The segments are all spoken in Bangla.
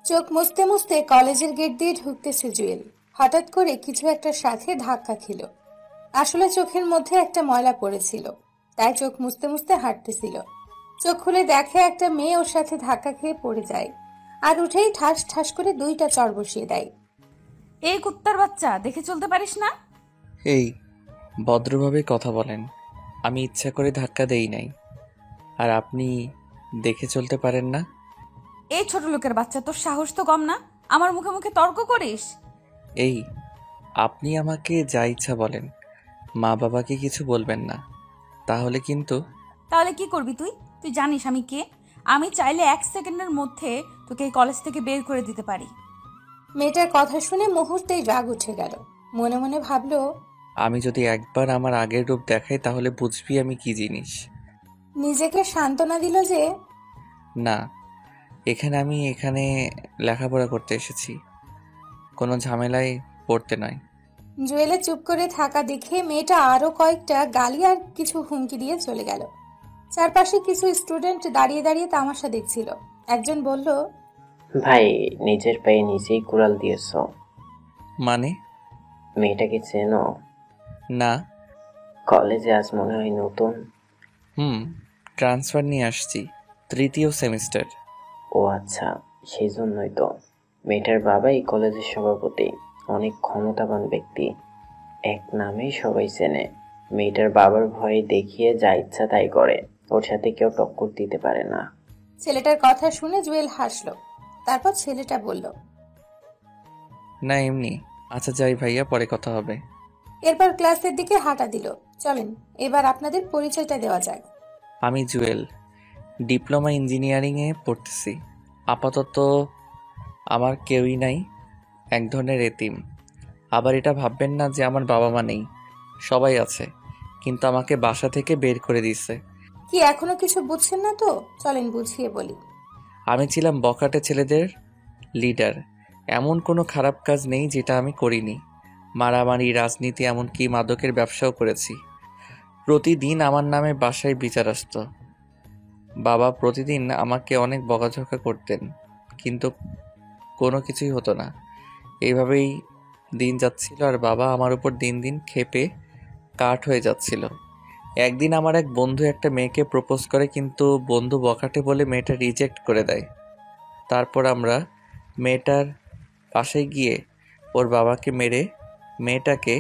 চোখ মুছতে মুছতে কলেজের গেট দিয়ে ঢুকতেছে জুয়েল। হঠাৎ করে কিছু একটার সাথে ধাক্কা খেল। আসলে চোখের মধ্যে একটা ময়লা পড়েছিল, তাই চোখ মুছতে মুছতে হাঁটতেছিল। চোখ খুলে দেখে একটা মেয়ে ওর সাথে ধাক্কা খেয়ে পড়ে যায়, আর উঠেই ঠাস ঠাস করে দুইটা চড় বসিয়ে দেয়। এই কুত্তার বাচ্চা, দেখে চলতে পারিস না? এই, ভদ্রভাবে কথা বলেন। আমি ইচ্ছা করে ধাক্কা দেই নাই। আর আপনি দেখে চলতে পারেন না? এই ছোট লোকের বাচ্চা, তোর সাহস তো কম না? আমার মুখে মুখে তর্ক করিস? এই, আপনি আমাকে যা ইচ্ছা বলেন, মা বাবাকে কিছু বলবেন না, তাহলে কিন্তু। তাহলে কি করবি তুই? তুই জানিস আমি কে? আমি চাইলে 1 সেকেন্ডের মধ্যে তোকে এই কলেজ থেকে বের করে দিতে পারি। মেয়েটার কথা শুনে মুহূর্তেই রাগ উঠে গেল। মনে মনে ভাবলো, আমি যদি একবার আমার আগের রূপ দেখাই তাহলে বুঝবি আমি কি জিনিস। নিজেকে সান্ত্বনা দিল যে না, আমি এখানে লেখাপড়া করতে এসেছি, কোনো ঝামেলায় পড়তে নয়। জুয়েলের চুপ করে থাকা দেখে মেয়েটা আরো কয়েকটা গালি আর কিছু হুমকি দিয়ে চলে গেল। চারপাশে কিছু স্টুডেন্ট দাঁড়িয়ে দাঁড়িয়ে তামাশা দেখছিল। একজন বলল, ভাই, নিজের পায়ে নিজেই কুড়াল দিয়েছ। মানে? মেয়েটাকে চেনো? না। কলেজে আজ মনে হয় নতুন। ট্রান্সফার নিয়ে আসছি, 3য় সেমিস্টার। ও আচ্ছা, সেই জন্যই তো। মেয়েটার বাবাই কলেজের সভাপতি, অনেক ক্ষমতাবান ব্যক্তি, এক নামেই সবাই চেনে। মেয়েটার বাবার ভয়ে দেখিয়ে যা ইচ্ছা তাই করে, ওর সাথে কেউ টক্কর দিতে পারে না। ছেলেটার কথা শুনে জুয়েল হাসলো। তারপর ছেলেটা বলল, না এমনি। আচ্ছা যাই ভাইয়া, পরে কথা হবে। এরপর ক্লাসের দিকে হাঁটা দিল। চলেন এবার আপনাদের পরিচয়টা দেওয়া যাক। আমি জুয়েল, ডিপ্লোমা ইঞ্জিনিয়ারিংয়ে পড়তেছি। আপাতত আমার কেউই নাই, এক ধরনের এতিম। আবার এটা ভাববেন না যে আমার বাবা মা নেই, সবাই আছে, কিন্তু আমাকে বাসা থেকে বের করে দিছে। কি এখনো কিছু বুঝছেন না তো? চলেন বুঝিয়ে বলি। আমি ছিলাম বখাটে ছেলেদের লিডার। এমন কোনো খারাপ কাজ নেই যেটা আমি করিনি। মারামারি, রাজনীতি, এমনকি মাদকের ব্যবসাও করেছি। প্রতিদিন আমার নামে বাসায় বিচার আসতো। বাবা প্রতিদিন আমাকে অনেক বকাঝকা করতেন, কিন্তু কোনো কিছুই হতো না। এইভাবেই দিন যাচ্ছিল, আর বাবা আমার উপর দিন দিন ক্ষেপে কাঠ হয়ে যাচ্ছিল। একদিন আমার এক বন্ধু একটা মেয়েকে প্রপোজ করে, কিন্তু বন্ধু বখাটে বলে মেয়েটা রিজেক্ট করে দেয়। তারপর আমরা মেয়েটার বাসায় গিয়ে ওর বাবাকে মেরে মেয়েটাকে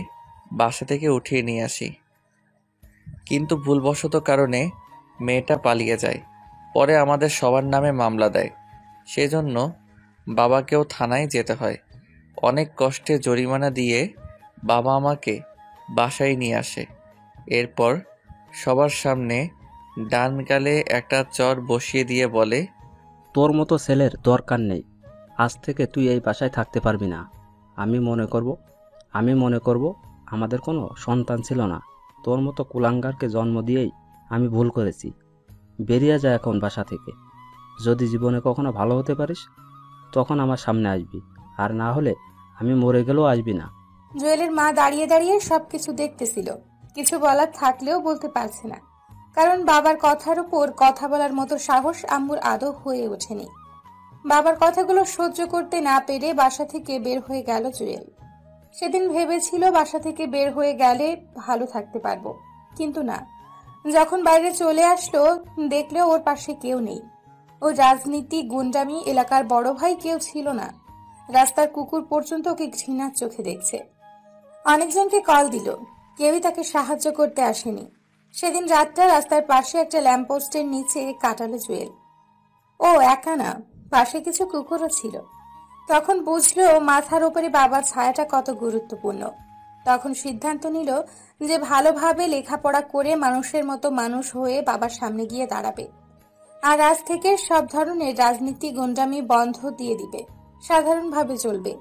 বাসা থেকে উঠিয়ে নিয়ে আসি, কিন্তু ভুলবশত কারণে মেয়েটা পালিয়ে যায়। পরে আমাদের সবার নামে মামলা দেয়, সেজন্য বাবাকেও থানায় যেতে হয়। অনেক কষ্টে জরিমানা দিয়ে বাবা আমাকে বাসায় নিয়ে আসে। এরপর সবার সামনে ডান গালে একটা চর বসিয়ে দিয়ে বলে, তোর মতো ছেলের দরকার নেই, আজ থেকে তুই এই বাসায় থাকতে পারবি না। আমি মনে করব আমাদের কোনো সন্তান ছিল না, তোর মতো কুলাঙ্গারকে জন্ম দিয়েই আমি ভুল করেছি। বেরিয়ে যা এখন বাসা থেকে। যদি জীবনে কখনো ভালো হতে পারিস তখন আমার সামনে আসবি, আর না হলে আমি মরে গেলেও আসবি না। জুয়েলের মা দাঁড়িয়ে দাঁড়িয়ে সবকিছু দেখতেছিল। কিছু বলার থাকলেও বলতে পারছে না, কারণ বাবার কথার উপর কথা বলার মতো সাহস আম্মুর আদৌ হয়ে ওঠেনি। বাবার কথাগুলো সহ্য করতে না পেরে বাসা থেকে বের হয়ে গেল জুয়েল। সেদিন ভেবেছিল বাসা থেকে বের হয়ে গেলে ভালো থাকতে পারবো, কিন্তু না। যখন বাইরে চলে আসলো, দেখলো ওর পাশে কেউ নেই। ও রাজনীতি, গুন্ডামি, এলাকার বড় ভাই কেউ ছিল না। রাস্তার কুকুর পর্যন্ত ওকে ঘৃণার চোখে দেখছে। অনেকজনকে কল দিল, কেউই তাকে সাহায্য করতে আসেনি। সেদিন রাতটা রাস্তার পাশে একটা ল্যাম্পপোস্টের নিচে কাটালো জুয়েল। ও একা না, পাশে কিছু কুকুরও ছিল। তখন বুঝলো মাথার উপরে বাবার ছায়াটা কত গুরুত্বপূর্ণ। তখন সিদ্ধান্ত নিল যে ভালোভাবে লেখাপড়া করে মানুষের মতো মানুষ হয়ে বাবার সামনে গিয়ে দাঁড়াবে। আর আজ থেকে সব ধরনের রাজনীতি, গুন্ডামি বন্ধ দিয়ে দিবে। সাধারণভাবে চলবে।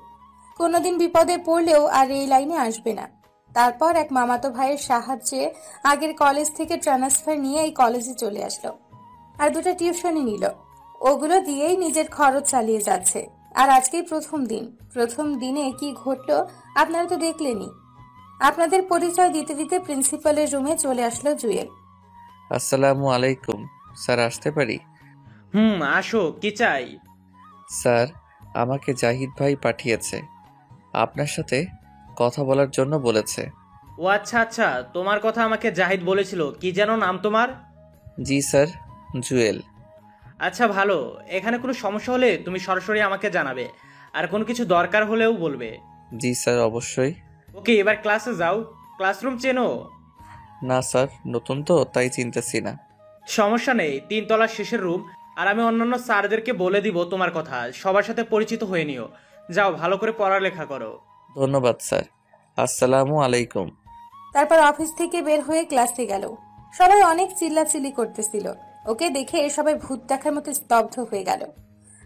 কোনোদিন বিপদে পড়লেও আর এই লাইনে আসবে না। তারপর এক মামাতো ভাইয়ের সাহায্যে আগের কলেজ থেকে ট্রান্সফার নিয়ে এই কলেজে চলে আসলো। আর 2টা টিউশনই নিল। ওগুলো দিয়েই নিজের খরচ চালিয়ে যাচ্ছে। আর আজকেই প্রথম দিন। প্রথম দিনে কি ঘটলো আপনারা তো দেখলেনই। আপনাদের পরিচয় দিতে দিতে প্রিন্সিপালের রুমে চলে আসলো জুয়েল। আসসালামু আলাইকুম স্যার, আসতে পারি? আসো, কি চাই? স্যার, আমাকে জাহিদ ভাই পাঠিয়েছে। আপনার সাথে কথা বলার জন্য বলেছে। ও আচ্ছা আচ্ছা, তোমার কথা আমাকে জাহিদ বলেছিল। কি যেন নাম তোমার? জি স্যার, জুয়েল। আচ্ছা ভালো। এখানে কোনো সমস্যা হলে তুমি সরাসরি আমাকে জানাবে, আর কোনো কিছু দরকার হলেও বলবে। জি স্যার, অবশ্যই। ওকে, এবার ক্লাসে যাও। ক্লাসরুম চেনো? না স্যার, নতুন তো তাই চিনতেছি না। সমস্যা নেই, 3 তলার শেষের রুম। আর আমি অন্যান্য স্যারদেরকে বলে দিব তোমার কথা, সবার সাথে পরিচিত হয়ে নিও। যাও, ভালো করে পড়ালেখা করো। ধন্যবাদ স্যার। আসসালামু আলাইকুম। তারপর অফিস থেকে বের হয়ে ক্লাসে গেল। সবাই অনেক চিল্লাচিল্লি করতেছিল। ওকে দেখে সবাই ভূত দেখার মতো স্তব্ধ হয়ে গেল।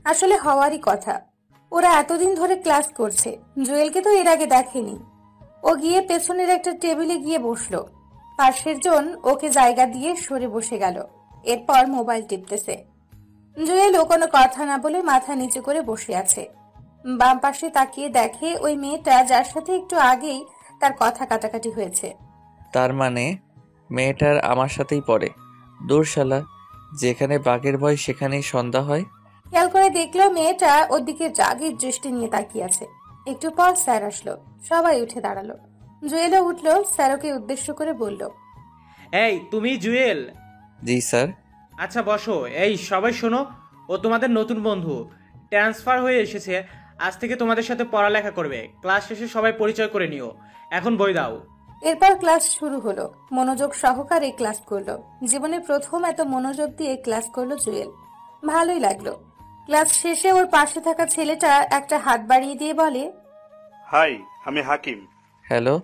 আসলে হওয়ারই কথা, ওরা এতদিন ধরে ক্লাস করছে, জুয়েলকে তো এর আগে দেখেনি। ও গিয়ে পেছনের একটা টেবিলে গিয়ে বসলো। পাশের জন ওকে জায়গা দিয়ে সরে বসে গেল। এরপর মোবাইল টিপতেছে। জুয়েলও কোনো কথা না বলে মাথা নিচু করে বসে আছে। বাম পাশে তাকিয়ে দেখে ওই মেয়েটা যার সাথে একটু আগেই তার কথা কাটাকাটি হয়েছে। তার মানে মেয়েটার আমার সাথেই পড়ে। দূর শালা, যেখানে বাঘের ভয় সেখানেই সন্ধ্যা হয়। খেয়াল করে দেখলো মেয়েটা ওর দিকে রাগের দৃষ্টি নিয়ে তাকিয়ে আছে। একটু পর স্যার আসলো। সবাই উঠে দাঁড়ালো। জুয়েলও উঠলো, স্যারকে উদ্দেশ্য করে বলল, এই তুমি জুয়েল? জি স্যার। আচ্ছা বসো। এই সবাই শোনো, ও তোমাদের নতুন বন্ধু, ট্রান্সফার হয়ে এসেছে। আজ থেকে তোমাদের সাথে পড়ালেখা করবে। ক্লাস শেষে সবাই পরিচয় করে নিও। এখন বই দাও। এরপর ক্লাস শুরু হলো। মনোযোগ সহকারে ক্লাস করলো। জীবনে প্রথম এত মনোযোগ দিয়ে ক্লাস করলো জুয়েল। ভালোই লাগলো। ক্লাস শেষে ওর পাশে থাকা ছেলেটা একটা হাত বাড়িয়ে দিয়ে বলে, হাই, আমি হাকিম। হ্যালো,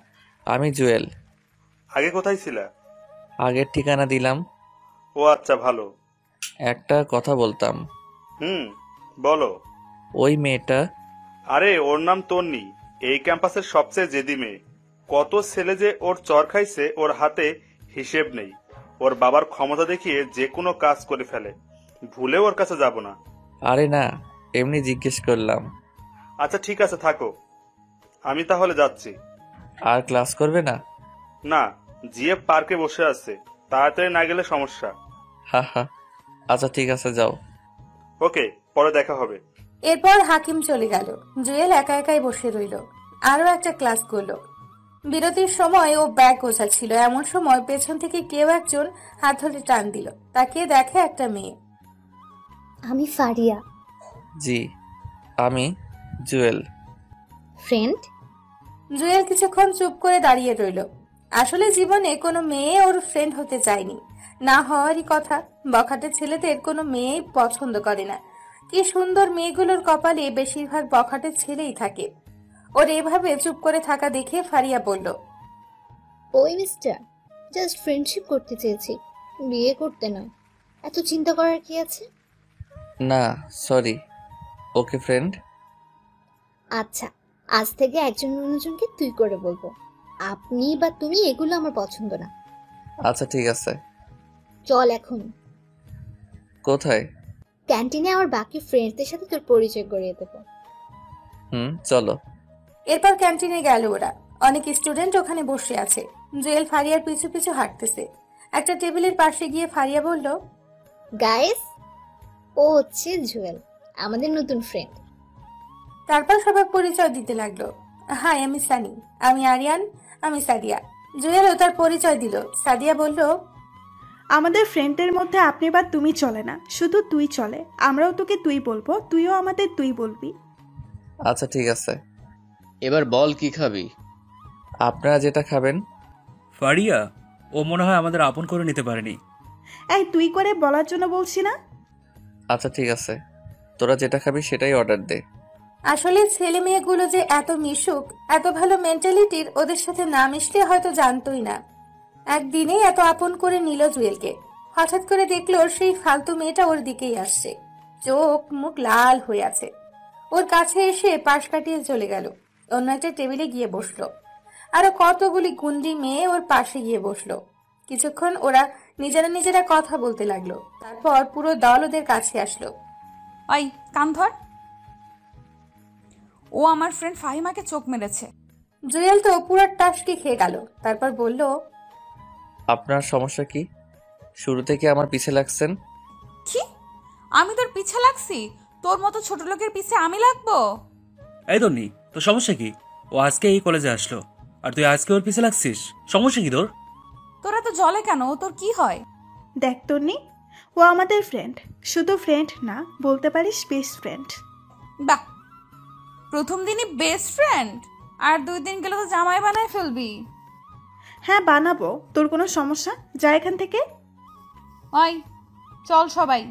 আমি জুয়েল। আগে কোথায় ছিলা? আগের ঠিকানা দিলাম। ও আচ্ছা, ভালো। একটা কথা বলতাম। বলো। ওই মেয়েটা। আরে ওর নাম তন্নি, এই ক্যাম্পাসের সবচেয়ে জেদি মেয়ে। কত ছেলে যে ওর চর খাইছে, ওর হাতে হিসেব নেই। ওর বাবার ক্ষমতা দেখিয়ে যে কোনো কাজ করে ফেলে। ভুলেও ওর কাছে যাব না। আরে না, এমনি জিজ্ঞেস করলাম। আচ্ছা ঠিক আছে, থাকো। আমি তাহলে যাচ্ছি। আর ক্লাস করবে না? না, জিএফ পার্কে বসে আছে, তাড়াতাড়ি না গেলে সমস্যা। হা হা, আচ্ছা ঠিক আছে, যাও। ওকে, পরে দেখা হবে। এরপর হাকিম চলে গেল। জুয়েল একা একাই বসে রইল। আরো একটা ক্লাস করলো। বিরতির সময় ও ব্যাগ গোছাচ্ছিল। এমন সময় পেছন থেকে কেউ একজন হাত ধরে টান দিল। তাকে দেখে একটা মেয়ে। আমি ফারিয়া। জি, আমি জুয়েল। ফ্রেন্ড? জুয়েল কিছুক্ষণ চুপ করে দাঁড়িয়ে রইল। আসলে জীবনে কোনো মেয়ে ওর ফ্রেন্ড হতে চায়নি, না হওয়ারই কথা। বখাটে ছেলেদের কোনো মেয়েই পছন্দ করে না। কি সুন্দর মেয়েগুলোর কপালে বেশিরভাগ বখাটে ছেলেই থাকে। ওর এভাবে চুপ করে থাকা দেখে ফারিয়া বলল, ওই মিস্টার, জাস্ট ফ্রেন্ডশিপ করতে চেয়েছি, বিয়ে করতে না। এত চিন্তা করার কি আছে? না, সরি। ওকে ফ্রেন্ড। আচ্ছা, আজ থেকে একজন অন্যজনকে তুই করে বলবো। আপনি বা তুমি এগুলো আমার পছন্দ না। আচ্ছা ঠিক আছে। চল এখন। কোথায়? ক্যান্টিনে আমার বাকি ফ্রেন্ডসদের সাথে তোর পরিচয় করিয়ে দেবো। চলো। এরপর ক্যান্টিনে গেল ওরা। অনেক স্টুডেন্ট ওখানে বসে আছে। জুয়েল ফারিয়ার পিছু পিছু হাঁটতেছে। একটা টেবিলের পাশে গিয়ে ফারিয়া বলল, গাইস, ও হচ্ছে জুয়েল, আমাদের নতুন ফ্রেন্ড। তারপর সবাই পরিচয় দিতে লাগলো। হাই, আমি সানি। আমি আরিয়ান। আমি সাদিয়া। জুয়েলও তার পরিচয় দিল। সাদিয়া বলল, আমাদের ফ্রেন্ডের মধ্যে আপনি বা তুমি চলে না, শুধু তুই চলে। আমরাও তোকে তুই বলবো, তুইও আমাদের তুই বলবি। আচ্ছা ঠিক আছে। এবার বল কি খাবি? আপনারা যেটা খাবেন। ফারিয়া, ও মনে হয় আমাদের আপন করে নিতে পারেনি। এই তুই করে বলার জন্য বলছি না। আচ্ছা ঠিক আছে, তোরা যেটা খাবি সেটাই অর্ডার দে। আসলে ছেলে মেয়েগুলো যে এত মিশুক, এত ভালো মেন্টালিটির, ওদের সাথে না মিশলে হয়তো জানতোই না। একদিনে এত আপন করে নিল জুয়েলকে। হঠাৎ করে দেখলো সেই ফালতু মেয়েটা ওর দিকেই আসছে। চোখ মুখ লাল হয়ে আছে। ওর কাছে এসে পাশ কাটিয়ে চলে গেল। অন্য একটা টেবিলে গিয়ে বসলো। আরো কতগুলি গুন্ডি মেয়ে ওর পাশে গিয়ে বসলো। কিছুক্ষণ ওরা নিজেরা নিজেরা কথা বলতে লাগলো। তারপর পুরো দল ওদের কাছে আসলো। ওই কান ধর। ও আমার ফ্রেন্ড ফাহিমাকে চোখ মেরেছে। জুয়েল তো পুরো টাসকি খেয়ে গেল। তারপর বলল, আপনার সমস্যা কি? শুরু থেকে আমার পিছে লাগছেন। কি? আমি তোর পিছে লাগছি? তোর মতো ছোট লোকের পিছে আমি লাগবো? এই তন্নি, তোর সমস্যা কি? ও আজকে এই কলেজে আসলো আর তুই আজকে ওর পিছে লাগছিস, সমস্যা কি তোর? তোরা তো জলে কেন? ও তোর কি হয়? দেখ তন্নি, ও আমাদের ফ্রেন্ড, শুধু ফ্রেন্ড না, বলতে পারিস বেস্ট ফ্রেন্ড। বাহ, প্রথম দিনই বেস্ট ফ্রেন্ড, আর 2 দিন গেলে তো জামাই বানায় ফেলবি। হ্যাঁ বানাবো, তোর কোনো সমস্যা? যা এখান থেকে। ওই চল সবাই,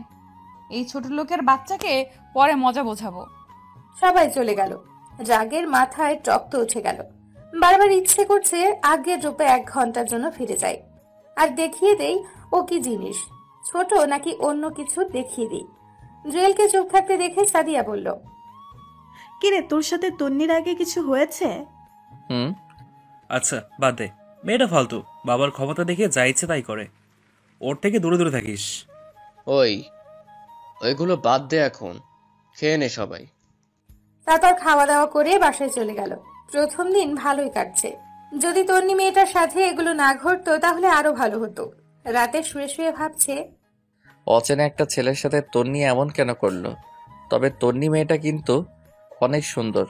এই ছোট লোকের বাচ্চাকে পরে মজা বোঝাবো। সবাই চলে গেল। রাগের মাথায় রক্ত উঠে গেল। বারবার ইচ্ছে করছে আগের রূপে 1 ঘন্টার জন্য ফিরে যাই, আর দেখিয়ে দেই ও কি জিনিস, ছোট নাকি অন্য কিছু দেখিয়ে দিই। জুয়েলকে চুপ থাকতে দেখে সাদিয়া বলল, কিরে, তোর সাথে তন্নির আগে কিছু হয়েছে? হুম। আচ্ছা বাদ দে, মেয়েটা ফালতু, বাবার ক্ষমতা দেখে যা ইচ্ছে তাই করে, ওর থেকে দূরে দূরে থাকিস। ওইগুলো বাদ দে, এখন খেয়ে নে সবাই। তারপর খাওয়া দাওয়া করে বাসায় চলে গেল। প্রথম দিন ভালোই কাটছে। যদি তন্নি মেয়েটার সাথে এগুলো না ঘটতো তাহলে আরো ভালো হতো। রাতে শুয়ে শুয়ে ভাবছে, অচেনা একটা ছেলের সাথে তন্নি এমন কেন করলো? তবে তন্নি মেয়েটা কিন্তু অনেক সুন্দর।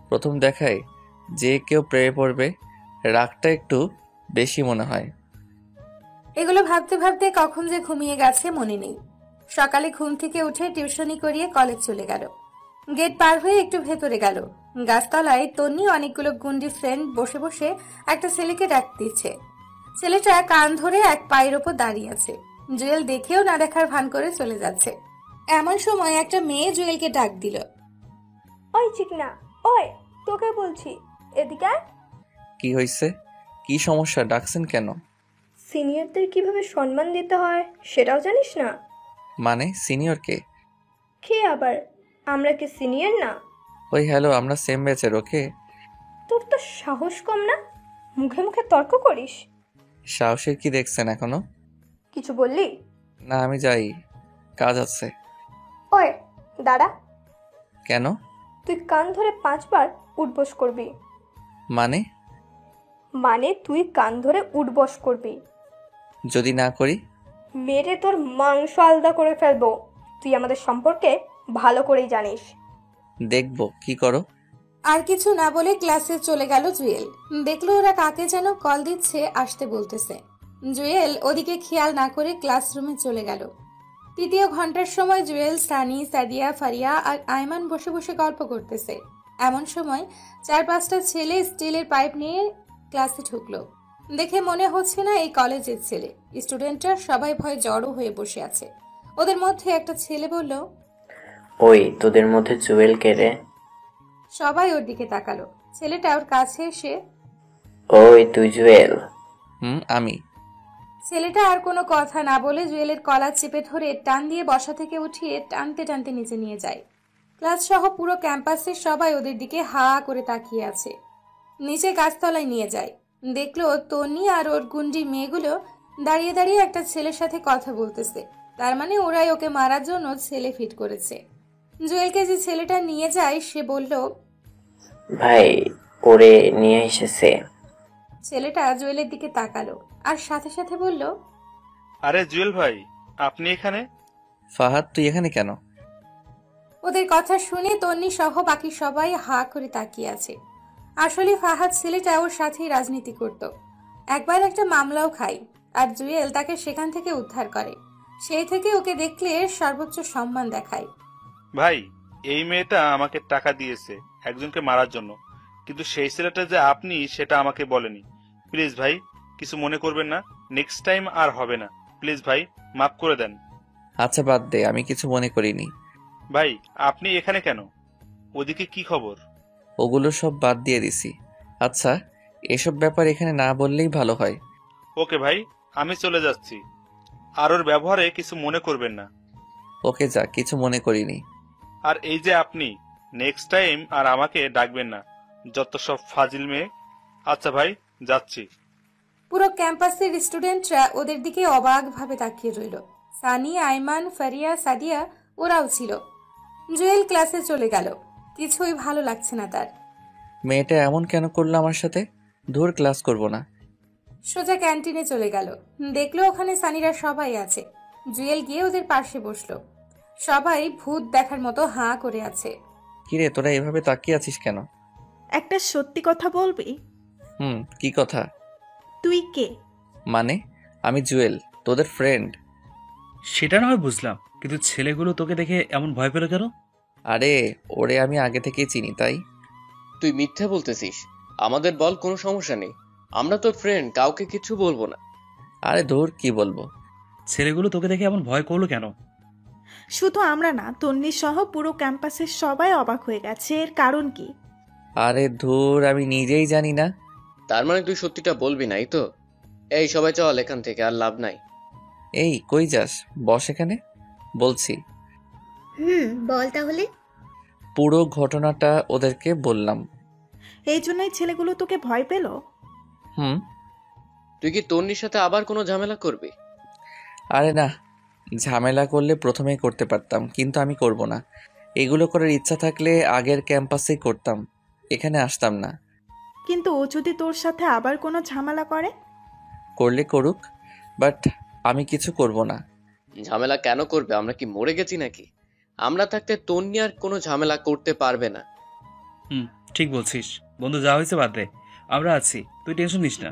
প্রথম দেখায় যে কেউ প্রেমে পড়বে, রাগটা একটু বেশি মনে হয়। এগুলো ভাবতে ভাবতে কখন যে ঘুমিয়ে গেছে মনে নেই। সকালে ঘুম থেকে উঠে টিউশনি করিয়ে কলেজ চলে গেল। গেট পার হয়ে একটু ভেতরে গেল। গাছতলায় তন্নি অনেকগুলো গুন্ডি ফ্রেন্ড বসে বসে একটা ছেলেকে ডাক দিচ্ছে। ছেলেটা কান ধরে এক পায়ের ওপর দাঁড়িয়ে আছে। জুয়েল দেখেও না দেখার ভান করে চলে যাচ্ছে। এমন সময় একটা মেয়ে জুয়েলকে ডাক দিল, ওই চিকনা, ওই তোকে বলছি, এদিকে আয়। কি হয়েছে? কি সমস্যা? ডাকছেন কেন? সিনিয়রদের কিভাবে সম্মান দিতে হয় সেটাও জানিস না? মানে সিনিয়র কে? কে আবার? আমরা কি সিনিয়র না? ওই হ্যালো, আমরা সেম ব্যাচের। ওকে। তোর তো সাহস কম না, মুখে মুখে তর্ক করিস। সাহসের কি দেখছেন এখনো? কিছু বললি? না, আমি যাই, কাজ আছে। ওই দাঁড়া। কেন? তুই কান ধরে 5 বার উঠবস করবি। মানে তুই কান ধরে উঠবস করবি। যদি না করি? মেরে তোর মাংস আলাদা করে ফেলবো। তুই আমাদের সম্পর্কে ভালো করেই জানিস। দেখবো কি করো। আর কিছু না বলে ক্লাসে চলে গেল জুয়েল। দেখলো ওরা কাকে যেন কল দিচ্ছে, আসতে বলতেছে। জুয়েল ওদিকে খেয়াল না করে ক্লাসরুমে চলে গেল। 3য় ঘন্টার সময় জুয়েল, সানি, সাদিয়া, ফারিয়া আর আয়মান বসে বসে গল্প করতেছে। এমন সময় 4-5টা ছেলে স্টিলের পাইপ নিয়ে ক্লাসে ঢুকলো। দেখে মনে হচ্ছে না এই কলেজের ছেলে। স্টুডেন্টরা সবাই ভয়ে জড়ো হয়ে বসে আছে। ওদের মধ্যে একটা ছেলে বলল, ওই তোদের মধ্যে জুয়েল কে রে? সবাই ওর দিকে তাকালো। ছেলেটা ওর কাছে এসে, ওই তুই জুয়েল? আমি। ছেলেটা আর কোনো কথা না বলে জুয়েলের কলার চেপে ধরে টান দিয়ে বসা থেকে উঠিয়ে টানতে টানতে নিচে নিয়ে যায়। ক্লাস সহ পুরো ক্যাম্পাসের সবাই ওদের দিকে হা করে তাকিয়ে আছে। নিচে গাছতলায় নিয়ে যায়। দেখলো তন্নি আর ওর গুন্ডি মেয়েগুলো দাঁড়িয়ে দাঁড়িয়ে একটা ছেলের সাথে কথা বলতেছে। তার মানে ওরাই ওকে মারার জন্য ছেলে ফিট করেছে। জুয়েলকে যে ছেলেটা নিয়ে যায় সে বলল, ভাই ওরে নিয়ে এসেছে। ছেলেটা জুয়েলের দিকে তাকালো আর সাথে সাথে বলল, আরে জুয়েল ভাই, আপনি এখানে? ফাহাদ, তুই এখানে কেন? ওদের কথা শুনে তন্নি সহ বাকি সবাই হা করে তাকিয়ে আছে। আসলে ফাহাদ ছেলেটা ওর সাথেই রাজনীতি করত। একবার একটা মামলাও খায়, আর জুয়েল তাকে সেখান থেকে উদ্ধার করে। সেই থেকে ওকে দেখলে সর্বোচ্চ সম্মান দেখায়। ভাই, এই মেয়েটা আমাকে টাকা দিয়েছে একজনকে মারার জন্য, কিন্তু সেই ছেলেটা যে আপনি সেটা আমাকে বলেনি। প্লিজ ভাই, কিছু মনে করবেন না, নেক্সট টাইম আর হবে না। প্লিজ ভাই, মাফ করে দেন। আচ্ছা বাদ দে, আমি কিছু মনে করিনি। ভাই, আপনি এখানে কেন? ওদিকে কি খবর? ওগুলো সব বাদ দিয়ে দিছি। আচ্ছা, এসব ব্যাপার এখানে না বললেই ভালো হয়। ওকে ভাই, আমি চলে যাচ্ছি। আর ওর ব্যবহারে কিছু মনে করবেন না। ওকে যা, কিছু মনে করিনি। আর এই যে আপনি, নেক্সট টাইম আর আমাকে ডাকবেন না, যত সব ফাজিল মেয়ে। আচ্ছা ভাই, যাচ্ছি। পুরো ক্যাম্পাসের স্টুডেন্টরা ওদের দিকে অবাক ভাবে তাকিয়ে রইল। সানি, আয়মান, ফারিয়া, সাদিয়া ওরাও ছিল। জুয়েল ক্লাসে চলে গেল। কিছুই ভালো লাগছে না তার। মেয়েটা এমন কেন করলো আমার সাথে? ধুর, ক্লাস করব না। সোজা ক্যান্টিনে চলে গেল। দেখলো ওখানে সানিরা সবাই আছে। জুয়েল গিয়ে ওদের পাশে বসলো। সবাই ভূত দেখার মতো হাঁ করে আছে। কিরে তোরা এভাবে তাকিয়ে আছিস কেন? একটা সত্যি কথা বলবি? কি কথা? তুই কে? মানে আমি জুয়েল, তোদের ফ্রেন্ড। সেটা না হয় বুঝলাম, কিন্তু ছেলেগুলো তোকে দেখে এমন ভয় পেল কেন? আরে ওরে আমি আগে থেকেই চিনি তাই। তুই মিথ্যা বলতেছিস। আমাদের বল, কোনো সমস্যা নেই, আমরা তোর ফ্রেন্ড, কাউকে কিছু বলবো না। আরে ধুর কি বলবো। ছেলেগুলো তোকে দেখে এমন ভয় করলো কেন? শুধু আমরা না, তন্নি সহ পুরো ক্যাম্পাসের সবাই অবাক হয়ে গেছে। এর কারণ কি? আরে ধুর আমি নিজেই জানি না। তার মানে তুই সত্যিটা বলবি নাই তো? এই সবাই চল এখান থেকে, আর লাভ নাই। এই কই যাস? বস এখানে, বলছি। বল তাহলে। পুরো ঘটনাটা ওদেরকে বললাম। এই জন্যই ছেলেগুলো তোকে ভয় পেল? তুই কি তন্নির সাথে আবার কোনো ঝামেলা করবি? আরে না, ঝামেলা করলে প্রথমেই করতে পারতাম, কিন্তু আমি করব না। এগুলো করার ইচ্ছা থাকলে আগের ক্যাম্পাসেই করতাম, এখানে আসতাম না। কিন্তু ও যদি তোর সাথে আবার কোনো ঝামেলা করে? করলে করুক, বাট আমি কিছু করব না। ঝামেলা কেন করবে? আমরা কি মরে গেছি নাকি? আমরা থাকতে তন্নি আর কোনো ঝামেলা করতে পারবে না। ঠিক বলছিস বন্ধু, যা হয়েছে বাদ দে, আমরা আছি, তুই টেনশন নিস না।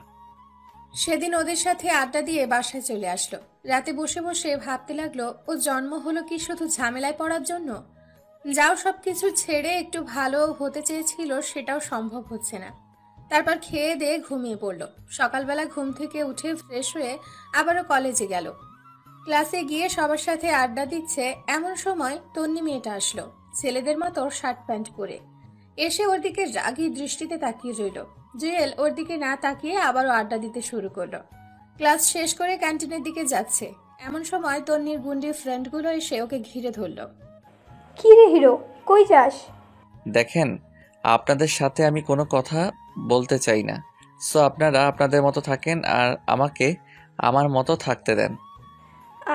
সেদিন ওদের সাথে আড্ডা দিয়ে বাসায় চলে আসলো। রাতে বসে বসে ভাবতে লাগলো, ও জন্ম হলো কি শুধু ঝামেলায় পড়ার জন্য? যাও সবকিছু ছেড়ে একটু ভালো হতে চেয়েছিল, সেটাও সম্ভব হচ্ছে না। তারপর খেয়ে দিয়ে ঘুমিয়ে পড়লো। সকালবেলা ঘুম থেকে উঠে ফ্রেশ হয়ে আবারও কলেজে গেল। ক্লাসে গিয়ে সবার সাথে আড্ডা দিচ্ছে, এমন সময় তন্নি মেয়েটা আসলো, ছেলেদের মতো শার্ট প্যান্ট পরে। এসে ওর দিকে রাগী দৃষ্টিতে তাকিয়ে রইল। জুয়েল ওর দিকে না তাকিয়ে আবারও আড্ডা দিতে শুরু করলো। ক্লাস শেষ করে ক্যান্টিনের দিকে যাচ্ছে, এমন সময় তন্নির গুন্ডি ফ্রেন্ডগুলো এসে ওকে ঘিরে ধরলো। কি রে হিরো, কই যাস? দেখেন, আপনাদের সাথে আমি কোনো কথা বলতে চাই না, সো আপনারা আপনাদের মতো থাকেন আর আমাকে আমার মতো থাকতে দেন।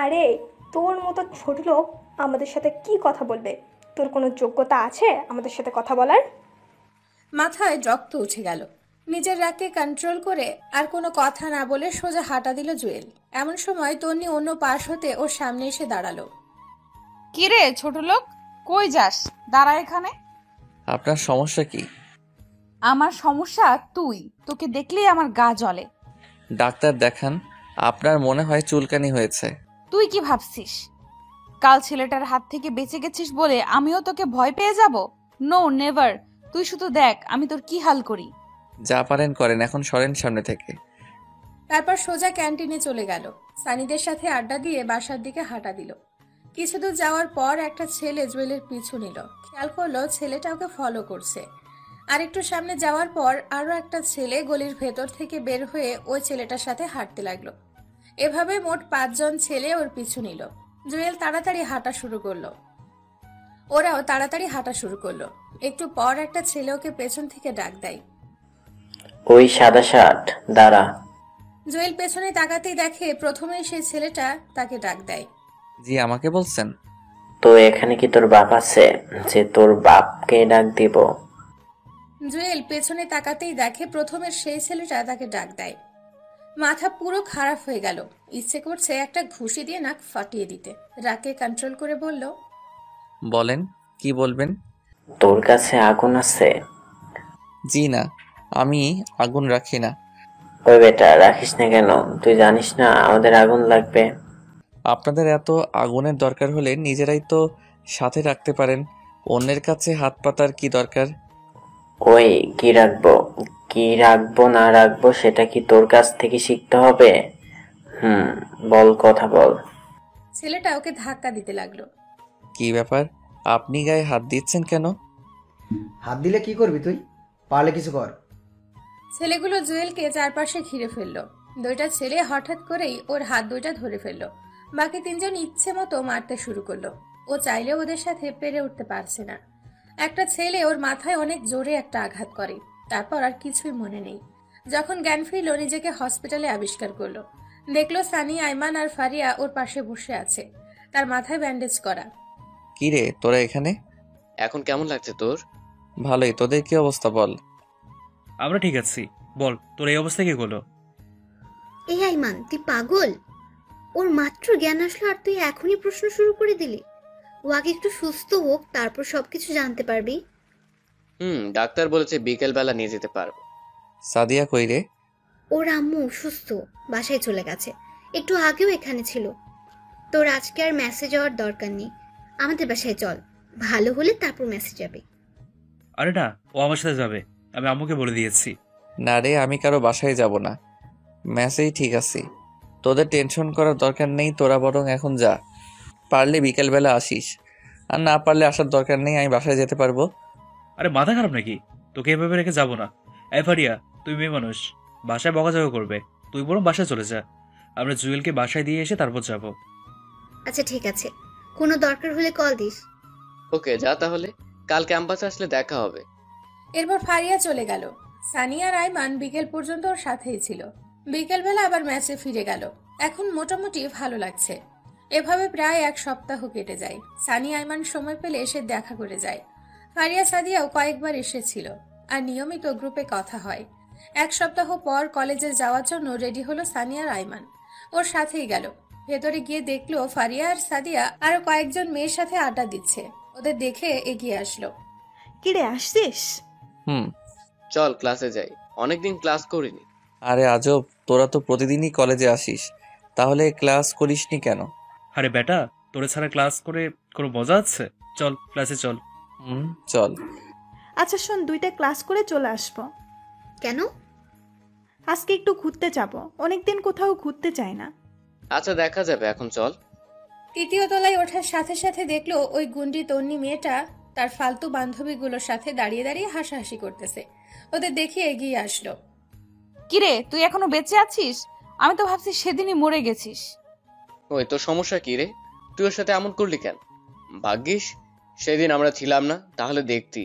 আরে তোর মতো ছোট লোক আমাদের সাথে কি কথা বলবে? তোর কোনো যোগ্যতা আছে আমাদের সাথে কথা বলার? মাথায় রক্ত উঠে গেল। নিজের রাগকে কন্ট্রোল করে আর কোনো কথা না বলে সোজা হাঁটা দিল জুয়েল। এমন সময় তন্নি অন্য পাশ হতে ওর সামনে এসে দাঁড়ালো। কি রে ছোট লোক, কই যাস? দাঁড়া এখানে। আপনার সমস্যা কি? আমার সমস্যা তুই, তোকে দেখলেই আমার গা জ্বলে। ডাক্তার দেখান, আপনার মনে হয় চুলকানি হয়েছে। তুই কি ভাবছিস কাল ছেলেটার হাত থেকে বেঁচে গেছিস বলে আমিও তোকে ভয় পেয়ে যাব? No never. তুই শুধু দেখ আমি তোর কি হাল করি। যা পারেন করেন, এখন সরেন সামনে থেকে। তারপর সোজা ক্যান্টিনে চলে গেল। সানিদের সাথে আড্ডা দিয়ে বাসার দিকে হাঁটা দিল। কিছু দূর যাওয়ার পর একটা ছেলে জুয়েলের পিছু নিল। খেয়াল করলো ছেলেটা ওকে ফলো করছে। আর একটু সামনে যাওয়ার পর আরো একটা ছেলে গলির ভেতর থেকে বের হয়ে ওই ছেলেটার সাথে হাঁটতে লাগলো। এভাবে মোট 5 জন ছেলে ওর পিছু নিল। জুয়েল তাড়াতাড়ি হাঁটা শুরু করলো, ওরাও তাড়াতাড়ি হাঁটা শুরু করলো। একটু পর একটা ছেলে ওকে পেছন থেকে ডাক দেয়, ওই সাদা শার্ট, দাঁড়া। জুয়েল পেছনে তাকাতেই দেখে প্রথমেই সেই ছেলেটা তাকে ডাক দেয়। জি আমাকে বলছেন? তো এখানে কি তোর বাপ আছে যে তোর বাপকে ডাক দিব? জুয়েল পেছনে তাকাতেই দেখে প্রথমের সেই ছেলেটা তাকে ডাক দেয়। মাথা পুরো খারাপ হয়ে গেল, ইচ্ছে করছে একটা ঘুষি দিয়ে নাক ফাটিয়ে দিতে। রাগকে কন্ট্রোল করে বলল, বলেন কি বলবেন? তোর কাছে আগুন আছে? জি না, আমি আগুন রাখি না। ওই বেটা, রাখিস না কেন? তুই জানিস না আমাদের আগুন লাগবে? আপনাদের এত আগুনের দরকার হলে নিজেরাই তো সাথে রাখতে পারেন, অন্যের কাছে হাত পাতার কি দরকার? ওই কি রাখবো না রাখবো সেটা কি তোর কাছ থেকে শিখতে হবে? বল, কথা বল। ছেলেটা ওকে ধাক্কা দিতে লাগলো। কি ব্যাপার, আপনি গায়ে হাত দিচ্ছেন কেন? হাত দিলে কি করবি তুই? পারলে কিছু কর। ছেলেগুলো জুয়েলকে চারপাশে ঘিরে ফেললো। দুইটা ছেলে হঠাৎ করেই ওর হাত দুইটা ধরে ফেললো। বাকি 3 জন ইচ্ছে মতো মারতে শুরু করলো। ও চাইলেও ওদের সাথে পেরে উঠতে পারছে না। একটা ছেলে ওর মাথায় অনেক জোরে একটা আঘাত করে, তারপর আর কিছুই মনে নেই। যখন জ্ঞান ফিরল নিজেকে হসপিটালে আবিষ্কার করলো। দেখলো সানি, আইমান আর ফারিয়া ওর পাশে বসে আছে, তার মাথায় ব্যান্ডেজ করা। কি রে তোরা এখানে? এখন কেমন লাগছে তোর? ভালোই, তোদের কি অবস্থা বল? আমরা ঠিক আছি। বল তোর এই অবস্থা কি হলো? এই আইমান, তুই পাগল? ওর মাত্র জ্ঞান আসলো আর তুই এখনই প্রশ্ন শুরু করে দিলি? ও আগে একটু সুস্থ হোক, তারপর সবকিছু জানতে পারবি। ডাক্তার বলেছে বিকেলবেলা নিয়ে যেতে পারবো। সাদিয়া কই রে? ওর আম্মু সুস্থ, বাসায় চলে গেছে, একটু আগেও এখানে ছিল। তোর আজকে আর মেসেজ যাওয়ার দরকার নেই, আমাদের বাসায় চল, ভালো হলে তারপর মেসেজ যাবে। আরে না, ও আমার সাথে যাবে, আমি আম্মুকে বলে দিয়েছি। না রে, আমি কারো বাসায় যাব না। ম্যাসেই ঠিক আছে, তোদের টেনশন করার দরকার নেই। তোরা বরং এখন যা, পারলে বিকেলবেলা আসিস, আর না পারলে আসার দরকার নেই, আমি বাসায় যেতে পারবো। আরে মাথা খারাপ নাকি? তোকে এভাবে রেখে যাবো না। ফারিয়া, তুই মেয়ে মানুষ, বাসায় বকাঝকা করবে। তুই বরং বাসায় চলে যা, আমরা জুয়েলকে বাসায় দিয়ে এসে তারপর যাব। আচ্ছা ঠিক আছে, কোনো দরকার হলে কল দিস। ওকে, যা তাহলে, কাল ক্যাম্পাসে আসলে দেখা হবে। এরপর ফারিয়া চলে গেল। সানিয়া আর আইমান বিকেল পর্যন্ত ওর সাথেই ছিল। বিকেলবেলা আবার ম্যাচে ফিরে গেল। এখন মোটামুটি ভালো লাগছে। এভাবে প্রায় এক সপ্তাহ কেটে যায়। সানিয়া আইমান সময় পেলে এসে দেখা করে যায়। ফারিয়া সাদিয়াও কয়েকবার এসেছিল, আর নিয়মিত গ্রুপে কথা হয়। এক সপ্তাহ পর কলেজে যাওয়ার জন্য রেডি হলো সানিয়া আর আইমান। ওর সাথেই গেল। ভেতরে গিয়ে দেখলো ফারিয়া আর সাদিয়া আরো কয়েকজন মেয়ের সাথে আড্ডা দিচ্ছে। ওদের দেখে এগিয়ে আসলো। কিরে, আসছিস? চল ক্লাসে যাই, অনেকদিন ক্লাস করিনি। আরে আজব, তোরা তো প্রতিদিনই কলেজে আসিস, তাহলে ক্লাস করিসনি কেন? আরে বেটা, তোরে ছাড়া ক্লাস করে কোনো মজা আছে? চল ক্লাসে চল। চল। আচ্ছা শোন, 2টা ক্লাস করে চলে আসবো। কেন? আজকে একটু ঘুরতে যাব, অনেকদিন কোথাও ঘুরতে চাই না। আচ্ছা দেখা যাবে, এখন চল। তৃতীয় তলায় ওঠার সাথে সাথে দেখলো ওই গুন্ডি তন্নি মেয়েটা তার ফালতু বান্ধবীগুলোর সাথে দাঁড়িয়ে দাঁড়িয়ে হাসাহাসি করতেছে। ওদের দেখে এগিয়ে আসলো। কিরে, তুই এখনো বেঁচে আছিস? আমি তো ভাবছি সেদিনই মরে গেছিস। ওই তোর সমস্যা কি রে? তুই ওর সাথে এমন করলি কেন? ভাগ্যিস সেদিন আমরা ছিলাম না, তাহলে দেখতি।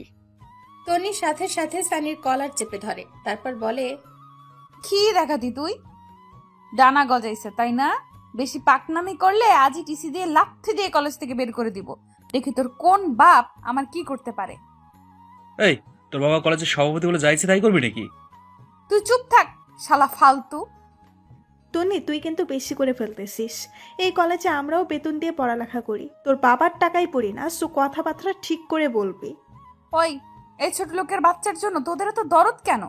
তন্নির সাথে সাথে সানির কলার চেপে ধরে, তারপর বলে, কি দেখাতি তুই? ডানা গজাইছে তাই না? বেশি পাকনামি করলে আজই টিসি দিয়ে লাথি দিয়ে কলেজ থেকে বের করে দিব। দেখি তোর কোন বাপ আমার কি করতে পারে। এই, তোর বাবা কলেজের সভাপতি বলে যাইছে তাই করবি নাকি? তুই চুপ থাক শালা ফালতু। টনি, তুই কিন্তু বেশি করে ফেলতেছিস। এই কলেজে আমরাও বেতন দিয়ে পড়ালেখা করি, তোর বাবার টাকাই পড়ি না। সো কথাবার্তা ঠিক করে বলবি। ওই, এই ছোট লোকের বাচ্চার জন্য তোদের তো দরদ কেন?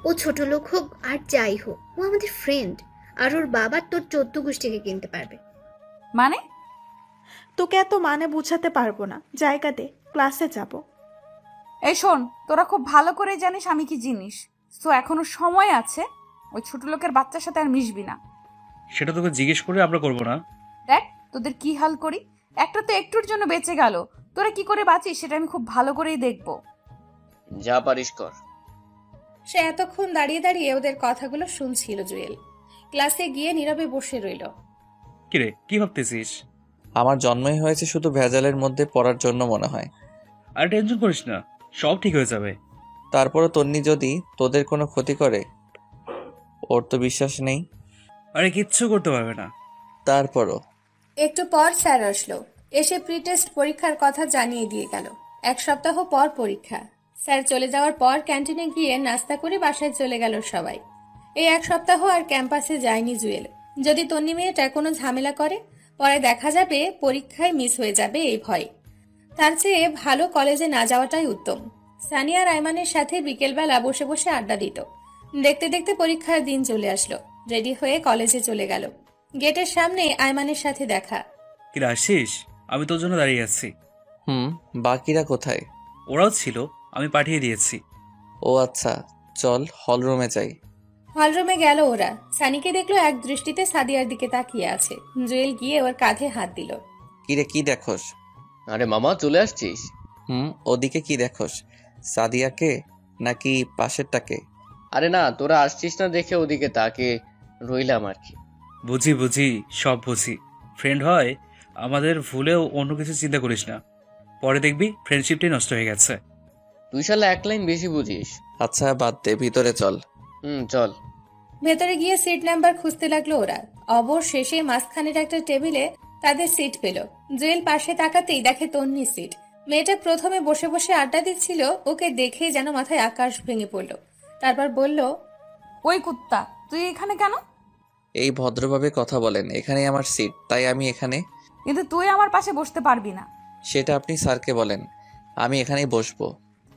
ও ছোট লোক হোক আর যাই হোক, ও আমাদের ফ্রেন্ড, আর ওর বাবা তোর 14 গোষ্ঠীকে কিনতে পারবে। মানে? তোকে এত মানে বুঝাতে পারবো না, জায়গা দে, ক্লাসে যাব। এই শোন, তোরা খুব ভালো করে জানিস আমি কি জিনিস। তো এখনো সময় আছে, ওই ছোট লোকের বাচ্চার সাথে আর মিশবি না। সেটা তোকে জিজ্ঞেস করে আমরা করবো না? দেখ তোদের কি হাল করি। একটা তো একটুর জন্য বেঁচে গেল, তোরা কি করে বাঁচিস সেটা আমি খুব ভালো করেই দেখবো। যা পারিস কর। সে এতক্ষণ দাঁড়িয়ে দাঁড়িয়ে ওদের কথাগুলো শুনছিল। জুয়েল ক্লাসে গিয়ে নীরবে বসে রইল। কিরে, কি ভাবতেছিস? আমার জন্মই হয়েছে শুধু ভেজালের মধ্যে পড়ার জন্য মনে হয়। আর টেনশন করিস না, সব ঠিক হয়ে যাবে। তারপরও তন্নি যদি তোদের কোনো ক্ষতি করে, ওর তো বিশ্বাস নেই। আরে কিচ্ছু করতে পারবে না। তারপরও একটু পর স্যার আসলো, এসে প্রি টেস্ট পরীক্ষার কথা জানিয়ে দিয়ে গেল। এক সপ্তাহ পর পরীক্ষা। স্যার চলে যাওয়ার পর ক্যান্টিনে গিয়ে নাস্তা করে বাসায় চলে গেল সবাই। এই এক সপ্তাহ আর ক্যাম্পাসে যায়নি জুয়েল। যদি তন্নি মেয়েটা কোনো ঝামেলা করে, পরে দেখা যাবে পরীক্ষায় মিস হয়ে যাবে এই ভয়। তার চেয়ে ভালো কলেজে না যাওয়াটাই উত্তম। সানিয়া রায়মানের সাথে বিকেলবেলা বসে বসে আড্ডা দিত। দেখতে দেখতে পরীক্ষার দিন চলে আসলো। রেডি হয়ে কলেজে চলে গেল। গেটের সামনে আয়মানের সাথে দেখা। কিরে, আসিস? আমি তোর জন্য দাঁড়িয়ে আছি। বাকিরা কোথায়? ওরাও ছিল, আমি পাঠিয়ে দিয়েছি। ও আচ্ছা, চল হলরুমে যাই। হলরুমে গেল ওরা। সানিকে দেখলো এক দৃষ্টিতে সাদিয়ার দিকে তাকিয়ে আছে। জুয়েল গিয়ে ওর কাঁধে হাত দিল। কিরে, কি দেখোস? আরে মামা, চলে আসছিস? ওদিকে কি দেখোস? সাদিয়াকে নাকি পাশেরটাকে? আরে না, তোরা আসছিস না দেখে ওদিকে তাকে রইলাম আর কি। বুঝি, সব বুঝি। ফ্রেন্ড হয় আমাদের, ভুলেও অন্য কিছু চিন্তা করিস না। পরে দেখবি ফ্রেন্ডশিপটাই নষ্ট হয়ে গেছে। তুই শালা এক লাইন বেশি বুঝিস। আচ্ছা বাদ দে, ভিতরে চল। চল। ভেতরে গিয়ে সিট নাম্বার খুঁজতে লাগলো ওরা। অবশেষে মাঝখানের একটা টেবিলে তাদের সিট পেল। জুয়েল পাশে তাকাতেই দেখে তন্নির সিট। মেয়েটা প্রথমে বসে বসে আড্ডা দিচ্ছিল, ওকে দেখে যেন মাথায় আকাশ ভেঙে পড়ল। তারপর বলল, ওই কুত্তা, তুই এখানে কেন? এই ভদ্রভাবে কথা বলেন, এখানেই আমার সিট, তাই আমি এখানে। কিন্তু তুই আমার পাশে বসতে পারবি না। সেটা আপনি স্যারকে বলেন, আমি এখানেই বসবো।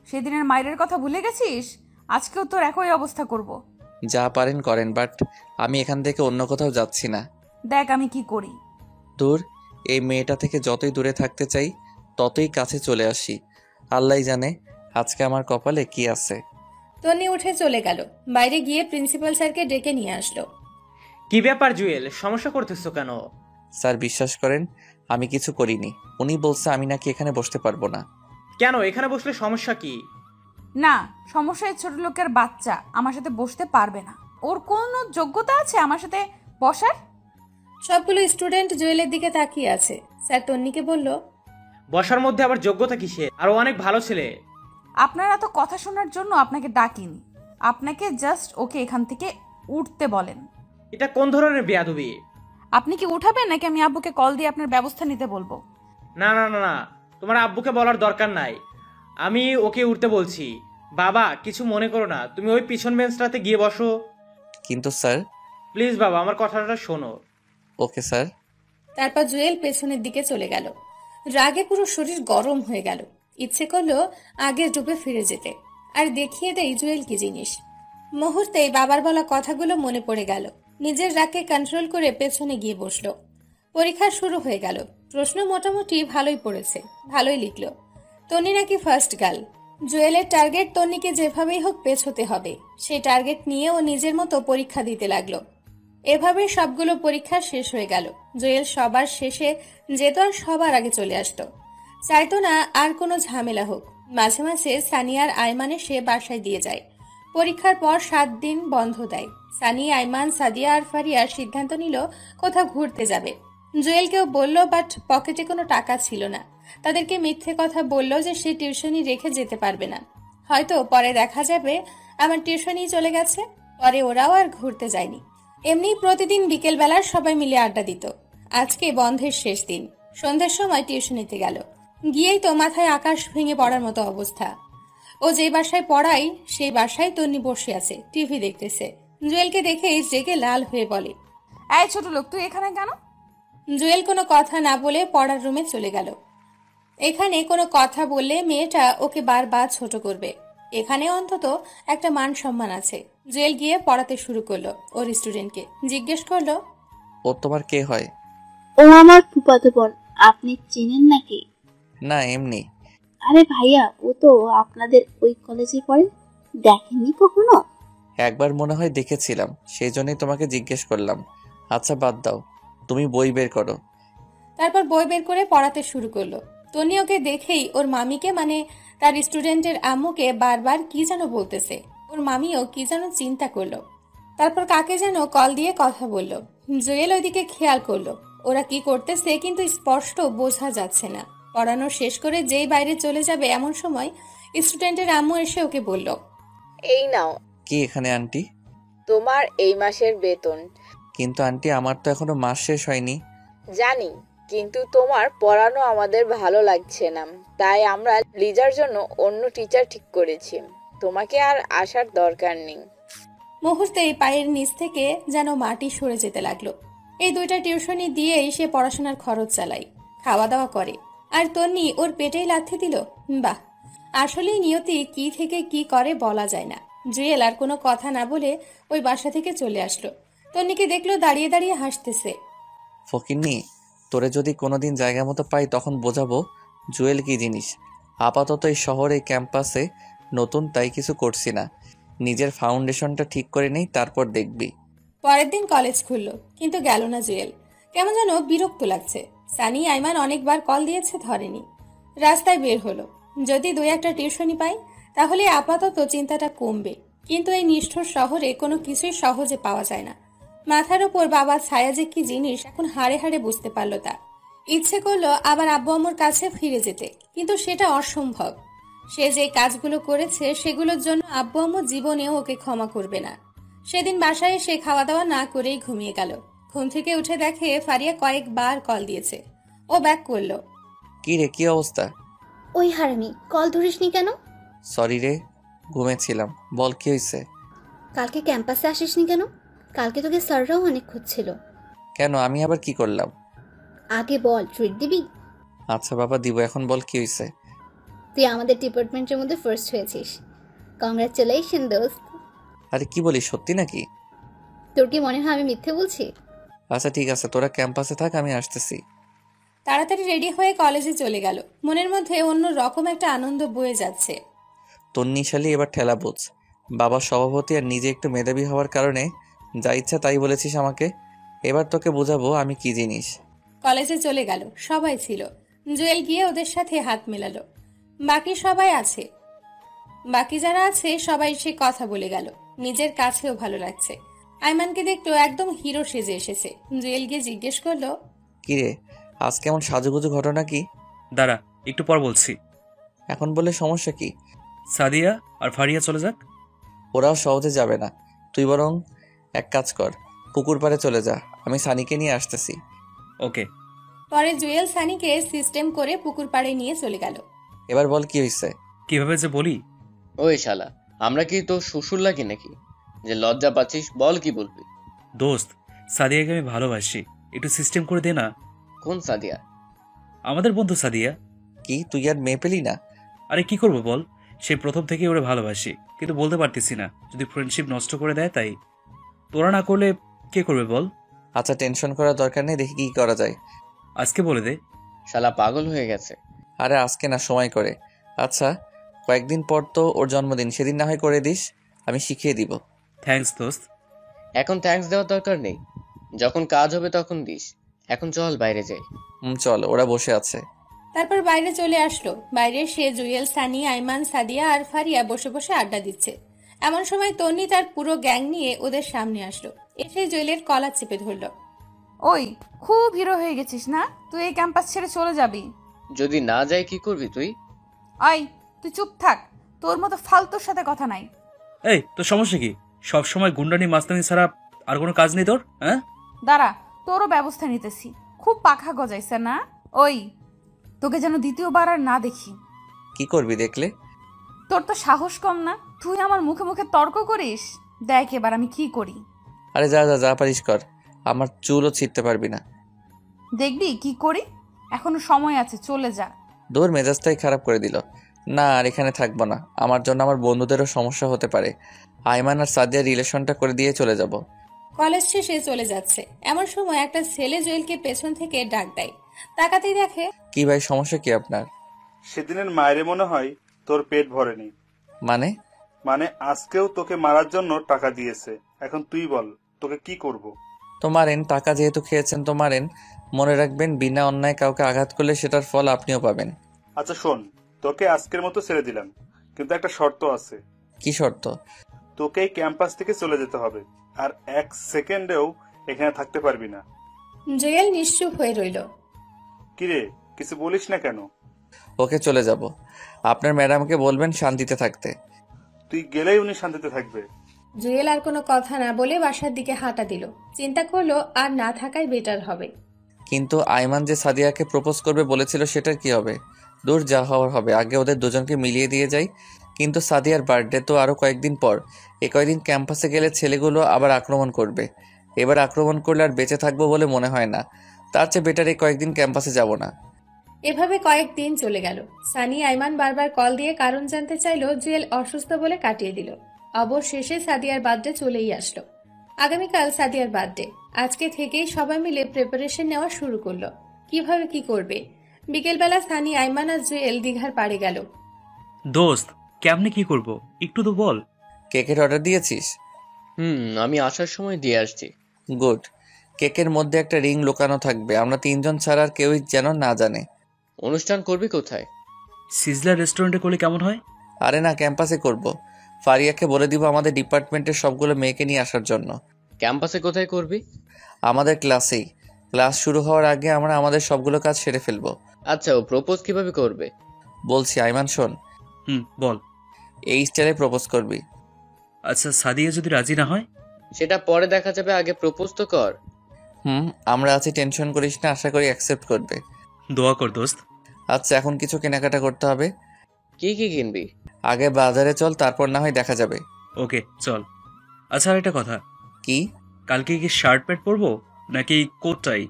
সেদিনের মায়ের কথা ভুলে গেছিস? আজকেও তোর একই অবস্থা করব। যা পারেন করেন, বাট আমি এখান থেকে অন্য কোথাও যাচ্ছি না। দেখ আমি কি করি। দূর, এই মেয়েটা থেকে যতই দূরে থাকতে চাই ততই কাছে চলে আসি। আল্লাহই জানে আজকে আমার কপালে কি আছে। তন্নি উঠে চলে গেল। বাইরে গিয়ে প্রিন্সিপাল স্যারকে ডেকে নিয়ে আসলো। কি ব্যাপার জুয়েল, সমস্যা করতেছো কেন? স্যার বিশ্বাস করেন আমি কিছু করিনি। উনি বলছে আমি নাকি এখানে বসতে পারবো না। কেন, এখানে বসলে সমস্যা কি? না, সমস্যা এই ছোট লোকের বাচ্চা আমার সাথে বসতে পারবে না। ওর কোনো যোগ্যতা আছে আমার সাথে বসার? সবগুলো স্টুডেন্ট জুয়েলের দিকে তাকিয়ে আছে। স্যার তন্নিকে বলল, বসার মধ্যে আবার যোগ্যতা কিসে? আরো অনেক ভালো ছেলে। আপনারা তো কথা শোনার জন্য আপনাকে ডাকিনি, আপনাকে জাস্ট ওকে এখান থেকে উঠতে বলেন। এটা কোন ধরনের বেয়াদবি? আপনি কি উঠাবেন নাকি আমি আব্বুকে কল দিয়ে আপনার ব্যবস্থা নিতে বলবো? না না না না, তোমার আব্বুকে বলার দরকার নাই, আমি ওকে উঠতে বলছি। বাবা কিছু মনে করো না, তুমি ওই পিছন বেঞ্চটাতে গিয়ে বসো। কিন্তু স্যার। প্লিজ বাবা, আমার কথাটা শোনো। Okay sir. তারপর জুয়েল পেছনের দিকে চলে গেল। রাগে পুরো শরীর গরম হয়ে গেল। ইচ্ছে করলো আগের রূপে ফিরে যেতে, আর দেখিয়ে দেয় জুয়েল কি জিনিস। মুহূর্তেই বাবার বলা কথাগুলো মনে পড়ে গেল। নিজের রাগকে কন্ট্রোল করে পেছনে গিয়ে বসলো। পরীক্ষা শুরু হয়ে গেল। প্রশ্ন মোটামুটি ভালোই পড়েছে, ভালোই লিখলো। তন্নি নাকি ফার্স্ট গার্ল। জুয়েলের টার্গেট তন্নিকে যেভাবেই হোক পেছোতে হবে। সেই টার্গেট নিয়ে ও নিজের মতো পরীক্ষা দিতে লাগলো। এভাবে সবগুলো পরীক্ষা শেষ হয়ে গেল। জুয়েল সবার শেষে যেত আর সবার আগে চলে আসতো। চাইতো না আর কোনো ঝামেলা হোক। মাঝে মাঝে সানিয়ার আইমান এসে বাসায় দিয়ে যায়। পরীক্ষার পর 7 দিন বন্ধ দেয়। সানি, আইমান, সাদিয়া আর ফারিয়া সিদ্ধান্ত নিল কোথাও ঘুরতে যাবে। জুয়েলকেও বলল, বাট পকেটে কোনো টাকা ছিল না। তাদেরকে মিথ্যে কথা বলল যে সে টিউশনি রেখে যেতে পারবে না। হয়তো পরে দেখা যাবে আমার টিউশনি চলে গেছে। পরে ওরাও আর ঘুরতে যায়নি। এমনি প্রতিদিন বিকেলবেলার সবাই মিলে আড্ডা দিত। আজকে বন্ধের শেষ দিন। সন্ধ্যার সময় টিউশনিতে গেল। গিয়েই তো মাথায় আকাশ ভেঙে পড়ার মতো অবস্থা। ও যে বাসায় পড়ায় সেই বাসায় তন্নি বসে আছে, টিভি দেখতেছে। জুয়েলকে দেখেই রেগে লাল হয়ে বলে, এই ছোট লোক, তুই এখানে কেন? জুয়েল কোনো কথা না বলে পড়ার রুমে চলে গেল। এখানে কোনো কথা বললে মেয়েটা ওকে বারবার ছোট করবে। এখানে অন্তত একটা মান সম্মান আছে। জুয়েল গিয়ে পড়াতে শুরু করলো। ওর স্টুডেন্টকে জিজ্ঞেস করলো, ও তোমার কে হয়? ও আমার ফুফাতো বোন। আপনি চিনেন নাকি? না, এমনি। আরে ভাইয়া, ও তো আপনাদের ওই কলেজে পড়ে, দেখেননি কখনো? একবার মনে হয় দেখেছিলাম, সেই জন্যই তোমাকে জিজ্ঞেস করলাম। আচ্ছা বাদ দাও, তুমি বই বের করো। তারপর বই বের করে পড়াতে শুরু করলো। তনি ওকে দেখেই ওর মামিকে, মানে তার স্টুডেন্টের আম্মুকে বারবার কি যেন বলতেছে। ওর মামিও কি যেন চিন্তা করলো। তারপর কাকে যেন কল দিয়ে কথা বলল। জুয়েল ওইদিকে খেয়াল করলো। ওরা কি করতেছে কিন্তু স্পষ্ট বোঝা যাচ্ছে না। পড়ানো শেষ করে যেই বাইরে চলে যাবে এমন সময় স্টুডেন্টের আম্মু এসে ওকে বলল, এই নাও কি এখানে আন্টি? তোমার এই মাসের বেতন। কিন্তু আন্টি, আমার তো এখনো মাস শেষ হয়নি। জানি, কিন্তু তোমার পড়ানো আমাদের ভালো লাগছে না, তাই আমরা লিজার জন্য অন্য টিচার ঠিক করেছি। তোমাকে আর আসার দরকার নেই। মুহূর্তেই পায়ের নিচ থেকে যেন মাটি সরে যেতে লাগলো। এই 2টা টিউশনি দিয়েই সে পড়াশোনার খরচ চালায়, খাওয়া দাওয়া করে। আর তন্নি ওর পেটেই লাথি দিল। বাহ, আসলেই নিয়তি কি থেকে কি করে বলা যায় না। জুয়েল আর কোনো কথা না বলে ওই বাসা থেকে চলে আসলো। তন্নিকে দেখলো দাঁড়িয়ে দাঁড়িয়ে হাসতেছে। ফকিন্নি, তোরে যদি কোনোদিন জায়গা মতো পাই তখন বোঝাবো জুয়েল কি জিনিস। আপাতত এই শহরে ক্যাম্পাসে নতুন, তাই কিছু করছি না। নিজের ফাউন্ডেশনটা ঠিক করে নেই, তারপর দেখবি। পরের দিন কলেজ খুললো, কিন্তু গেল না জুয়েল। কেমন যেন বিরক্ত লাগছে। সানি, আইমান অনেকবার কল দিয়েছে, ধরেনি। রাস্তায় বের হলো। যদি 2-1টা টিউশনি পাই তাহলে আপাতত চিন্তাটা কমবে। কিন্তু এই নিষ্ঠুর শহরে কোনো কিছুই সহজে পাওয়া যায় না। মাথার উপর বাবার ছায়া যে কি জিনিস এখন হাড়ে হাড়ে বুঝতে পারলো তা। ইচ্ছে করলো আবার আব্বু আম্মুর কাছে ফিরে যেতে, কিন্তু সেটা অসম্ভব। সে যে কাজগুলো করেছে সেগুলোর জন্য আব্বু আম্মু জীবনেও ওকে ক্ষমা করবে না। সেদিন বাসায় এসে খাওয়া দাওয়া না করেই ঘুমিয়ে গেল। ঘুম থেকে উঠে দেখে ফারিয়া কয়েকবার কল দিয়েছে। ও ব্যাক করলো। কি রে, কি অবস্থা? ওই হারামি, কল ধরিসনি কেন? সরি রে, ঘুমেছিলাম। বল কি হয়েছে? কালকে ক্যাম্পাসে আসিসনি কেন? কালকে তোকে স্যাররাও অনেক খুঁজছিল। কেন, আমি আবার কি করলাম? আগে বল, ট্রিট দিবি? আচ্ছা বাবা দিব, এখন বল কি হয়েছে? তুই আমাদের ডিপার্টমেন্টের মধ্যে ফার্স্ট হয়েছিস। কংগ্রাচুলেশন দোস্ত। আরে কি বলিস, সত্যি নাকি? তোর কি মনে হয় আমি মিথ্যে বলছি? আচ্ছা ঠিক আছে, তোরা ক্যাম্পাসে থাক, আমি আসতেছি। তাড়াতাড়ি রেডি হয়ে কলেজে চলে গেল। মনের মধ্যে অন্য রকম একটা আনন্দ বয়ে যাচ্ছে। তন্নিশালি এবার ঠেলা বুঝ। বাবার সভাপতি আর নিজে একটু মেধাবী হওয়ার কারণে যা ইচ্ছা তাই বলেছিস আমাকে। এবার তোকে বোঝাবো আমি কি জিনিস। কলেজে চলে গেল, সবাই ছিল। জুয়েল গিয়ে ওদের সাথে হাত মেলালো। বাকি সবাই আছে, বাকি যারা আছে সবাই সে কথা বলে গেল। নিজের কাছেও ভালো লাগছে। আইমানকে দেখতো একদম হিরো সেজে এসেছে। জুয়েল গিয়ে জিজ্ঞেস করলো, কিরে আজ কেমন সাজুগুজু ঘটনা কি? দাঁড়া, একটু পর বলছি। এখন বলে সমস্যা কি? সাদিয়া আর ফারিয়া চলে যাক। ওরাও সহজে যাবে না, তুই বরং এক কাজ কর, পুকুর পাড়ে চলে যা, আমি সানিকে নিয়ে আসতেছি। ওকে। পরে জুয়েল সানিকে সিস্টেম করে পুকুর পাড়ে নিয়ে চলে গেল। এবার বল কি হয়েছে? কিভাবে যে বলি। ওই শালা, আমরা কি তো শ্বশুর লাগি নাকি যে লজ্জা পাচ্ছিস? বল কি বলবি। দোস্ত, সাদিয়াকে আমি ভালোবাসি, একটু সিস্টেম করে দে না। কোন সাদিয়া? আমাদের বন্ধু সাদিয়া। কি তুই আর মেয়ে পেলি না? আরে কি করবো বল, সেই প্রথম থেকে ওরে ভালোবাসি, কিন্তু বলতে পারতেছি না, যদি ফ্রেন্ডশিপ নষ্ট করে দেয় তাই। তোরা না করলে কে করবে বল? আচ্ছা টেনশন করার দরকার নেই, দেখি কি করা যায়। আজকে বলে দে। শালা পাগল হয়ে গেছে। আরে আজকে না, সময় করে। আচ্ছা কয়েকদিন পর তো ওর জন্মদিন, সেদিন না হয় করে দিস, আমি শিখিয়ে দিব। থ্যাঙ্কস দোস্ত। এখন থ্যাঙ্কস দেওয়ার দরকার নেই, যখন কাজ হবে তখন দিস। এখন চল বাইরে যাই। চল, ওরা বসে আছে। তারপর বাইরে চলে আসলো। বাইরে সে জুয়েল, সানি, আইমান, সাদিয়া আর ফারিয়া বসে বসে আড্ডা দিচ্ছে। এমন সময় তন্নি তার পুরো গ্যাং নিয়ে ওদের সামনে আসলো। এসে জুয়েলের কলার চেপে ধরলো। ওই, খুব হিরো হয়ে গেছিস না? তুই এই ক্যাম্পাস ছেড়ে চলে যাবি। যদি না যাই কি করবি তুই? ওই, তুই চুপ থাক, তোর মতো ফালতুর সাথে কথা নাই। এই তোর সমস্যা কি? সব সময় গুন্ডানি মাস্তানি ছাড়া আর কোনো কাজ নেই তোর? হ্যাঁ দাঁড়া, তোরও ব্যবস্থা নিতেছি। খুব পাখা গজাইছে না? ওই, তোকে যেন দ্বিতীয়বার আর না দেখি। কি করবি দেখলে? তোর তো সাহস কম না, তুই আমার মুখে মুখে তর্ক করিস। দেখ এবার আমি কি করি। আরে যা যা যা পারিস কর, আমার চুলও ছিঁড়তে পারবি না। দেখবি কি করি, এখনো সময় আছে, চলে যা। দূর, মেজাজটাই খারাপ করে দিল। না আর এখানে থাকবো না, আমার জন্য আমার বন্ধুদেরও সমস্যা হতে পারে। আইমান আর সাদিয়ার রিলেশনটা করে দিয়ে চলে যাব। কলেজ শেষে চলে যাচ্ছে। এমন সময় একটা ছেলে জুয়েলকে পেছন থেকে ডাক দেয়। তাকাতেই দেখে। কি ভাই, সমস্যা কি আপনার? সেদিনের মায়েরে মনে হয় তোর পেট ভরেনি। মানে আজকেও তোকে মারার জন্য টাকা দিয়েছে। এখন তুই বল তোকে কি করব? তো মারেন, টাকা যেহেতু খেয়েছেন তো মারেন। মনে রাখবেন বিনা অন্যায় কাউকে আঘাত করলে সেটার ফল আপনিও পাবেন। আচ্ছা শোন, তোকে আজকের মতো ছেড়ে দিলাম, কিন্তু একটা শর্ত আছে। কি শর্ত? তোকে এই ক্যাম্পাস থেকে চলে যেতে হবে, আর এক সেকেন্ডেও এখানে থাকতে পারবি না। জুয়েল নিশ্চুপ হয়ে রইল। কিরে, কিছু বলিস না কেন? ওকে, চলে যাব। আপনার ম্যাডামকে বলবেন শান্তিতে থাকতে। তুই গেলেই উনি শান্তিতে থাকবে। জুয়েল আর কোনো কথা না বলে বাসার দিকে হাঁটা দিল। চিন্তা করলো আর না থাকাই বেটার হবে। কিন্তু আইমান যে সাদিয়াকে প্রপোজ করবে বলেছিল সেটার কি হবে? দূর, যা হওয়ার হবে, আগে ওদের দুজনকে মিলিয়ে দিয়ে যাই। কিন্তু সাদিয়ার বার্থডে তো আরো কয়েকদিন পর। এ কয়েকদিন ক্যাম্পাসে গেলে ছেলেগুলো আবার আক্রমণ করবে। এবার আক্রমণ করলে আর বেঁচে থাকবো বলে মনে হয় না। তার চেয়ে বেটার এই কয়েকদিন ক্যাম্পাসে যাব না। এভাবে কয়েকদিন চলে গেল। সানি আইমান বারবার কল দিয়ে কারণ জানতে চাইলো। জুয়েল অসুস্থ বলে কাটিয়ে দিল। অবশেষে সাদিয়ার বার্থডে চলেই আসলো। আগামীকাল সাদিয়ার বার্থডে। আজকে থেকেই সবাই মিলে প্রিপারেশন নেওয়া শুরু করলো। কিভাবে কি করবে। বিকেলবেলা সানি, আইমান আর জুয়েল দীঘার পাড়ে গেল। দোস্ত, কেমনে কি করব একটু তো বল। কেকের অর্ডার দিয়েছিস? আমি আসার সময় দিয়ে আসছি। গুড। কেকের মধ্যে একটা রিং লুকানো থাকবে, আমরা তিনজন ছাড়া আর কেউই যেন না জানে। অনুষ্ঠান করবি কোথায়? সিজলার রেস্টুরেন্টে করলে কেমন হয়? আরে না, ক্যাম্পাসে করব। ফারিয়াকে বলে দিব আমাদের ডিপার্টমেন্টের সবগুলো মেয়েকে নিয়ে আসার জন্য। ক্যাম্পাসে কোথায় করবি? আমাদের ক্লাসেই। ক্লাস শুরু হওয়ার আগে আমরা আমাদের সবগুলো কাজ সেরে ফেলবো। আচ্ছা, ও প্রপোজ কিভাবে করবে? বলছি, আইমান শোন। বল। এই স্টাইলে প্রপোজ করবি। আচ্ছা, সাদিয়া যদি রাজি না হয়? সেটা পরে দেখা যাবে, আগে প্রপোজ তো কর। আমরা আছি, টেনশন করিস না, আশা করি অ্যাকসেপ্ট করবে। দোয়া কর দোস্ত। আচ্ছা, এখন কিছু কেনাকাটা করতে হবে। কি কি কিনবি? আগে বাজারে চল, তারপর না হয় দেখা যাবে। ওকে চল। আচ্ছা, আর একটা কথা। কি? কালকে কি শার্ট প্যান্ট পরবো নাকি কোট টাই?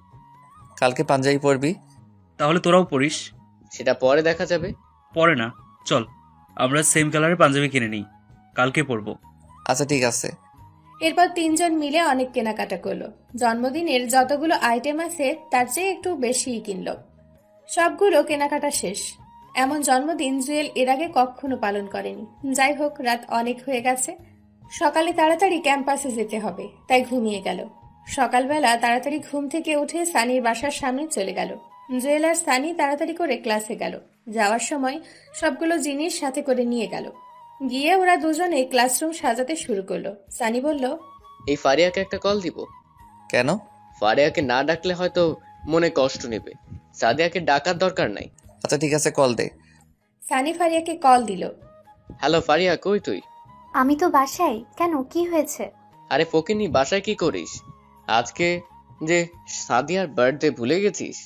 কালকে পাঞ্জাবি পরবি। তাহলে তোরাও পড়িস। সেটা পরে দেখা যাবে। পরে না, চল আমরা সেম কালারের পাঞ্জাবি কিনে নিই, কালকে পরবো। আচ্ছা ঠিক আছে। এরপর তিনজন মিলে অনেক কেনাকাটা করলো। জন্মদিনের যতগুলো আইটেম আছে তার চেয়ে একটু বেশিই কিনলো। সবগুলো কেনাকাটা শেষ। এমন জন্মদিন জুয়েল এর আগে কখনো পালন করেনি। যাই হোক, রাত অনেক হয়ে গেছে, সকালে তাড়াতাড়ি ক্যাম্পাসে যেতে হবে, তাই ঘুমিয়ে গেল। সকালবেলা তাড়াতাড়ি ঘুম থেকে উঠে সানির বাসার সামনে চলে গেল। জুয়েল আর সানি তাড়াতাড়ি করে ক্লাসে গেল। যাওয়ার সময় সবগুলো জিনিস সাথে করে নিয়ে গেল। গিয়ে ওরা দুজনে ক্লাসরুম সাজাতে শুরু করলো। সানি বলল, এই ফারিয়াকে একটা কল দিব। কেন? ফারিয়াকে না ডাকলে হয়তো মনে কষ্ট নেবে। সাদিয়াকে ডাকার দরকার নাই। আচ্ছা ঠিক আছে, কল দে। সানি ফারিয়াকে কল দিল। হ্যালো ফারিয়া, কই তুই? আমি তো বাসায়। কেন, কি হয়েছে? আরে ফকিনি, বাসায় কি করিস? আজকে যে সাদিয়ার বার্থডে ভুলে গেছিস?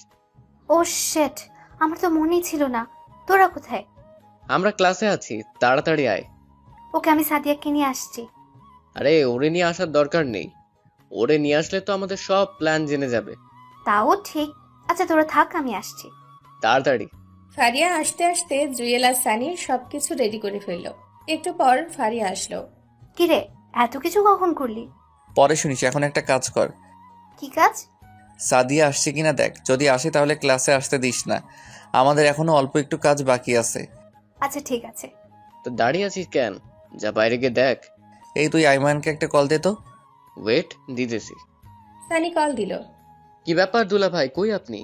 ও শেট, আমার তো মনেই ছিল না। তোরা কোথায়? আমরা ক্লাসে আছি, তাড়াতাড়ি আয়। ওকে, আমি সাদিয়াকে নিয়ে আসছি। আরে ওরে নিয়ে আসার দরকার নেই, ওরে নিয়ে আসলে তো আমাদের সব প্ল্যান জেনে যাবে। তাও ঠিক। আচ্ছা তোরা থাক, আমি আসছি। তাড়াতাড়ি। ফারিয়া আসতে আসতে জুয়েল আর সানির সবকিছু রেডি করে ফেললো। একটু পর ফারিয়া আসলো। কিরে, এত কিছু কখন করলি? পরে শুনিস, এখন একটা কাজ কর। কি কাজ? সাদিয়া আসছে কিনা দেখ, যদি আসে তাহলে ক্লাসে আসতে দিস না, আমাদের এখনো অল্প একটু কাজ বাকি আছে। আচ্ছা ঠিক আছে। তো দাঁড়িয়ে আছিস কেন? যা বাইরে গিয়ে দেখ। এই তুই আইমানকে একটা কল দে তো। ওয়েট, দিতেছি। সানি কল দিল। কি ব্যাপার দুলা ভাই, কই আপনি?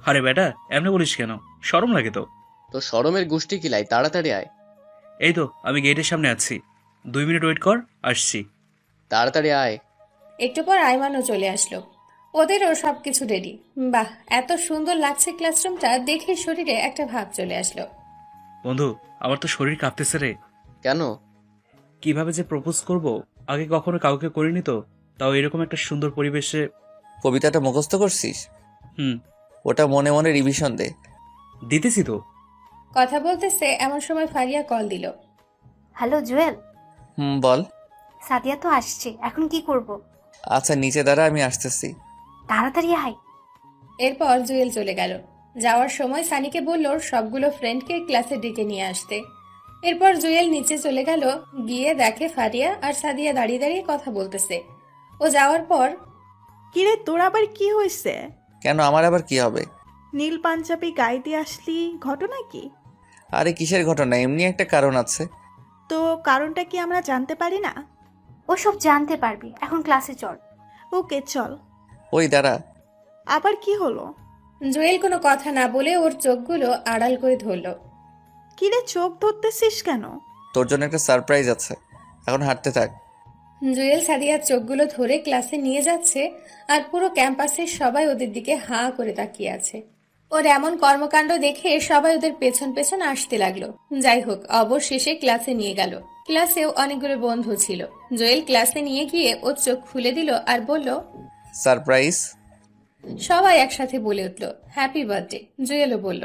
আরে বেটা, এমনি বলিস কেন? শরম লাগে তো। তো শরমের গোষ্ঠী কিলাই, তাড়াতাড়ি আয়। এই তো আমি গেটের সামনে আছি, 2 মিনিট ওয়েট কর, আসছি। তাড়াতাড়ি আয়। একটু পর আইমানও চলে আসলো। ওদেরও সবকিছু রেডি। বাহ, এত সুন্দর লাগছে ক্লাসরুমটা দেখে শরীরে একটা ভাব চলে আসলো। বন্ধু, আমার তো শরীর কাঁপতেছে রে। কেন? কিভাবে যে প্রপোজ করব, আগে কখনো কাউকে করিনি তো, তাও এরকম একটা সুন্দর পরিবেশে। কবিতাটা মুখস্থ করছিস? হুম। ওটা মনে মনে রিভিশন দে। দিতেছি তো। কথা বলতেছে এমন সময় ফারিয়া কল দিল। হ্যালো জুয়েল। বল। সাদিয়া তো আসছে, এখন কি করব? আচ্ছা নিচে দাঁড়া, আমি আসতেছি। তাড়াতাড়ি আয়। এরপর জুয়েল চলে গেল। যাওয়ার সময় সানিকে বলল সবগুলো ফ্রেন্ডকে ক্লাসে ডেকে নিয়ে আসতে। এরপর জুয়েল নিচে চলে গেল। গিয়ে দেখে ফারিয়া আর সাদিয়া দাঁড়িয়ে দাঁড়িয়ে কথা বলতেছে। ও যাওয়ার পর, কিরে তোর আবার কি হয়েছে? কেন, আমার আবার কি হবে? নীল পাঞ্জাবি গায়ে দিয়ে আসলি, ঘটনা কি? আরে কিসের ঘটনা, এমনি একটা কারণ আছে। তো কারণটা কি আমরা জানতে পারি না? ওসব জানতে পারবি, এখন ক্লাসে চল। ওকে চল। ওই দাঁড়া। আবার কি হলো? জুয়েল কোনো কথা না বলে ওর চোখগুলো আড়াল করে ধরল। কিরে চোখ ধরতেছিস কেন? তোর জন্য একটা সারপ্রাইজ আছে, এখন হাঁটতে থাক। জুয়েল সাদিয়ার চোখগুলো ধরে ক্লাসে নিয়ে যাচ্ছে আর পুরো ক্যাম্পাসের সবাই ওদের দিকে হাঁ করে তাকিয়ে আছে। ওর এমন কর্মকাণ্ড দেখে সবাই ওদের পেছন পেছন আসতে লাগলো। যাই হোক, অবশেষে ক্লাসে নিয়ে গেল। ক্লাসেও অনেকগুলো বন্ধু ছিল। জুয়েল ক্লাসে নিয়ে গিয়ে ওর চোখ খুলে দিল আর বলল, সারপ্রাইজ। সবাই একসাথে বলে উঠল, হ্যাপি বার্থডে। জুয়েলও বলল,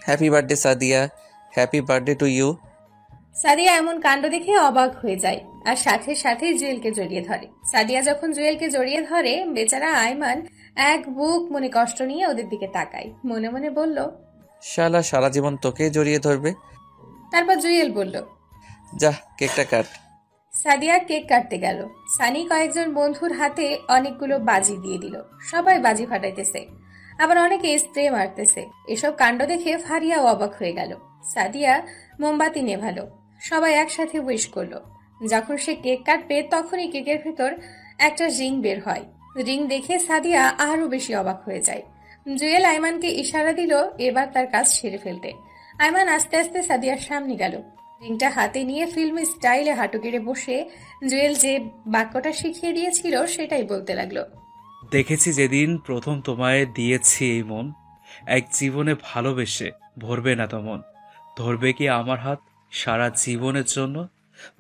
happy birthday Sadia, happy birthday to you. Sadia এমন কাণ্ড দেখে অবাক হয়ে যায় আর সাথে সাথে জুয়েলকে জড়িয়ে ধরে। সাদিয়া যখন জুয়েলকে জড়িয়ে ধরে, বেচারা আয়মান এক বুক মনে কষ্ট নিয়ে ওদের দিকে তাকায়। মনে মনে বলল, শালা সারা জীবন তোকে জড়িয়ে ধরবে। তারপর জুয়েল বলল, যা কেকটা কাট। সাদিয়া কেক কাটতে গেল। সানি কয়েকজন বন্ধুর হাতে অনেকগুলো বাজি দিয়ে দিল। সবাই বাজি ফাটাইতেছে, আবার অনেকে স্প্রে মারতেছে। এসব কাণ্ড দেখে ফারিয়াও অবাক হয়ে গেল। সাদিয়া মোমবাতি নেভালো। সবাই একসাথে উইশ করলো। যখন সে কেক কাটবে তখনই কেকের ভেতর একটা রিং বের হয়। রিং দেখে সাদিয়া আরো বেশি অবাক হয়ে যায়। জুয়েল আইমানকে ইশারা দিল এবার তার কাজ সেরে ফেলতে। আইমান আস্তে আস্তে সাদিয়ার সামনে গেল। রিংটা হাতে নিয়ে ফিল্মি স্টাইলে হাঁটু গেড়ে বসে জুয়েল যে বাক্যটা শিখিয়ে দিয়েছিল সেটাই বলতে লাগলো। দেখেছি যেদিন প্রথম তোমায় দিয়েছি এই মন, এক জীবনে ভালোবেসে ভরবে না তো মন। ধরবে কি আমার হাত সারা জীবনের জন্য,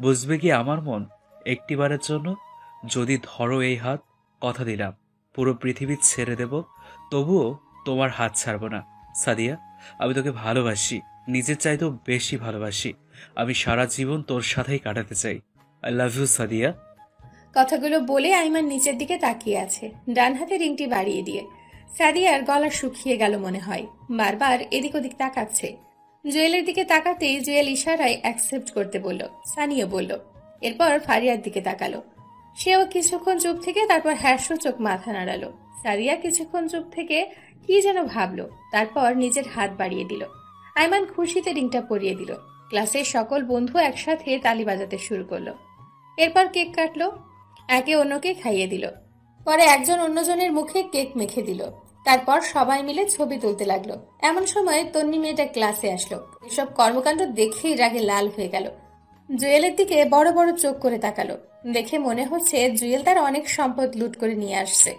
বুঝবে কি আমার মন একটিবারের জন্য। যদি ধরো এই হাত, কথা দিলাম পুরো পৃথিবী ছেড়ে দেব, তবুও তোমার হাত ছাড়বো না। সাদিয়া, আমি তোকে ভালোবাসি, নিজের চাইতেও বেশি ভালোবাসি। আমি সারা জীবন তোর সাথেই কাটাতে চাই। I love you Sadia. কথাগুলো বলে আইমান নিচের দিকে তাকিয়ে আছে, ডান হাতে রিংটি বাড়িয়ে দিয়ে। সাদিয়ার গলা শুকিয়ে গেল মনে হয়, বারবার এদিক ওদিক তাকাচ্ছে। জুয়েলের দিকে তাকাতেই জুয়েল ইশারায় অ্যাকসেপ্ট করতে বলল, সানিয়া বলল। এরপর ফারিয়ার দিকে তাকালো, সেও কিছুক্ষণ চুপ থেকে তারপর হ্যাঁসূচক মাথা নাড়ালো। সারিয়া কিছুক্ষণ চুপ থেকে কি যেন ভাবলো, তারপর নিজের হাত বাড়িয়ে দিল। আইমান খুশিতে রিংটা পরিয়ে দিল। ক্লাসের সকল বন্ধু একসাথে তালি বাজাতে শুরু করলো। এরপর কেক কাটলো, একে অন্যকে খাইয়ে দিল। পরে একজন অন্যজনের মুখে কেক মেখে দিল। তারপর সবাই মিলে ছবি তুলতে লাগলো। এমন সময় তন্নি মেয়েটা ক্লাসে আসলো। এসব কর্মকাণ্ড দেখেই রাগে লাল হয়ে গেল। জুয়েলের দিকে বড় বড় চোখ করে তাকালো। দেখে মনে হচ্ছে জুয়েল তার অনেক সম্পদ লুট করে নিয়ে আসছে।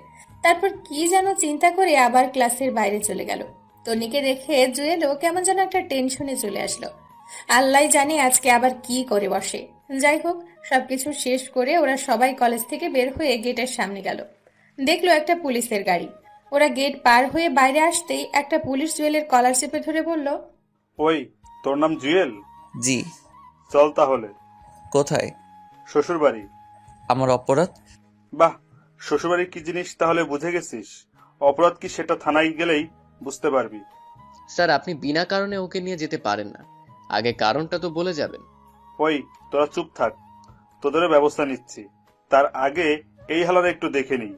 তারপর কি যেন চিন্তা করে আবার ক্লাসের বাইরে চলে গেল। তন্নিকে দেখে জুয়েলও কেমন যেন একটা টেনশনে চলে আসলো। আল্লাহ জানে আজকে আবার কি করে বসে। যাই হোক, সবকিছু শেষ করে ওরা সবাই কলেজ থেকে বের হয়ে গেটের সামনে গেল। দেখলো একটা পুলিশের গাড়ি। ওরা গেট পার হয়ে বাইরে আসতেই একটা পুলিশ জুয়েলের কলার চেপে ধরে বলল, ওই তোর নাম জুয়েল? জি। চল তাহলে। কোথায়? শ্বশুর বাড়ি। আমার অপরাধ? বাহ, শ্বশুরবাড়ি কি জিনিস তাহলে বুঝে গেছিস। অপরাধ কি সেটা থানায় গেলেই বুঝতে পারবি। স্যার, আপনি বিনা কারণে ওকে নিয়ে যেতে পারেন না, আগে কারণটা তো বলে যাবেন। ওই তোরা চুপ থাক, তোদেরও ব্যবস্থা নিচ্ছি। তার আগে এই হালারে একটু দেখে নিই।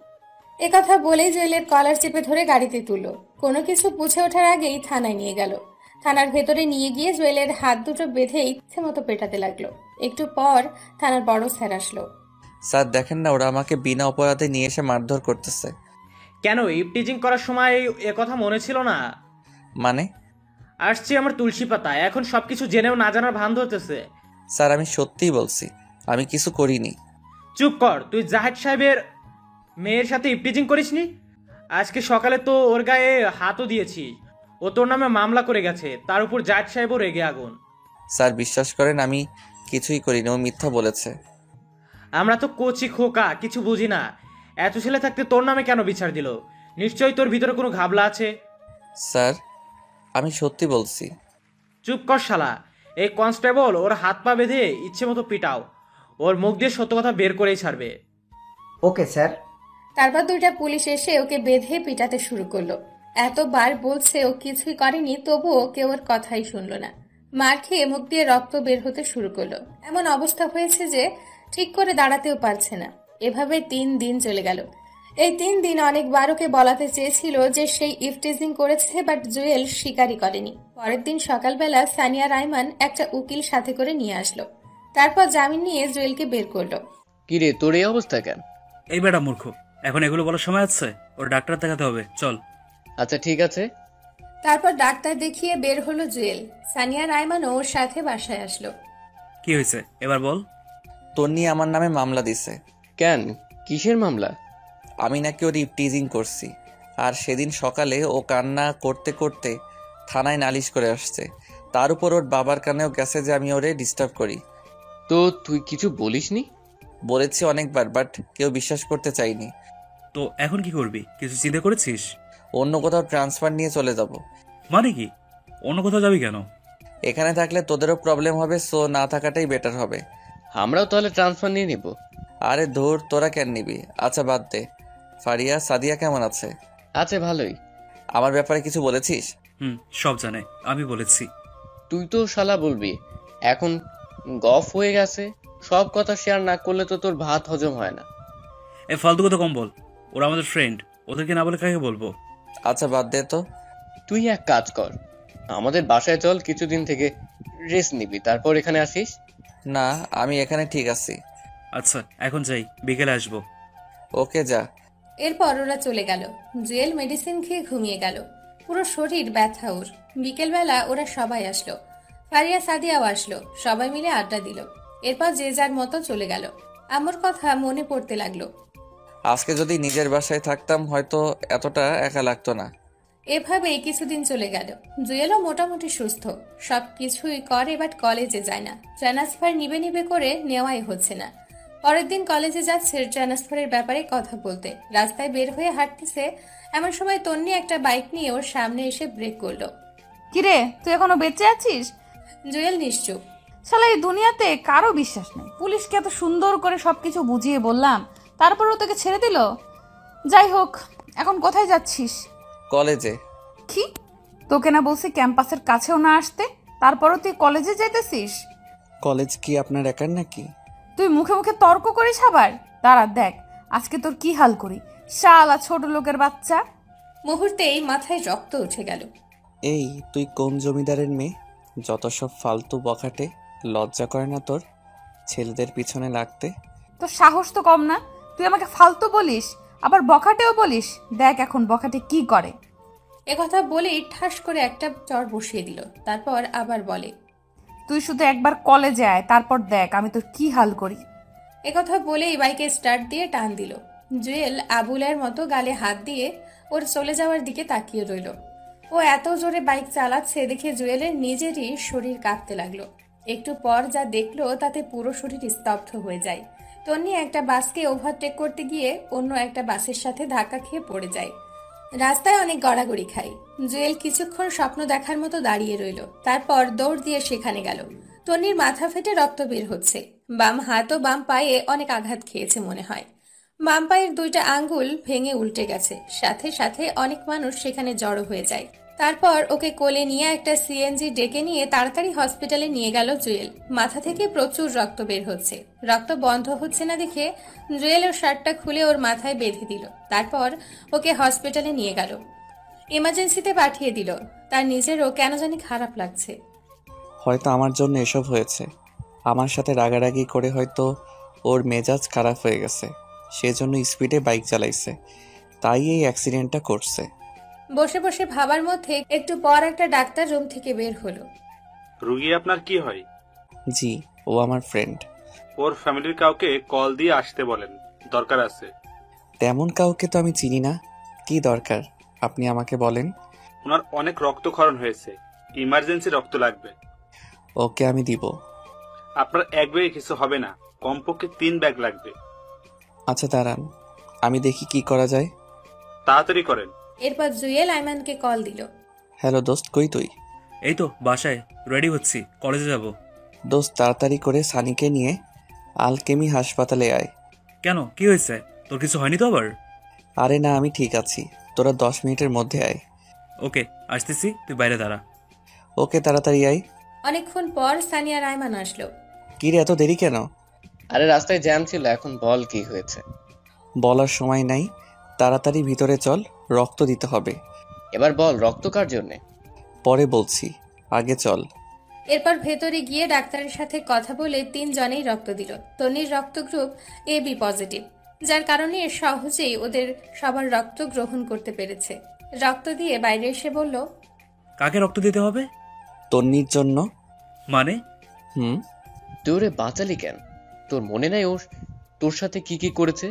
একথা বলেই জুয়েলের কলার চেপে ধরে গাড়িতে তুলল। কোনো কিছু বুঝে ওঠার আগেই থানায় নিয়ে গেল। থানার ভেতরে নিয়ে গিয়ে জুয়েলের হাত দুটো বেঁধে ইচ্ছে মতো পেটাতে লাগলো। একটু পর থানার বড় স্যার আসলো। স্যার দেখেন না, ওরা আমাকে বিনা অপরাধে নিয়ে এসে মারধর করতেছে। কেন, ইপটিজিং করার সময় এ কথা মনে ছিল না? মানে? আসছি আমার তুলসী পাতা, এখন সবকিছু জেনেও না জানার ভান ধরতেছে। স্যার আমি সত্যিই বলছি, আমি কিছু করিনি। চুপ কর, তুই জাহেদ সাহেবের মেয়ের সাথে ইপটিজিং করিসনি? আজকে সকালে তো ওর গায়ে হাতও দিয়েছিস। ও তোর নামে মামলা করে গেছে, তার উপর জাহেদ সাহেবও রেগে আগুন। স্যার বিশ্বাস করেন, আমি কিছুই করিনি, ও মিথ্যা বলেছে। আমরা তো কচি খোকা, কিছু বুঝি না। এত ছেলে থাকতে তোর নামে কেন বিচার দিল? নিশ্চয়ই তোর ভিতরে কোনো ঘাবলা আছে। স্যার আমি সত্যি বলছি। চুপ কর শালা। এই কনস্টেবল ওর হাত পা বেঁধে ইচ্ছে মতো পিটাও, ওর মুখ দিয়ে সত্য কথা বের করেই ছাড়বে। Okay sir. তারপর দুইটা পুলিশ এসে ওকে বেঁধে পিটাতে শুরু করলো। এতবার বলছে ও কিছুই করেনি, তবুও কেউ ওর কথাই শুনলো না। মার খেয়ে মুখ দিয়ে রক্ত বের হতে শুরু করলো। এমন অবস্থা হয়েছে যে ঠিক করে দাঁড়াতেও পারছে না। এভাবে 3 দিন চলে গেল। এই 3 দিন অনেকবার ওকে বলাতে চেয়েছিল যে সেই ইফটিজিং করেছে, বাট জুয়েল স্বীকারই করেনি। পরের দিন সকালবেলা সানিয়া রাইমান একটা উকিল সাথে করে নিয়ে আসলো। তারপর জামিন নিয়ে জুয়েলকে বের করলো। কিরে, তোর এই অবস্থা কেন? এই বেটা মূর্খ, এখন এগুলো বলার সময় আছে? ওর ডাক্তার দেখাতে হবে, চল। আচ্ছা ঠিক আছে। তারপর ডাক্তার দেখিয়ে বের হলো জুয়েল। সানিয়া রাইমানও ওর সাথে বাসায় আসলো। কি হয়েছে এবার বল। তন্নি আমার নামে মামলা দিছে। কেন, কিসের মামলা? আমি নাকি ওর ইপটিজিং করছি, আর সেদিন সকালে ও কান্না করতে করতে থানায় নালিশ করে আসছে। তার উপর ওর বাবার কানেও গেছে যে আমি ওরে ডিস্টার্ব করি। তো তুই কিছু বলিসনি? বলেছি অনেকবার, বাট কেউ বিশ্বাস করতে চাইনি। তো এখন কি করবি, কিছু চিন্তা করেছিস? অন্য কোথাও ট্রান্সফার নিয়ে চলে যাব। মানে কি? অন্য কোথাও যাবি কেন? এখানে থাকলে তোদেরও প্রবলেম হবে, সো না থাকাটাই বেটার হবে। আমরাও তাহলে ট্রান্সফার নিয়ে নিব। আরে ধুর, তোরা কেন নিবি? আচ্ছা বাদ দে। ফারিয়া, সাদিয়া কেমন আছে? আছে ভালোই। আমার ব্যাপারে কিছু বলেছিস? সব জানে, আমি বলেছি। তুই তো শালা বলবি, এখন গফ হয়ে গেছে, সব কথা শেয়ার না করলে তো তোর ভাত হজম হয় না। এ ফালতু কথা কম বল, ওরা আমাদের ফ্রেন্ড, ওদেরকে না বলে কাকে বলবো? আচ্ছা বাদ দে তো। তুই এক কাজ কর, আমাদের বাসায় চল, কিছুদিন থেকে রেস্ট নিবি, তারপর এখানে আসিস। না, আমি এখানে ঠিক আছি। আচ্ছা এখন যাই, বিকেলে আসবো। ওকে যা। এরপর ওরা চলে গেল। জুয়েল মেডিসিন খেয়ে ঘুমিয়ে গেল। পুরো শরীর ব্যথা ওর। বিকেলবেলা ওরা সবাই আসলো। ফারিয়া সাদিয়াও আসলো। সবাই মিলে আড্ডা দিল। এরপর যে যার মতো চলে গেল। আমার কথা মনে পড়তে লাগলো। আজকে যদি নিজের বাসায় থাকতাম হয়তো এতটা একা লাগতো না। এভাবেই কিছুদিন চলে গেল। জুয়েলও মোটামুটি সুস্থ, সবকিছুই করে, বাট কলেজে যায় না। ট্রান্সফার নিবে নিবে করে নেওয়াই হচ্ছে না। পরের দিন কলেজে যাচ্ছে ট্রান্সফারের ব্যাপারে কথা বলতে। রাস্তায় বের হয়ে হাঁটতেছে, এমন সময় তন্নি একটা বাইক নিয়ে ওর সামনে এসে ব্রেক করলো। কিরে, তুই এখনো বেঁচে আছিস? জুয়েল নিশ্চুপ। শালা এই দুনিয়াতে কারো বিশ্বাস নেই। পুলিশকে এত সুন্দর করে সবকিছু বুঝিয়ে বললাম, তারপরও তোকে ছেড়ে দিল। যাই হোক, এখন কোথায় যাচ্ছিস? কলেজে। কি? তোকে না বলছি ক্যাম্পাসের কাছেও না আসতে, তারপরও তুই কলেজে যাইতেছিস? কলেজ কি আপনার একার নাকি? তুই মুখে মুখে তর্ক করিস আবার। দাঁড়া দেখ আজকে তোর কি হাল করি, শালা ছোট লোকের বাচ্চা। মুহূর্তেই মাথায় রক্ত উঠে গেল। এই তুই কোন জমিদারের মেয়ে? যত সব ফালতু বখাটে, লজ্জা করে না তোর ছেলেদের পিছনে লাগতে? তোর সাহস তো কম না, তুই আমাকে ফালতু বলিস আবার বখাটেও বলিস। দেখ এখন বখাটে কি করে। একথা বলেই ঠাস করে একটা চর বসিয়ে দিল, তারপর আবার বলে, তুই শুধু একবার কলেজে আয়, তারপর দেখ আমি তোর কি হাল করি। একথা বলেই বাইকে স্টার্ট দিয়ে টান দিল। জুয়েল আবুলের মতো গালে হাত দিয়ে ওর চলে যাওয়ার দিকে তাকিয়ে রইল। ও এত জোরে বাইক চালাচ্ছে দেখে জুয়েলের নিজেরই শরীর কাঁপতে লাগলো। একটু পর যা দেখলো তাতে পুরো শরীর স্তব্ধ হয়ে যায়। তন্নি একটা বাসকে ওভারটেক করতে গিয়ে অন্য একটা বাসের সাথে ধাক্কা খেয়ে পড়ে যায়। রাস্তায় অনেক গড়াগড়ি খায়। জুয়েল কিছুক্ষণ স্বপ্ন দেখার মতো দাঁড়িয়ে রইল, তারপর দৌড় দিয়ে সেখানে গেল। তন্নির মাথা ফেটে রক্ত বের হচ্ছে। বাম হাত ও বাম পায়ে অনেক আঘাত খেয়েছে মনে হয়। বাম পায়ের দুইটা আঙ্গুল ভেঙে উল্টে গেছে। সাথে সাথে অনেক মানুষ সেখানে জড়ো হয়ে যায়। তারপর ওকে কোলে নিয়ে একটা সিএনজি ডেকে নিয়ে তাড়াতাড়ি হসপিটালে নিয়ে গেল জুয়েল। মাথা থেকে প্রচুর রক্ত বের হচ্ছে। রক্ত বন্ধ হচ্ছে না দেখে জুয়েল ওর শার্টটা খুলে ওর মাথায় বেঁধে দিল। তারপর ওকে হসপিটালে নিয়ে গেল, ইমার্জেন্সিতে পাঠিয়ে দিল। তার নিজেরও কেন জানি খারাপ লাগছে। হয়তো আমার জন্য এসব হয়েছে। আমার সাথে রাগারাগি করে হয়তো ওর মেজাজ খারাপ হয়ে গেছে, সেজন্য স্পিডে বাইক চালাইছে, তাই এই অ্যাক্সিডেন্টটা করছে। বসে বসে ভাবার মধ্যে একটু পর একটা ডাক্তার রুম থেকে বের হলো। রুগী আপনার কি হয়? জি, ও আমার ফ্রেন্ড। ওর ফ্যামিলির কাউকে কল দিয়ে আসতে বলেন, দরকার আছে। তেমন কাউকে তো আমি চিনি না। কি দরকার আপনি আমাকে বলেন। ওনার অনেক রক্তক্ষরণ হয়েছে, ইমার্জেন্সি রক্ত লাগবে। ওকে আমি দিব। আপনার এক ব্যাগে কিছু হবে না, কমপক্ষে 3 ব্যাগ লাগবে। আচ্ছা দাঁড়ান, আমি দেখি কি করা যায়। তাড়াতাড়ি করেন। এরপর জুয়েল আইমানকে কল দিল। হ্যালো দোস্ত, কই তুই? এই তো বাসায়, রেডি হচ্ছি, কলেজে যাব। দোস্ত তাড়াতাড়ি করে সানিকে নিয়ে আলকেমি হাসপাতালে আয়। কেন, কি হয়েছে? তোর কিছু হয়নি তো আবার? আরে না, আমি ঠিক আছি। তোরা 10 মিনিটের মধ্যে আয়। ওকে আসতেছি, তুই বাইরে দাঁড়া। ওকে তাড়াতাড়ি আয়। অনেকক্ষণ পর সানি আর আইমান আসলো। কি রে, এত দেরি কেন? আরে রাস্তায় জ্যাম ছিল, এখন বল কি হয়েছে। বলার সময় নাই, তাড়াতাড়ি ভিতরে চল, রক্ত দিতে হবে। এবার বল রক্ত কার জন্যে? পরে বলছি, আগে চল। এরপর ভেতরে গিয়ে ডাক্তারের সাথে কথা বলে 3 জনেই রক্ত দিল। তন্নির রক্ত গ্রুপ AB পজিটিভ, যার কারণে সহজেই ওদের সবার রক্ত গ্রহণ করতে পেরেছে। রক্ত দিয়ে বাইরে এসে বলল, কাকে রক্ত দিতে হবে? তন্নির জন্য। মানে? তুই ওরে বাঁচালি কেন? তোর মনে নাই ওর তোর সাথে কি কি করেছে?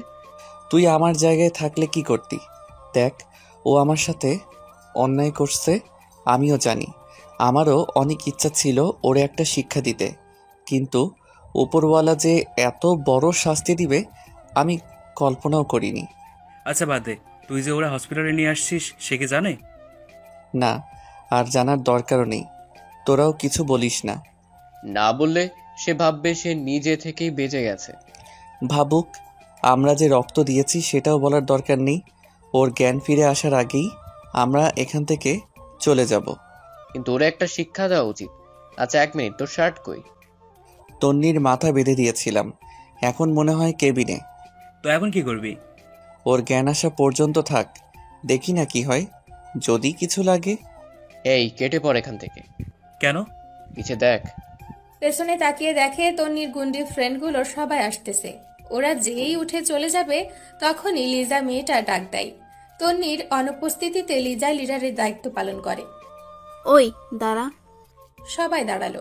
তুই আমার জায়গায় থাকলে কি করতি? দেখ, ও আমার সাথে অন্যায় করছে, আমিও জানি। আমারও অনেক ইচ্ছা ছিল ওরে একটা শিক্ষা দিতে, কিন্তু উপরওয়ালা যে এত বড় শাস্তি দিবে আমি কল্পনাও করিনি। আচ্ছা বাদ দে, তুই যে ওরা হসপিটালে নিয়ে আসছিস সে কি জানে? না, আর জানার দরকারও নেই। তোরাও কিছু বলিস না। না বললে সে ভাববে সে নিজে থেকেই বেঁচে গেছে। ভাবুক, আমরা যে রক্ত দিয়েছি সেটাও বলার দরকার নেই। ওর জ্ঞান ফিরে আসার আগেই আমরা এখান থেকে চলে যাব। কিন্তু ওরা একটা শিক্ষা দেওয়া উচিত। আচ্ছা 1 মিনিট, তোর শার্ট কই? তন্নির মাথা বেঁধে দিয়েছিলাম, এখন মনে হয় কেবিনে। তো এখন কি করবি? ওর জ্ঞান আসা পর্যন্ত থাক, দেখি না কি হয়, যদি কিছু লাগে। এই কেটে পড় এখান থেকে। কেন? পিছে দেখ। পেছনে তাকিয়ে দেখে তন্নির গুন্ডি ফ্রেন্ডগুলো সবাই আসতেছে। ওরা যেই উঠে চলে যাবে তখনই লিজা মেয়েটা ডাক দেয়। তন্নির অনুপস্থিতিতে লিজা লিডারের দায়িত্ব পালন করে। ওই দাঁড়া। সবাই দাঁড়ালো।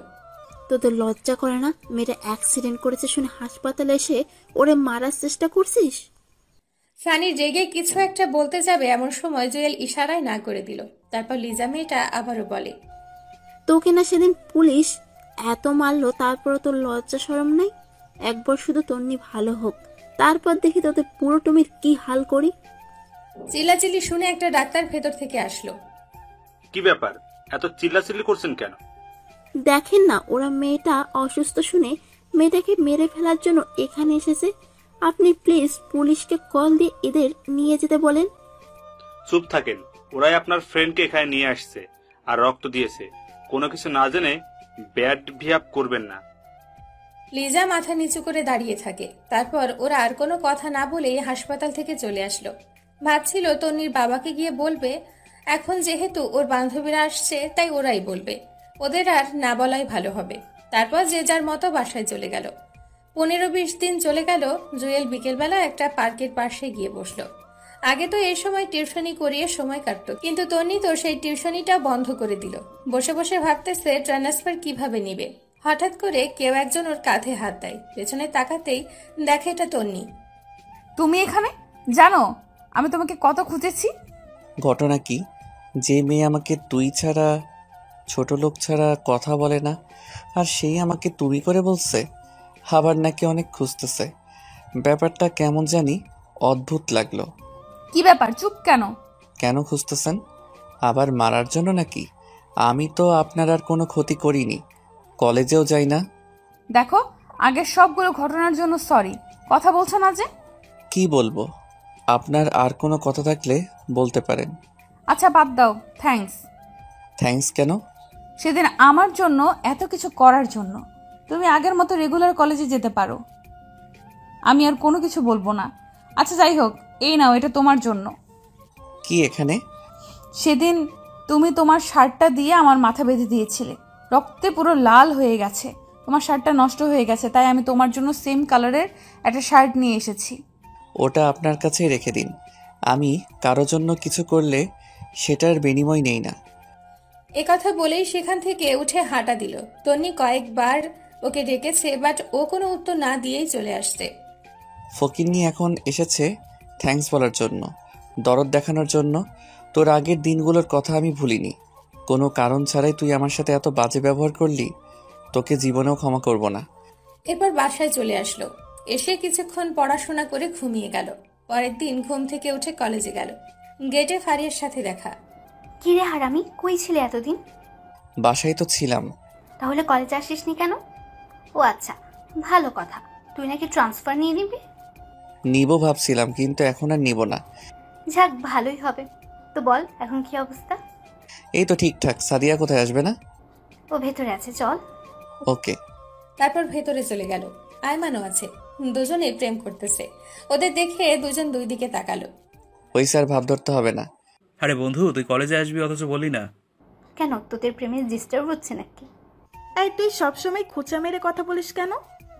তোদের লজ্জা করে না? মেয়েটা অ্যাক্সিডেন্ট করেছে শুনে হাসপাতালে এসে ওরে মারার চেষ্টা করছিস? সানি রেগে কিছু একটা বলতে যাবে এমন সময় জুয়েল ইশারায় না করে দিল। তারপর লিজা মেয়েটা আবারও বলে, তোকে না সেদিন পুলিশ এত মারলো, তারপরও তোর লজ্জা শরম নাই? একবার শুধু তন্নি ভালো হোক, তারপর দেখি তোদের পুরো টমির কি হাল করি। চিল্লাচিল্লি শুনে একটা ডাক্তার ভেতর থেকে আসলো। কি ব্যাপার, এত চিল্লাচিল্লি করছেন কেন? দেখেন না, ওরা মেয়েটা অসুস্থ শুনে মেয়েটাকে মেরে ফেলার জন্য এখানে এসেছে। আপনি প্লিজ পুলিশকে কল দিয়ে এদের নিয়ে যেতে বলেন। চুপ থাকেন, ওরাই আপনার ফ্রেন্ডকে এখানে নিয়ে আসছে আর রক্ত দিয়েছে। কোনো কিছু না জেনে ব্যাড বিহেভ করবেন না। লিজা মাথা নিচু করে দাঁড়িয়ে থাকে। তারপর ওরা আর কোনো কথা না বলেই হাসপাতাল থেকে চলে আসলো। ভাবছিল তন্নির বাবাকে গিয়ে বলবে, এখন যেহেতু ওর বান্ধবীরা আসছে তাই ওরাই বলবে, ওদের আর না বলাই ভালো হবে। তারপর যে যার মতো বাসায় চলে গেল। 15-20 দিন চলে গেল। জুয়েল বিকেলবেলা একটা পার্কের পাশে গিয়ে বসলো। আগে তো এই সময় টিউশনি করিয়ে সময় কাটতো, কিন্তু তন্নি তো সেই টিউশনিটা বন্ধ করে দিল। বসে বসে ভাবতেছে ট্রান্সফার কিভাবে নিবে। হঠাৎ করে কেউ একজন ওর কাঁধে হাত দেয়। পেছনে তাকাতেই দেখে এটা তন্নি। তুমি এখানে? জানো আমি তোমাকে কত খুঁজেছি। ঘটনা কি? যে মেয়ে আমাকে তুই ছাড়া, ছোট লোক ছাড়া কথা বলে না, আর সেই আমাকে তুমি করে বলছে, আবার নাকি অনেক খুঁজতেছে। ব্যাপারটা কেমন জানি অদ্ভুত লাগলো। কি ব্যাপার, চুপ কেন? কেন খুঁজতেছেন? আবার মারার জন্য নাকি? আমি তো আপনার আর কোনো ক্ষতি করিনি, কলেজেও যাই না। দেখো, আগের সবগুলো ঘটনার জন্য সরি। কথা বলছো না যে? কি বলবো? আপনার আর কোনো কথা থাকলে বলতে পারেন। আচ্ছা বাদ দাও, থ্যাঙ্কস। থ্যাঙ্কস কেন? সেদিন আমার জন্য এত কিছু করার জন্য। তুমি আগের মতো রেগুলার কলেজে যেতে পারো, আমি আর কোনো কিছু বলবো না। আচ্ছা যাই হোক, এই নাও, এটা তোমার জন্য। কি এখানে? সেদিন তুমি তোমার শার্টটা দিয়ে আমার মাথা বেঁধে দিয়েছিলে, রক্তে পুরো লাল হয়ে গেছে। তোমার শার্টটা নষ্ট হয়ে গেছে, তাই আমি তোমার জন্য সেম কালারের একটা শার্ট নিয়ে এসেছি। ওটা আপনার কাছেই রেখে দিন। আমি কারো জন্য কিছু করলে সেটার বিনিময় নেই না। এ কথা বলেই সেখান থেকে উঠে হাঁটা দিল। তন্নি কয়েকবার ওকে ডেকেছে, বাট ও কোনো উত্তর না দিয়েই চলে আসছে। ফকিন্নি এখন এসেছে থ্যাঙ্কস বলার জন্য, দরদ দেখানোর জন্য। তোর আগের দিনগুলোর কথা আমি ভুলিনি। কোনো কারণ ছাড়াই তুই আমার সাথে এত বাজে ব্যবহার করলি, তোকে জীবনেও ক্ষমা করব না। এরপর বাসায় চলে আসলো। এসে কিছুক্ষণ পড়াশোনা করে ঘুমিয়ে গেল। পরের দিন ঘুম থেকে উঠে কলেজে গেল। গেটে ফারিয়ার সাথে দেখা। কি রে হারামি, কই ছিলে এতদিন? বাসায় তো ছিলাম। তাহলে কলেজে আসিসনি কেন? ও আচ্ছা, ভালো কথা। তুই নাকি ট্রান্সফার নিয়ে নিবি? নিব ভাবছিলাম, কিন্তু এখন আর নিব না। যাক, ভালোই হবে। তো বল, এখন কি অবস্থা? এই তো ঠিকঠাক। সাদিয়া কোথায়, আসবে না? ও ভেতরে আছে, চল। ওকে। তারপর ভেতরে চলে গেল। আয়মানও আছে। দুজনে প্রেম করতেছে। ওদের দেখে দুজন দুই দিকে তাকালো। ওই স্যার, ভাব ধরতে হবে না। আরে বন্ধু, তুই কলেজে আসবি অথচ বললি না। কেন, তোদের প্রেমে ডিস্টার্ব হচ্ছে নাকি? এই তুই সবসময় খোঁচা মেরে কথা বলিস কেন?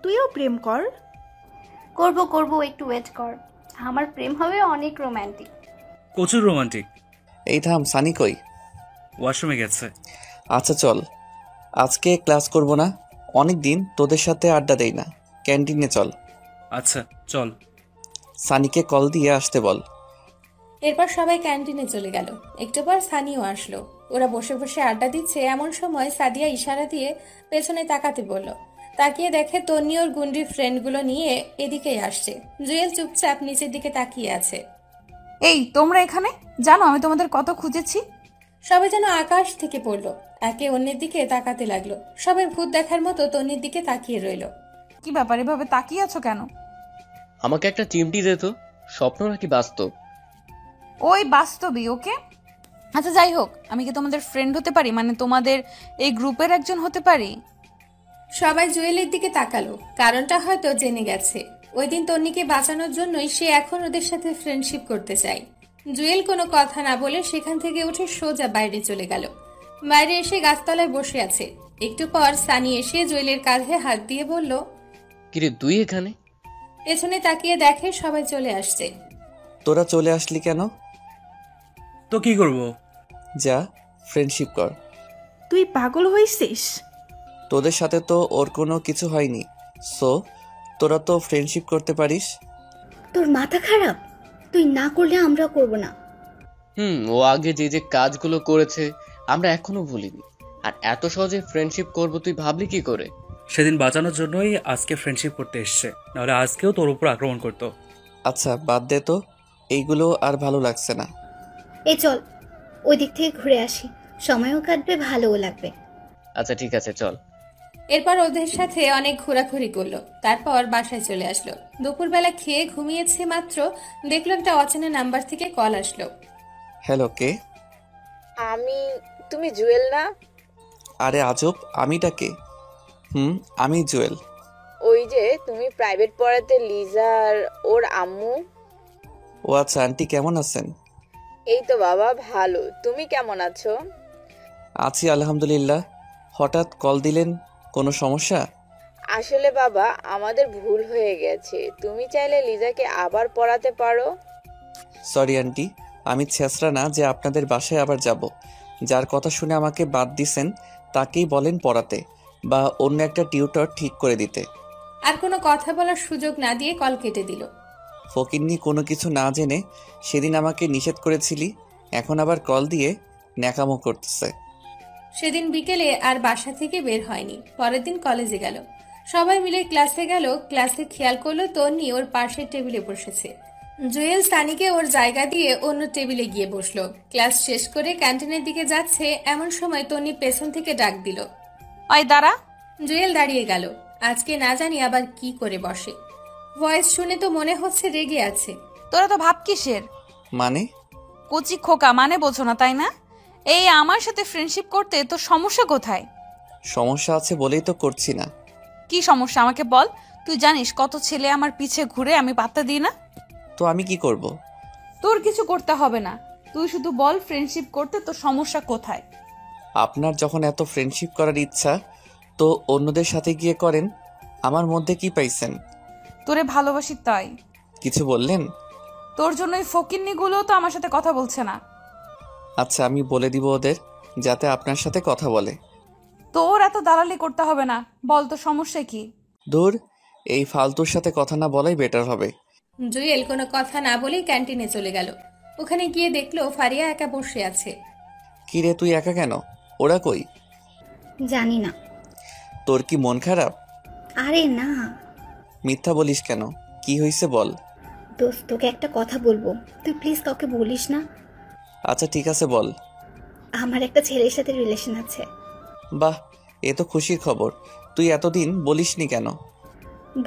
তুইও প্রেম কর। করব, একটু ওয়েট কর। আমার প্রেম হবে অনেক রোমান্টিক। প্রচুর রোমান্টিক। এই থাম, সানি কই? ওয়াশরুমে গেছে। আচ্ছা চল, আজকে ক্লাস করব না। অনেক দিন তোদের সাথে আড্ডা দেই না। ক্যান্টিনে চল। আচ্ছা চল। সানিকে কল দিয়ে আসতে বল। এরপর সবাই ক্যান্টিনে চলে গেল। একটু পর সানিও আসলো। ওরা বসে বসে আড্ডা দিচ্ছে, এমন সময় সাদিয়া ইশারা দিয়ে পেছনে তাকাতে বলল। তাকিয়ে দেখে তন্নি ওর গুন্ডি ফ্রেন্ডগুলো নিয়ে এদিকেই আসছে। জুয়েল চুপচাপ নিচের দিকে তাকিয়ে আছে। এই তোমরা এখানে? জানো আমি তোমাদের কত খুঁজেছি। সবাই যেন আকাশ থেকে পড়লো, একে অন্যের দিকে তাকাতে লাগলো। সবাই ভূত দেখার মতো তন্নির দিকে তাকিয়ে রইল। কি ব্যাপার, এভাবে তাকিয়ে আছো কেন? আমাকে একটা চিমটি দে তো। স্বপ্ন নাকি বাস্তব? ওই বাস্তবই। ওকে আচ্ছা যাই হোক, আমি কি তোমাদের ফ্রেন্ড হতে পারি? মানে তোমাদের এই গ্রুপের একজন হতে পারি? সবাই জুয়েলের দিকে তাকালো। কারণটা হয়তো জেনে গেছে। ওই দিন তন্নিকে বাঁচানোর জন্যই সে এখন ওদের সাথে ফ্রেন্ডশিপ করতে চায়। জুয়েল কোনো কথা না বলে সেখান থেকে উঠে সোজা বাইরে চলে গেল। বাইরে এসে গাছতলায় বসে আছে। একটু পর সানি এসে জুয়েলের কাঁধে হাত দিয়ে বলল, কিরে তুই এখানে? পেছনে তাকিয়ে দেখে সবাই চলে আসছে। তোরা চলে আসলি কেন? তো কি করব? যা, ফ্রেন্ডশিপ কর। তুই পাগল হয়েছিস? তোদের সাথে তো ওর কোনো কিছু হয়নি, সো তোরা তো ফ্রেন্ডশিপ করতে পারিস। তোর মাথা খারাপ? তুই না করলে আমরা করব না। ও আগে যে যে কাজগুলো করেছে আমরা এখনো ভুলিনি, আর এত সহজে ফ্রেন্ডশিপ করব তুই ভাবলি কি করে? সেদিন বাঁচানোর জন্যই আজকে ফ্রেন্ডশিপ করতে এসছে, নাহলে আজকেও তোর উপর আক্রমণ করতো। আচ্ছা বাদ দে তো, এইগুলো আর ভালো লাগছে না। এই চল, ওই দিক থেকে ঘুরে আসি, সময়ও কাটবে, ভালোও লাগবে। আচ্ছা ঠিক আছে চল। এরপর ওদের সাথে অনেক ঘোরাঘুরি করলো। তারপর বাসায় চলে আসলো। দুপুরবেলা খেয়ে ঘুমিয়েছে মাত্র দেখলো একটা অচেনা নাম্বার থেকে কল আসলো। হ্যালো, কে? তুমি জুয়েল না? আরে আজব, আমিটা কে? আমি জুয়েল। ওই যে তুমি প্রাইভেট পড়াতে লিজার ওর আম্মু। ও আচ্ছা, আন্টি কেমন আছেন? এই তো বাবা ভালো, তুমি কেমন আছো? আছি আলহামদুলিল্লাহ। হঠাৎ কল দিলেন, কোনো সমস্যা? আসলে বাবা আমাদের ভুল হয়ে গেছে, তুমি চাইলে লিজাকে আবার পড়াতে পারো। সরি আন্টি, আমি ছেঁচড়া না যে আপনাদের বাসায় আবার যাব। যার কথা শুনে আমাকে বাদ দিছেন তাকেই বলেন পড়াতে বা অন্য একটা টিউটর ঠিক করে দিতে। আর কোনো কথা বলার সুযোগ না দিয়ে কল কেটে দিল। ফকিন্নি কোনো কিছু না জেনে সেদিন আমাকে নিষেধ করেছিলি, এখন আবার কল দিয়ে ন্যাকামো করতেছে। সেদিন বিকেলে আর বাসা থেকে বের হয়নি। পরের দিন কলেজে গেল, সবাই মিলে ক্লাসে গেল। ক্লাসে খেয়াল করলো তন্নি ওর পাশের টেবিলে বসেছে। জুয়েল সানিকে ওর জায়গা দিয়ে অন্য টেবিলে গিয়ে বসলো। ক্লাস শেষ করে ক্যান্টিনের দিকে যাচ্ছে, এমন সময় তন্নি পেছন থেকে ডাক দিল, ওই দাঁড়া। জুয়েল দাঁড়িয়ে গেল। আজকে না জানি আবার কি করে বসে। ভয়েস শুনে তো মনে হচ্ছে রেগে আছে। তোরা তো ভাব কিসের? মানে? কচি খোকা মানে বোঝো না তাই না? এই আমার সাথে ফ্রেন্ডশিপ করতে তোর সমস্যা কোথায়? সমস্যা আছে বলেই তো করছি না। কি সমস্যা আমাকে বল। তুই জানিস কত ছেলে আমার পিছে ঘুরে, আমি পাত্তা দিই না। তো আমি কি করব? তোর কিছু করতে হবে না, তুই শুধু বল ফ্রেন্ডশিপ করতে তোর সমস্যা কোথায়। আপনার যখন এত ফ্রেন্ডশিপ করার ইচ্ছা তো অন্যদের সাথে গিয়ে করেন, আমার মধ্যে কি পাইছেন? তোরে ভালোবাসি তাই। কিছু বললেন? তোর জন্য ওই ফকিন্নিগুলো তো আমার সাথে কথা বলছে না। আচ্ছা, আমি বলে দিব ওদের যাতে আপনার সাথে কথা বলে। তোর এত দালালি করতে হবে না, বল তোর সমস্যা কি? দূর, এই ফালতুর সাথে কথা না বলাই বেটার হবে। জুয়েল কোনো কথা না বলেই ক্যান্টিনে চলে গেল। ওখানে গিয়ে দেখলো ফারিয়া একা বসে আছে। কি রে, তুই একা কেন? ওরা কই? জানি না। তোর কি মন খারাপ? আরে না। মিথ্যা বলিস কেন? কি হয়েছে বল। দোস্ত, তোকে একটা কথা বলবো, তুই প্লিজ কাউকে বলিস না। আচ্ছা ঠিক আছে বল। আমার একটা ছেলের সাথে রিলেশন আছে। বাহ, এ তো খুশির খবর। তুই এতদিন বলিসনি কেন?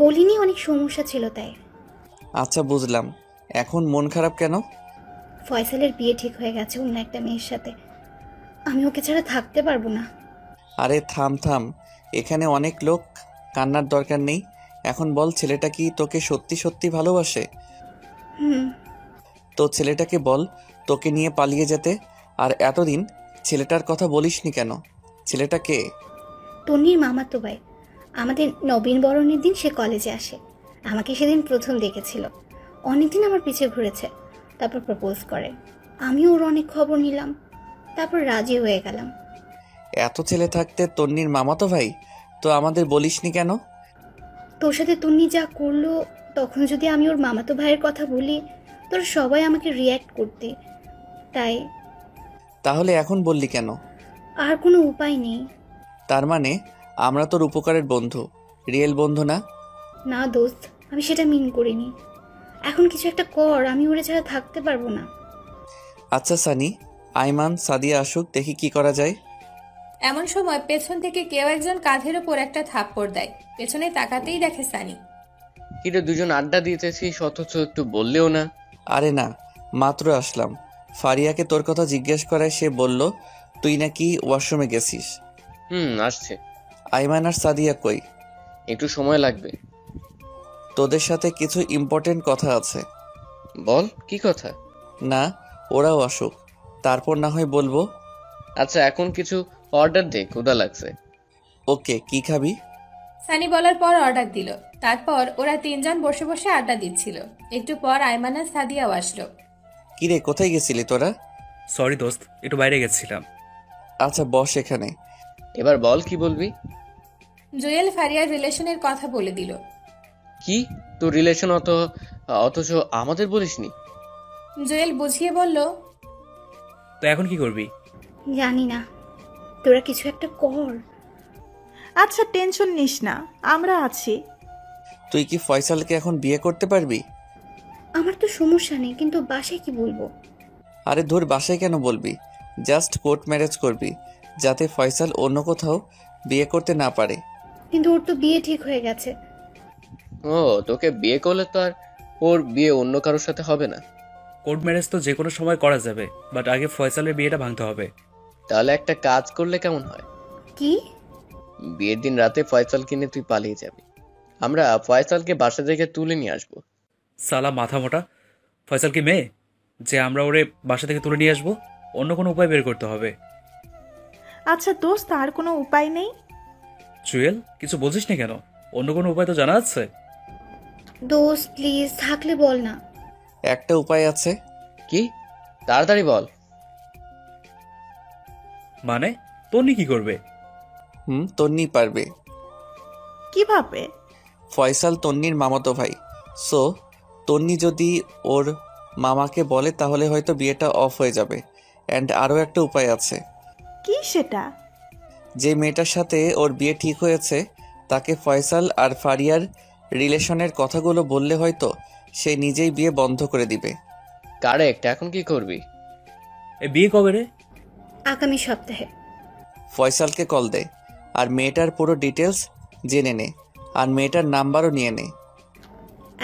বলিনি, অনেক সমস্যা ছিল তাই। আচ্ছা বুঝলাম, এখন মন খারাপ কেন? ফয়সালের বিয়ে ঠিক হয়ে গেছে অন্য একটা মেয়ের সাথে। আমি ওকে ছাড়া থাকতে পারবো না। আরে থাম থাম, এখানে অনেক লোক, কান্নার দরকার নেই। এখন বল, ছেলেটা কি তোকে সত্যি সত্যি ভালোবাসে? তো ছেলেটাকে বল তোকে নিয়ে পালিয়ে যেতে। আর এতদিন ছেলেটার কথা বলিসনি কেন? ছেলেটা কে? তন্নির মামাতো ভাই। আমাদের নবীন বরণের দিন সে কলেজে আসে। আমাকে সেদিন প্রথম দেখেছিল, অনেকদিন আমার পিছে ঘুরেছে, তারপর প্রপোজ করে। আমি ওর অনেক খবর নিলাম, তারপর রাজি হয়ে গেলাম। এত ছেলে থাকতে তন্নির মামাতো ভাই, তো আমাদের বলিসনি কেন? তোর সাথে তন্নি যা করলো, তখন যদি আমি ওর মামাতো ভাইয়ের কথা বলি তোর সবাই আমাকে রিয়্যাক্ট করতে, তাই। তাহলে এখন বললি কেন? আর কোনো উপায় নেই। তার মানে আমরা তোর উপকারের বন্ধু, রিয়েল বন্ধু না? না দোস্ত, আমি সেটা মিন করিনি। এখন কিছু একটা কর, আমি ওরে ছাড়া থাকতে পারবো না। আচ্ছা সানি, আইমান সাদিয়া আসুক, দেখি কি করা যায়। এমন সময় পেছন থেকে কেউ একজন কাঁধের ওপর একটা থাপ্পড় দেয়। পেছনে তাকাতেই দেখে সানি। কিরে, দুজন আড্ডা দিতেছিস অথচ একটু বললেও না? আরে না, মাত্র আসলাম। ফারিয়াকে তোর কথা জিজ্ঞেস করায় সে বলল তুই নাকি ওয়াশরুমে গেছিস। আসছে। আইমান আর সাদিয়া কই? একটু সময় লাগবে। তোদের সাথে কিছু ইম্পর্টেন্ট কথা আছে। বল, কি কথা? না, ওরাও আসুক, তারপর না হয় বলবো। আচ্ছা, এখন কিছু অর্ডার দে, ক্ষুধা লাগছে। ওকে, কি খাবি? সানি বলার পর অর্ডার দিল। তারপর ওরা তিনজন বসে বসে আড্ডা দিচ্ছিল। একটু পর আইমান আর সাদিয়াও আসলো। কিরে, কোথায় গেছিলি তোরা? সরি দোস্ত, একটু বাইরে গেছিলাম। আচ্ছা বস এখানে। এবার বল, কি বলবি? জুয়েল ফারিয়ার রিলেশনের কথা বলে দিল। কি তোর রিলেশন? অথচ আমাদের বলিসনি? জুয়েল বুঝিয়ে বলল, তো এখন কি করবি? জানি না, তোরা কিছু একটা কর। আচ্ছা টেনশন নিস না, আমরা আছি। তুই কি ফয়সালকে এখন বিয়ে করতে পারবি? আমার তো সমস্যা নেই, কিন্তু বাসায় কি বলবো? আরে ধর, বাসায় কেন বলবি? জাস্ট কোর্ট ম্যারেজ করবি, যাতে ফয়সাল অন্য কোথাও বিয়ে করতে না পারে। কিন্তু ওর তো বিয়ে ঠিক হয়ে গেছে। ও, তোকে বিয়ে করলে তো আর ওর বিয়ে অন্য কারোর সাথে হবে না। কোর্ট ম্যারেজ তো যে কোনো সময় করা যাবে, বাট আগে ফয়সালের বিয়েটা ভাঙতে হবে। তাহলে একটা কাজ করলে কেমন হয়? কি? বিয়ের দিন রাতে ফয়সাল কিনে তুই পালিয়ে যাবি, আমরা ফয়সালকে বাসা থেকে তুলে নিয়ে আসবো। সালা মাথা মোটা, ফয়সাল কি মেয়ে যে আমরা ওরে বাসা থেকে তুলে নিয়ে আসবো? অন্য কোনো উপায় বের করতে হবে। আচ্ছা দোস্ত, আর কোনো উপায় নেই? জুয়েল, কিছু বলছিস না কেন? অন্য কোনো উপায় তো জানা আছে? দোস্ত প্লিজ, থাকলে বল না। একটা উপায় আছে। কি? তাড়াতাড়ি বল। মানে তন্নি কি করবে? তন্নি পারবে। কিভাবে? ফয়সাল তন্নির মামাতো ভাই, সো তন্নি যদি ওর মামাকে বলে তাহলে হয়তো বিয়েটা অফ হয়ে যাবে। অ্যান্ড আরও একটা উপায় আছে। কি সেটা? যে মেয়েটার সাথে ওর বিয়ে ঠিক হয়েছে তাকে ফয়সাল আর ফারিয়ার রিলেশনের কথাগুলো বললে হয়তো সে নিজেই বিয়ে বন্ধ করে দিবে। কারেক্ট। এখন কি করবি? এ বিয়ে কবে রে? আগামী সপ্তাহে। ফয়সালকে কল দে আর মেয়েটার পুরো ডিটেলস জেনে নে, আর মেয়েটার নাম্বারও নিয়ে নে।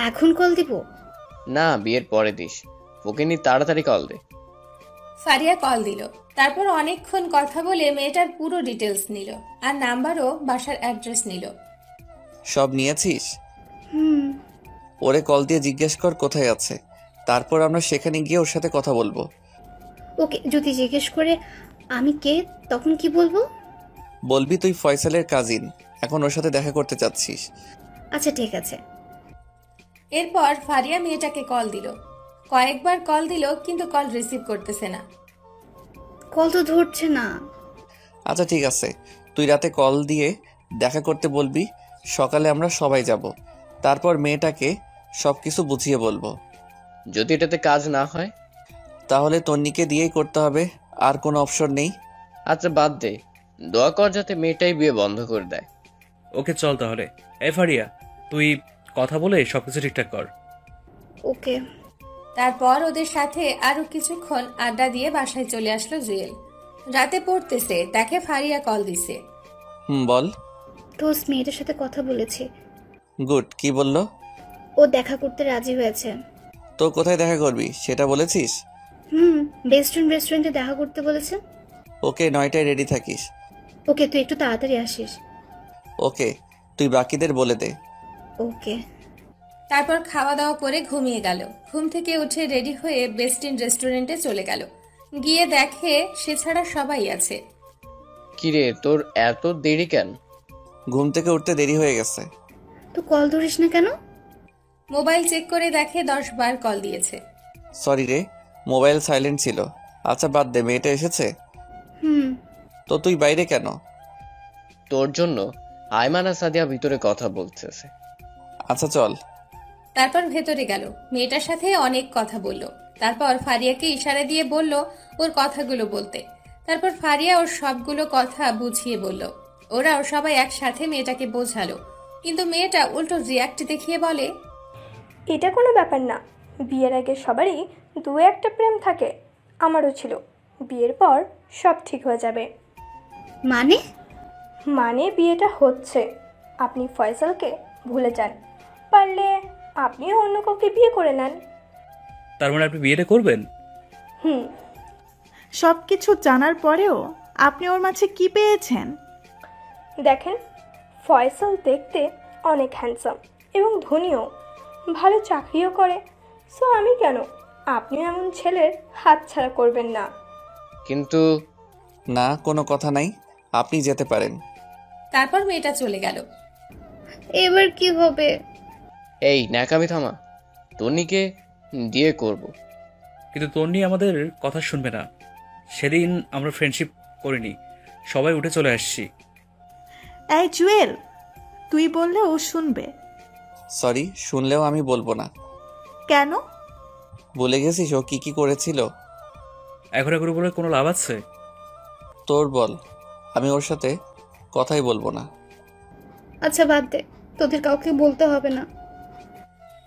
এখন কল দিব? না, বিয়ের পরে দিস। ওকে নি তাড়াতাড়ি কল দে। ফারিয়া কল দিল, তারপর অনেকক্ষণ কথা বলে মেয়েটার পুরো ডিটেলস নিল আর নাম্বারও বাসার অ্যাড্রেস নিল। সব নিয়েছিস? ওরে কল দিয়ে জিজ্ঞেস কর কোথায় আছে, তারপর আমরা সেখানে গিয়ে ওর সাথে কথা বলবো। ওকে, যদি জিজ্ঞেস করে আমি কে, তখন কি বলবো? বলবি তুই ফয়সালের কাজিন, এখন ওর সাথে দেখা করতে চাচ্ছিস। আচ্ছা ঠিক আছে। এরপর ফারিয়া মেয়েটাকে কল দিল। কয়েকবার কল দিল কিন্তু কল রিসিভ করতেছে না। কল তো ধরছে না। আচ্ছা ঠিক আছে, তুই রাতে কল দিয়ে দেখা করতে বলবি, সকালে আমরা সবাই যাব, তারপর মেয়েটাকে সবকিছু বুঝিয়ে বলবো। যদি এটাতে কাজ না হয় তাহলে তন্নিকে দিয়েই করতে হবে, আর কোনো অপশন নেই। আচ্ছা বাদ দে, দোয়া কর যাতে মেয়েটাই বিয়ে বন্ধ করে দেয়। ওকে চল তাহলে। এ ফারিয়া, তুই কথা বলে সবকিছু ঠিকঠাক কর। ওকে। তারপর ওদের সাথে আরো কিছুক্ষণ আড্ডা দিয়ে বাসায় চলে আসলো জুয়েল। রাতে পড়তেছে, তাকে ফারিয়া কল দিছে। বল। দোস্ত, মেয়েটার সাথে কথা বলেছি। গুড, কি বললো? ও দেখা করতে রাজি হয়েছে। তো কোথায় দেখা করবি সেটা বলেছিস? রেস্টুরেন্টে দেখা করতে বলেছে। ওকে, 9টায় রেডি থাকিস। ওকে, তুই একটু তাড়াতাড়ি আসিস। ওকে, তুই বাকিদের বলে দে। ওকে। তারপর খাওয়া দাওয়া করে ঘুমিয়ে গেল। ঘুম থেকে উঠে রেডি হয়ে বেস্টিন রেস্টুরেন্টে চলে গেল। গিয়ে দেখে সে ছাড়া সবাই আছে। কিরে, তোর এত দেরি কেন? ঘুম থেকে উঠতে দেরি হয়ে গেছে। তো কল ধরিস না কেন? মোবাইল চেক করে দেখে 10 বার কল দিয়েছে। সরি রে, মোবাইল সাইলেন্ট ছিল। আচ্ছা বাদ দে, মেয়েটা এসেছে? তো তুই বাইরে কেন? তোর জন্য আয়মান আর সাদিয়া ভিতরে কথা বলতেছে। আচ্ছা চল। তারপর ভেতরে গেল, মেয়েটার সাথে অনেক কথা বলল। তারপর ফারিয়াকে ইশারা দিয়ে বলল ওর কথাগুলো বলতে। তারপর ফারিয়া ওর সবগুলো কথা বুঝিয়ে বলল। ওরাও সবাই একসাথে মেয়েটাকে বোঝালো, কিন্তু মেয়েটা উল্টো রিয়াক্ট দেখিয়ে বলে, এটা কোনো ব্যাপার না, বিয়ের আগে সবারই 2-1টা প্রেম থাকে, আমারও ছিল, বিয়ের পর সব ঠিক হয়ে যাবে। মানে বিয়েটা হচ্ছে, আপনি ফয়সালকে ভুলে যান, পারলে আপনিও অন্য কাউকে বিয়ে করে নেন। তার মানে আপনি বিয়েটা করবেন? সব কিছু জানার পরেও আপনি ওর মাঝে কি পেয়েছেন? দেখেন, ফয়সাল দেখতে অনেক হ্যান্ডসাম এবং ধনীও, ভালো চাকরিও করে। সো আমি কেন, আপনি এমন ছেলের হাতছাড়া করবেন না। কিন্তু না, কোনো কথা নাই, আপনি যেতে পারেন। তারপর মেয়েটা চলে গেল। এবার কি হবে? এই ন্যাকামি থামা, তন্নিকে দিয়ে করব। কিন্তু তন্নি আমাদের কথা শুনবে না। সেদিন আমরা ফ্রেন্ডশিপ করিনি, সবাই উঠে চলে আসছি। এই জুয়েল, তুই বললে ও শুনবে। সরি, শুনলেও আমি বলবো না। কেন? বলে গেছিস ও কি কি করেছিল? এখন বলে কোনো লাভ আছে? তোর বল, আমি ওর সাথে কথাই বলবো না। আচ্ছা বাদ দে, তোদের কাউকে বলতে হবে না।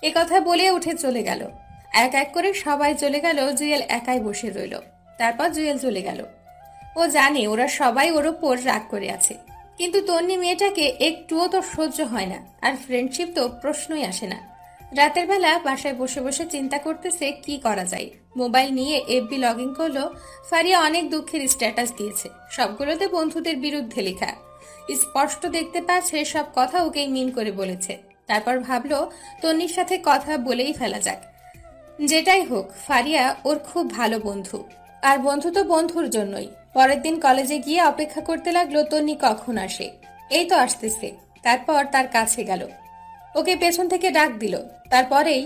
এ কথা বলে উঠে চলে গেল। এক এক করে সবাই চলে গেল, জুয়েল একাই বসে রইল। তারপর জুয়েল চলে গেল। ও জানে ওরা সবাই ওর ওপর রাগ করে আছে, কিন্তু তন্নি মেয়েটাকে একটুও তো সহ্য হয় না, আর ফ্রেন্ডশিপ তো প্রশ্নই আসে না। রাতের বেলা বাসায় বসে বসে চিন্তা করতেছে কি করা যায়। মোবাইল নিয়ে এফবি লগ ইন করলো। ফারিয়া অনেক দুঃখের স্ট্যাটাস দিয়েছে, সবগুলোতে বন্ধুদের বিরুদ্ধে লেখা। স্পষ্ট দেখতে পাচ্ছে সব কথা ওকেই মিন করে বলেছে। তারপর ভাবলো তন্নির সাথে কথা বলেই ফেলা যাক। যেটাই হোক, ফারিয়া ওর খুব ভালো বন্ধু, আর বন্ধু তো বন্ধুর জন্যই। পরের দিন কলেজে গিয়ে অপেক্ষা করতে লাগলো তন্নি কখন আসে। এই তো আসতেছে। তারপর তার কাছে গেল, ওকে পেছন থেকে ডাক দিল। তারপরেই,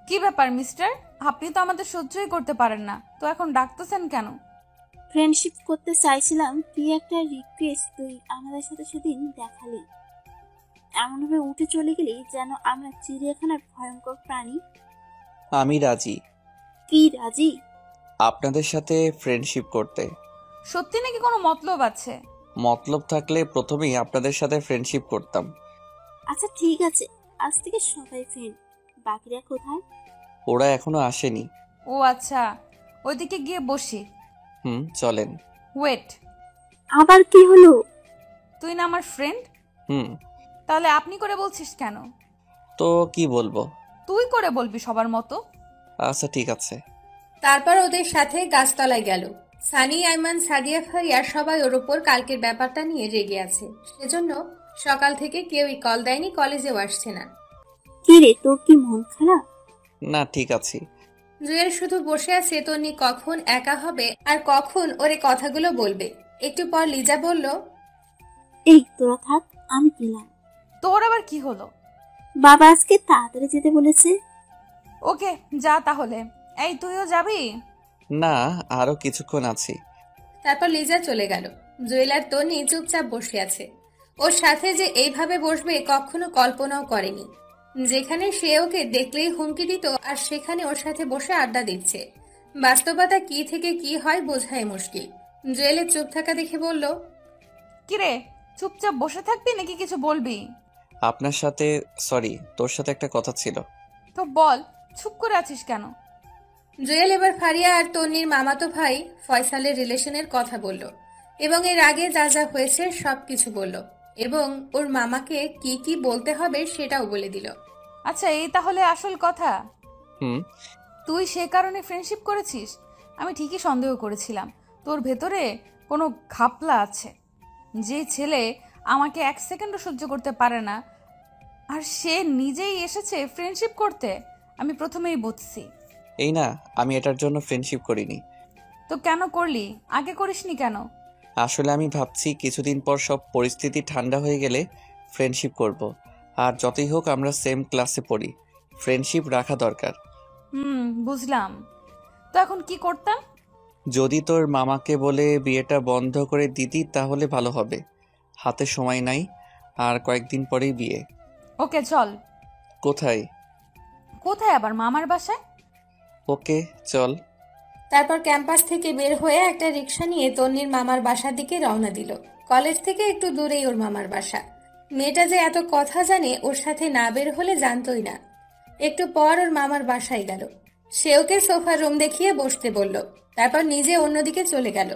কি ব্যাপার মিস্টার, আপনি তো আমাদের সহ্যই করতে পারেন না, তো এখন ডাকতেছেন কেন? ফ্রেন্ডশিপ করতে চাইছিলাম, কি একটা রিকোয়েস্ট তুই আমাদের সাথে সেদিন দেখালি। এমনভাবে উঠে চলে গেলি যেন আমরা চিড়িয়াখানার ভয়ঙ্কর প্রাণী। আমি রাজি। কি রাজি? আপনাদের সাথে ফ্রেন্ডশিপ করতে। সত্যি নাকি কোনো মতলব আছে? মতলব থাকলে প্রথমেই আপনাদের সাথে ফ্রেন্ডশিপ করতাম। আচ্ছা ঠিক আছে, আজ থেকে সবাই ফ্রেন্ড। বাকিরা কোথায়? ওরা এখনো আসেনি। ও আচ্ছা, ওইদিকে গিয়ে বসি। চলেন। ওয়েট, আবার কি হলো? তুই না আমার ফ্রেন্ড, তাহলে আপনি করে বলছিস কেন? তো কি বলবো? তুই করে বলবি সবার মতো। আচ্ছা ঠিক আছে। তারপর ওদের সাথে গাছতলায় গেল। সানি, আইমান, সাদিয়া, ফারিয়া সবাই ওর ওপর কালকের ব্যাপারটা নিয়ে রেগে আছে। সেজন্য সকাল থেকে কেউই কল দেয়নি, কলেজেও আসছে না। কি রে, তোর কি মন খারাপ? না, ঠিক আছে। জুয়েল শুধু বসে আছে তন্নি কখন একা হবে আর কখন ওরে কথাগুলো বলবে। একটু পর লিজা বলল, এই তোরা থাক, আমি গেলাম। তোর আবার কি হলো? বাবা আজকে তাড়াতাড়ি যেতে বলেছে। ওকে, যা তাহলে। এই তুইও যাবি? না, আরো কিছুক্ষণ আছি। তারপর লিজা চলে গেল। জুয়েল আর তন্নি চুপচাপ বসে আছে। ওর সাথে যে এইভাবে বসবে কখনো কল্পনাও করেনি। যেখানে সে ওকে দেখলেই হুমকি দিত, আর সেখানে ওর সাথে বসে আড্ডা দিচ্ছে। বাস্তবতা কি থেকে কি হয় বোঝাই মুশকিল। জুয়েলের চুপ থাকা দেখে বলল, কিরে, চুপচাপ বসে থাকবি নাকি কিছু বলবি? আপনার সাথে, সরি, তোর সাথে একটা কথা ছিল। তো বল, চুপ করে আছিস কেন? জুয়েল এবার ফারিয়া আর তন্নির মামাতো ভাই ফয়সালের রিলেশনের কথা বলল, এবং এর আগে যা যা হয়েছে সবকিছু বলল, এবং ওর মামাকে কি কি বলতে হবে সেটাও বলে দিল। আচ্ছা, এই তাহলে আসল কথা। তুই সে কারণে ফ্রেন্ডশিপ করেছিস? আমি ঠিকই সন্দেহ করেছিলাম তোর ভেতরে কোনো ঘাপলা আছে। যে ছেলে আমাকে এক সেকেন্ডও সহ্য করতে পারে না, আর সে নিজেই এসেছে ফ্রেন্ডশিপ করতে, আমি প্রথমেই বুঝছি। এই না, আমি এটার জন্য ফ্রেন্ডশিপ করিনি। তো কেন করলি? আগে করিসনি কেন? আসলে আমি ভাবছি কিছুদিন পর সব পরিস্থিতি ঠান্ডা হয়ে গেলে ফ্রেন্ডশিপ করব। আর যতই হোক আমরা সেম ক্লাসে পড়ি, ফ্রেন্ডশিপ রাখা দরকার। বুঝলাম। তো এখন কি করতাম? যদি তোর মামাকে বলে বিয়েটা বন্ধ করে দিতি তাহলে ভালো হবে। হাতে সময় নাই, আর কয়েকদিন পরেই বিয়ে। ওকে চল। কোথায়? কোথায় আবার? মামার বাসায়। ওকে চল। তারপর ক্যাম্পাস থেকে বের হয়ে একটা রিক্সা নিয়ে তন্নির মামার বাসার দিকে রওনা দিল। কলেজ থেকে একটু দূরেই ওর মামার বাসা। মেয়েটা যে এত কথা জানে, ওর সাথে না বের হলে জানতোই না। একটু পর ওর মামার বাসায় গেল। সে ওকে সোফার রুম দেখিয়ে বসতে বলল, তারপর নিজে অন্যদিকে চলে গেল।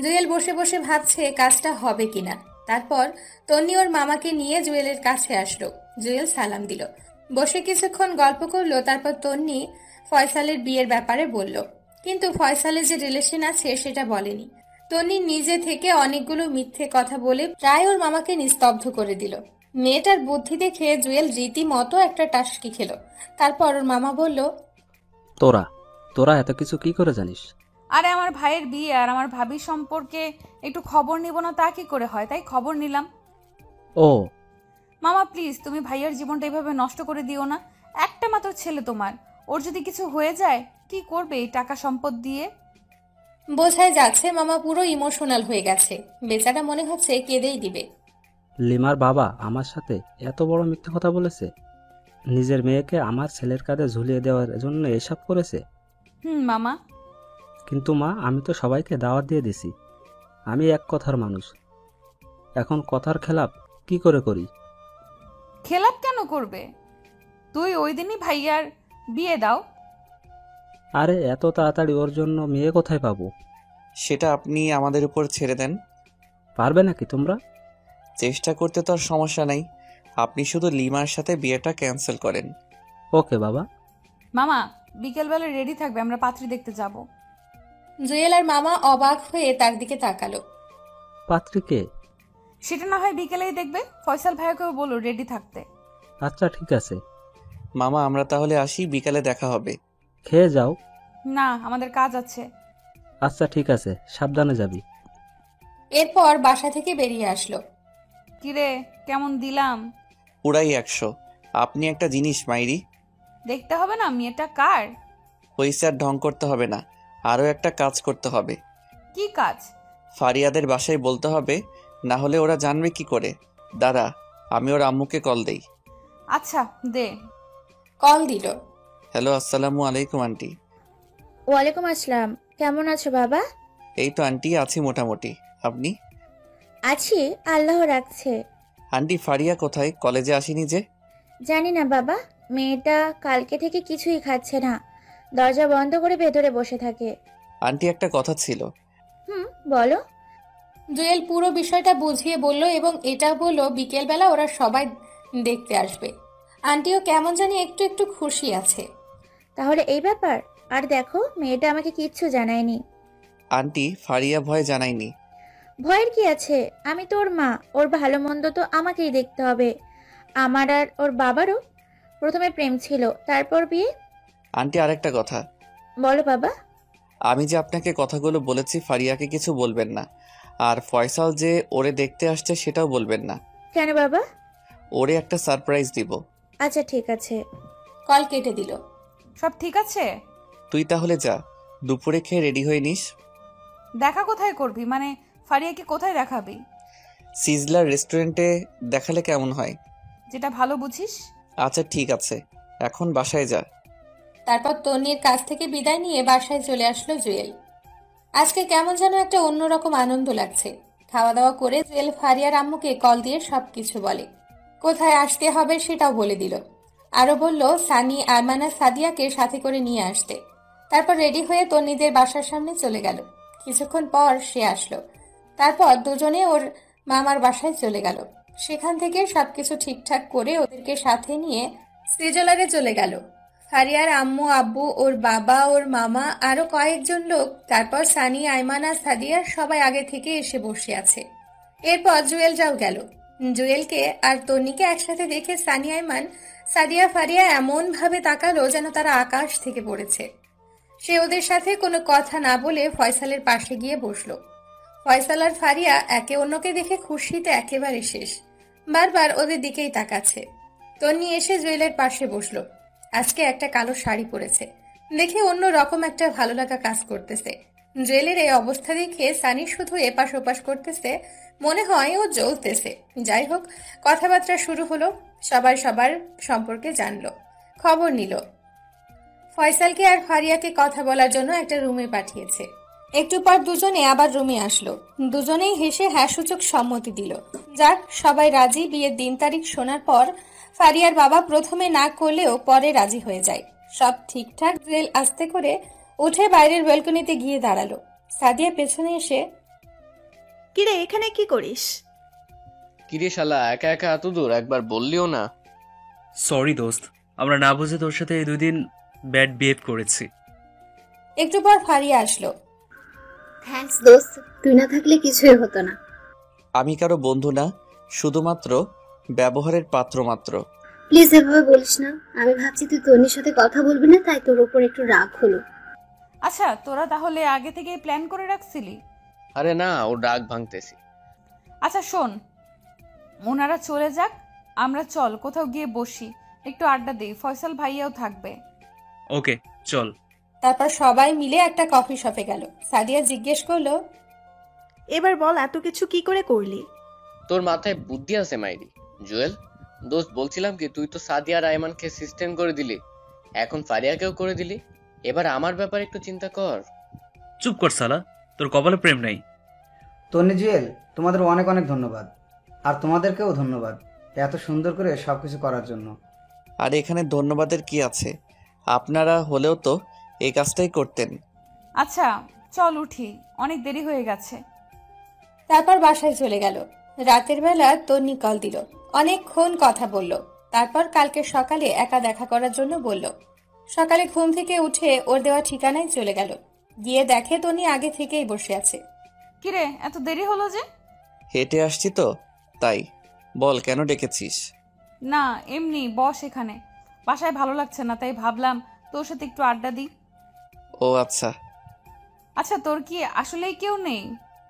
জুয়েল বসে বসে ভাবছে কাজটা হবে কিনা। তারপর তন্নি ওর মামাকে নিয়ে জুয়েলের কাছে আসলো। জুয়েল সালাম দিল, বসে কিছুক্ষণ গল্প করলো। তারপর তন্নি ফয়সালের বিয়ের ব্যাপারে বলল, কিন্তু ফয়সালের যে রিলেশন আছে সেটা বলেনি। তন্নি নিজে থেকে অনেকগুলো মিথ্যে কথা বলে প্রায় ওর মামাকে নিস্তব্ধ করে দিল। মেয়েটার বুদ্ধি দেখে জুয়েল রীতিমতো একটা টাসকি খেলো। তারপর ওর মামা বলল, তোরা এত কিছু কি করে জানিস? আরে আমার ভাইয়ের বিয়ে আর আমার ভাবির সম্পর্কে একটু খবর নিব না তা কি করে হয়, তাই খবর নিলাম। ও মামা প্লিজ, তুমি ভাইয়ার জীবনটা এভাবে নষ্ট করে দিও না। একটা মাত্র ছেলে তোমার, ওর যদি কিছু হয়ে যায় কি করবে এই টাকা সম্পদ দিয়ে? বোঝাই যাচ্ছে মামা পুরো ইমোশনাল হয়ে গেছে। বেচারা মনে হচ্ছে কেঁদেই দিবে। লিমার বাবা আমার সাথে এত বড় মিথ্যে কথা বলেছে? নিজের মেয়েকে আমার ছেলের কাঁধে ঝুলিয়ে দেওয়ার জন্য এসব করেছে? মামা। কিন্তু মা, আমি তো সবাইকে দাওয়াত দিয়ে দিছি। আমি এক কথার মানুষ, এখন কথার খেলাপ কি করে করি? খেলাপ কেন করবে? তুই ওই দিনই ভাইয়ার বিয়ে দাও। আরে এত তাড়াতাড়ি ওর জন্য মেয়ে কোথায় পাবো? সেটা আপনি আমাদের উপর ছেড়ে দেন। পারবে নাকি তোমরা? চেষ্টা করতে তো আর সমস্যা নাই। আপনি শুধু লিমার সাথে বিয়েটা ক্যান্সেল করেন। ওকে বাবা। মামা বিকেলবেলা রেডি থাকবে, আমরা পাত্রী দেখতে যাব। জুয়েল আর মামা অবাক হয়ে তার দিকে তাকালো। পাত্রীকে? সেটা না হয় বিকেলেই দেখবে। ফয়সাল ভাইয়াকেও বলো রেডি থাকতে। আচ্ছা ঠিক আছে। মামা আমরা তাহলে আসি, বিকালে দেখা হবে। খেয়ে যাও। না, আমাদের কাজ আছে। আচ্ছা ঠিক আছে, সাবধানে যাবি। এরপর বাসা থেকে বেরিয়ে আসলো। কিরে কেমন দিলাম? পুরাই 100। আপনি একটা জিনিস মাইরি। দেখতে হবে না মেয়েটা কার। হইছে, আর ঢং করতে হবে না। আরও একটা কাজ করতে হবে। কি কাজ? ফারিয়াদের বাসায় বলতে হবে, না হলে ওরা জানবে কি করে। দাঁড়া, আমি ওর আম্মুকে কল দেই। আচ্ছা দে। কল দিল। হ্যালো, আসসালামু আলাইকুম আন্টি। ওয়ালাইকুম আসসালাম। কেমন আছো বাবা? এই তো আন্টি, আছি মোটামুটি। আপনি? আছি, আল্লাহ রাখছে। আন্টি ফারিয়া কোথায়? কলেজে আসেনি যে? জানি না বাবা, মেয়েটা কালকে থেকে কিছুই খাচ্ছে না, দরজা বন্ধ করে ভেতরে বসে থাকে। আন্টি একটা কথা ছিল। বলো। জুয়েল পুরো বিষয়টা বুঝিয়ে বলল এবং এটা বলল বিকেলবেলা ওরা সবাই দেখতে আসবে। আন্টিও কেমন জানি একটু একটু খুশি আছে। তাহলে এই ব্যাপার। আর দেখো, মেয়েটা আমাকে কিচ্ছু জানায়নি। আন্টি ফারিয়া ভয় জানায়নি। ভয়ের কি আছে? আমি তো ওর মা, ওর ভালো মন্দ তো আমাকেই দেখতে হবে। আমার আর ওর বাবারও প্রথমে প্রেম ছিল, তারপর বিয়ে। আন্টি আরেকটা কথা। বলো বাবা। আমি যে আপনাকে কথাগুলো বলেছি, ফারিয়াকে কিছু বলবেন না। আর ফয়সাল যে ওরে দেখতে আসছে সেটাও বলবেন না। কেন বাবা? ওরে একটা সারপ্রাইজ দিব। আচ্ছা ঠিক আছে। কল কেটে দিল। সব ঠিক আছে? তুই তাহলে যা, দুপুরে খেয়ে রেডি হয়ে নিস। দেখা কোথায় করবি? মানে ফারিয়াকে কোথায় দেখাবি? সিজলার রেস্টুরেন্টে দেখালে কেমন হয়? যেটা ভালো বুঝিস। আচ্ছা ঠিক আছে, এখন বাসায় যা। তারপর তন্নির কাছ থেকে বিদায় নিয়ে বাসায় চলে আসলো জুয়েল। আজকে কেমন যেন একটা অন্যরকম আনন্দ লাগছে। খাওয়া দাওয়া করে জুয়েল ফারিয়ার আম্মুকে কল দিয়ে সবকিছু বলে। কোথায় আসতে হবে সেটাও বলে দিল। আরো বলল সানি, আরমানা, সাদিয়াকে সাথে করে নিয়ে আসতে। তারপর রেডি হয়ে তন্নিদের বাসার সামনে চলে গেল। কিছুক্ষণ পর সে আসলো। তারপর দুজনে ওর মামার বাসায় চলে গেল। সেখান থেকে সবকিছু ঠিকঠাক করে ওদেরকে সাথে নিয়ে সিজলারে চলে গেল। ফারিয়ার আম্মু, আব্বু, ওর বাবা, ওর মামা, আরো কয়েকজন লোক। তারপর সানি, আইমানা, সাদিয়া সবাই আগে থেকে এসে বসে আছে। এরপর জুয়েল যাও গেল। জুয়েলকে আর তন্নিকে একসাথে দেখে সানি, আইমান, সাদিয়া, ফারিয়া এমন ভাবে তাকালো যেন তারা আকাশ থেকে পড়েছে। সে ওদের সাথে কোনো কথা না বলে ফয়সালের পাশে গিয়ে বসলো। ফয়সাল আর ফারিয়া একে অন্যকে দেখে খুশিতে একেবারে শেষ। বারবার ওদের দিকেই তাকাচ্ছে। তন্নি এসে জুয়েলের পাশে বসলো। আজকে একটা কালো শাড়ি পরেছে দেখে অন্য রকম একটা ভালো লাগা কাজ করতেছে। জুয়েলের এই অবস্থা দেখে সানি শুধু এপাশ ওপাশ করতেছে, মনে হয় ও জ্বলতেছে। যাই হোক, কথাবার্তা শুরু হলো। সবাই সবার সম্পর্কে জানলো, খবর নিল। ফয়সালকে আর ফারিয়াকে কথা বলার জন্য একটা রুমে পাঠিয়েছে। একটু পর দুজনে আবার রুমে আসলো। দুজনেই হেসে হ্যাঁসূচক সম্মতি দিল। যাক, সবাই রাজি। বিয়ের দিন তারিখ শোনার পর ফারিয়ার বাবা প্রথমে না করলেও পরে রাজি হয়ে যায়। সব ঠিকঠাক। জুয়েল আস্তে করে উঠে বাইরের ব্যালকনিতে গিয়ে দাঁড়ালো। সাদিয়া পেছনে এসে, কিরে এখানে কি করিস? কিরে শালা, একা একা এত দূর, একবার বললিও না। সরি দোস্ত, আমরা না বুঝে তোর সাথে এই 2 দিন ব্যাড বিহেভ করেছি। একটু পর ফারিয়া আসলো। থ্যাঙ্কস দোস্ত, তুই না থাকলে কিছুই হতো না। আমি কারো বন্ধু না, শুধুমাত্র ব্যবহারের পাত্র মাত্র। প্লিজ এভাবে বলিস না। আমি ভাবছি তুই তন্নির সাথে কথা বলবি না, তাই তোর উপর একটু রাগ হলো। আচ্ছা, তোরা তাহলে আগে থেকেই প্ল্যান করে রাখছিলি? আরে না, ও রাগ ভাঙতেছি। আচ্ছা শোন, ওনারা চলে যাক, আমরা চল কোথাও গিয়ে বসি, একটু আড্ডা দিই। ফয়সাল ভাইয়াও থাকবে। ওকে চল। তারপর সবাই মিলে একটা কফি শপে গেল। সাদিয়া জিজ্ঞেস করলো, এবার বল এত কিছু কি করে করলি? তোর মাথায় বুদ্ধি আছে মাইরি? জুয়েল দোস্ত, বলছিলাম কি, তুই তো সাদিয়া আর আইমানকে সিস্টেম করে দিলি, এখন ফারিয়াকেও করে দিলি। এবার আমার ব্যাপারে একটু চিন্তা কর। চুপ কর সালা, তোর কপালে প্রেম নাই। তন্নি, জুয়েল, তোমাদের অনেক অনেক ধন্যবাদ। আর তোমাদেরকেও ধন্যবাদ এত সুন্দর করে সবকিছু করার জন্য। আর এখানে ধন্যবাদের কি আছে? আপনারা হলেও তো এই কাজটাই করতেন। আচ্ছা চল উঠি, অনেক দেরি হয়ে গেছে। তারপর বাসায় চলে গেল। রাতের বেলা তন্নি কল দিল। অনেকক্ষণ কথা বলল। তারপর কালকে সকালে একা দেখা করার জন্য বলল। সকালে ঘুম থেকে উঠে ওর দেওয়া ঠিকানায় চলে গেল। গিয়ে দেখে তনি আগে থেকেই বসে আছে। কিরে এত দেরি হলো যে? হেঁটে আসছি তো তাই। বল কেন ডেকেছিস? না এমনি, বস এখানে। বাসায় ভালো লাগছে না, তাই ভাবলাম তোর সাথে একটু আড্ডা দিই। ও আচ্ছা। আচ্ছা তোর কি আসলেই কেউ নেই?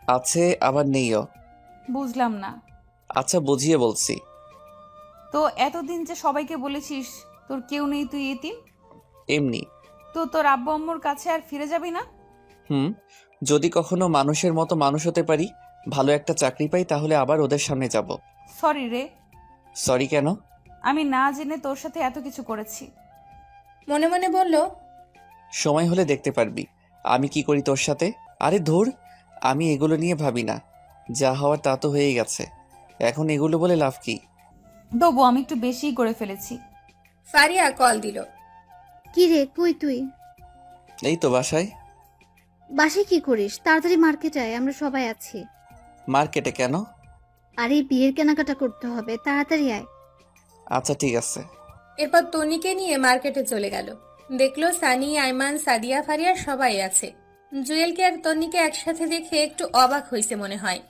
আছে আবার নেইও। বুঝলাম না। আচ্ছা বুঝিয়ে বলছি। তো এতদিন যে সবাইকে বলেছিস তোর কেউ নেই, তুই এতিম? এমনি। তো তোর আব্বু আম্মুর কাছে আর ফিরে যাবি না? যদি কখনো মানুষের মতো মানুষ হতে পারি, ভালো একটা চাকরি পাই, তাহলে আবার ওদের সামনে যাব। সরি রে। সরি কেন? আমি না জেনে তোর সাথে এত কিছু করেছি। মনে মনে বলল, সময় হলে দেখতে পারবি আমি কি করি তোর সাথে। আরে ধুর, আমি এগুলো নিয়ে ভাবি না। যা হওয়ার তা তো হয়েই গেছে, এখন এগুলো বলে লাভ কি? তবু আমি একটু বেশিই করে ফেলেছি। ফারিয়া কল দিল। কি রে, কই তুই? এই তো বাসায়। বাসায় কি করিস? তাড়াতাড়ি মার্কেটে আয়, আমরা সবাই আছি। মার্কেটে কেন? আরে বিয়ের কেনাকাটা করতে হবে, তাড়াতাড়ি আয়। আচ্ছা ঠিক আছে। এরপর তনিকে নিয়ে মার্কেটে চলে গেল। দেখলো সানি, আইমান, সাদিয়া, ফারিয়া সবাই আছে। জুয়েলকে আর তন্নিকে একসাথে দেখে একটু অবাক হয়েছে মনে হয়।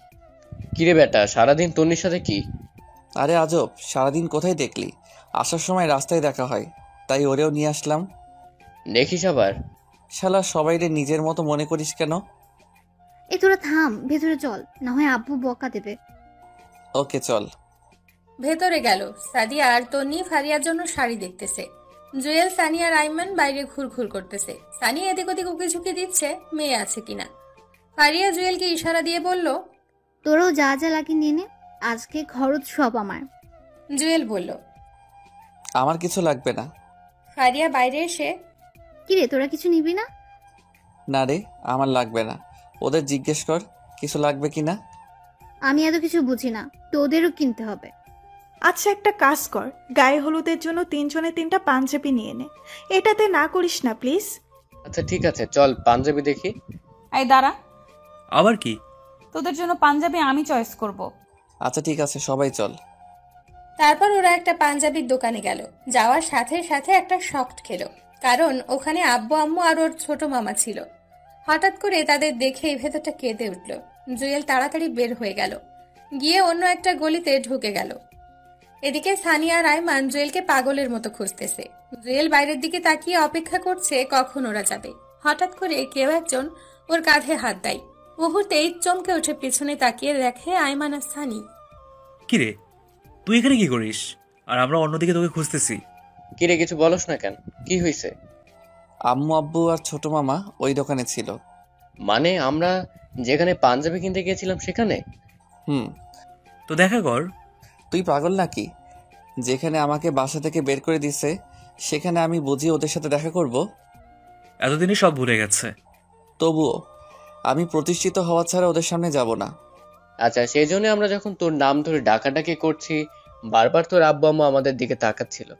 কিরে বেটা, সারাদিন তন্নির সাথে কি? আরে আজব, সারাদিন কোথায় দেখলি? আসার সময় রাস্তায় দেখা হয়, তাই ওরেও নিয়ে আসলাম। দেখিস আবার। শালা সবাইরে নিজের মতো মনে করিস কেন? এই তোরা থাম, ভেতরে চল, না হয় আব্বু বকা দেবে। ওকে চল। ভেতরে গেল। সাদিয়া আর তন্নি ফারিয়ার জন্য শাড়ি দেখতেছে। জুয়েল, সানি আর আইমান বাইরে ঘুরঘুর করতেছে। সানি এদিক ওদিক উকিঝুঁকি দিচ্ছে মেয়ে আছে কিনা। ফারিয়া জুয়েলকে ইশারা দিয়ে বলল, তোরাও যা যা লাগে নিয়ে নে, আজকে খরচ সব আমার। জুয়েল বলল, আমার কিছু লাগবে না। ফারিয়া বাইরে এসে, কিরে তোরা কিছু নিবি না? না রে, আমার লাগবে না। ওদের জিজ্ঞেস কর কিছু লাগবে কিনা। আমি এত কিছু বুঝি না, তোদেরও কিনতে হবে। আচ্ছা একটা কাজ কর, গায়ে হলুদের জন্য 3 জনে 3টা পাঞ্জাবি নিয়ে নে। এটাতে না করিস না প্লিজ। আচ্ছা ঠিক আছে, চল পাঞ্জাবি দেখি। এই দাঁড়া। আবার কি? তোদের জন্য পাঞ্জাবি আমি চয়েস করব। আচ্ছা ঠিক আছে, সবাই চল। তারপর ওরা একটা পাঞ্জাবির দোকানে গেল। যাওয়ার সাথে সাথে একটা শক্ট খেলো, কারণ ওখানে আব্বু আম্মু আর ওর ছোট মামা ছিল। হঠাৎ করে তাদের দেখেই ভেতরটা কেঁদে উঠল। জুয়েল তাড়াতাড়ি বের হয়ে গেল, গিয়ে অন্য একটা গলিতে ঢুকে গেল। এদিকে সানিয়া আর আইমান জুয়েলকে পাগলের মতো খুঁজতেছে। জুয়েল বাইরের দিকে তাকিয়ে অপেক্ষা করছে কখন ওরা যাবে। হঠাৎ করে কেউ একজন ওর কাঁধে হাত দেয়। মুহূর্তেই চমকে উঠে পিছনে তাকিয়ে দেখে আইমান আর সানি। কিরে তুই এখানে কি করিস? আর আমরা অন্যদিকে তোকে খুঁজতেছি। কিরে কিছু বলস না কেন, কি হয়েছে? আম্মু আব্বু আর ছোট মামা ওই দোকানে ছিল। মানে আমরা যেখানে পাঞ্জাবি কিনতে গিয়েছিলাম সেখানে? তো দেখা কর। তুই পাগল নাকি? যেখানে আমাকে বাসা থেকে বের করে দিছে সেখানে আমি বুঝি ওদের সাথে দেখা করব? এতদিনই সব ভুলে গেছে। তবুও আমি প্রতিষ্ঠিত হওয়া ছাড়া ওদের সামনে যাব না। আচ্ছা সেই জন্য আমরা যখন তোর নাম ধরে ডাকাডাকি করছি, বারবার তোর আব্বু আম্মু আমাদের দিকে তাকাচ্ছিল।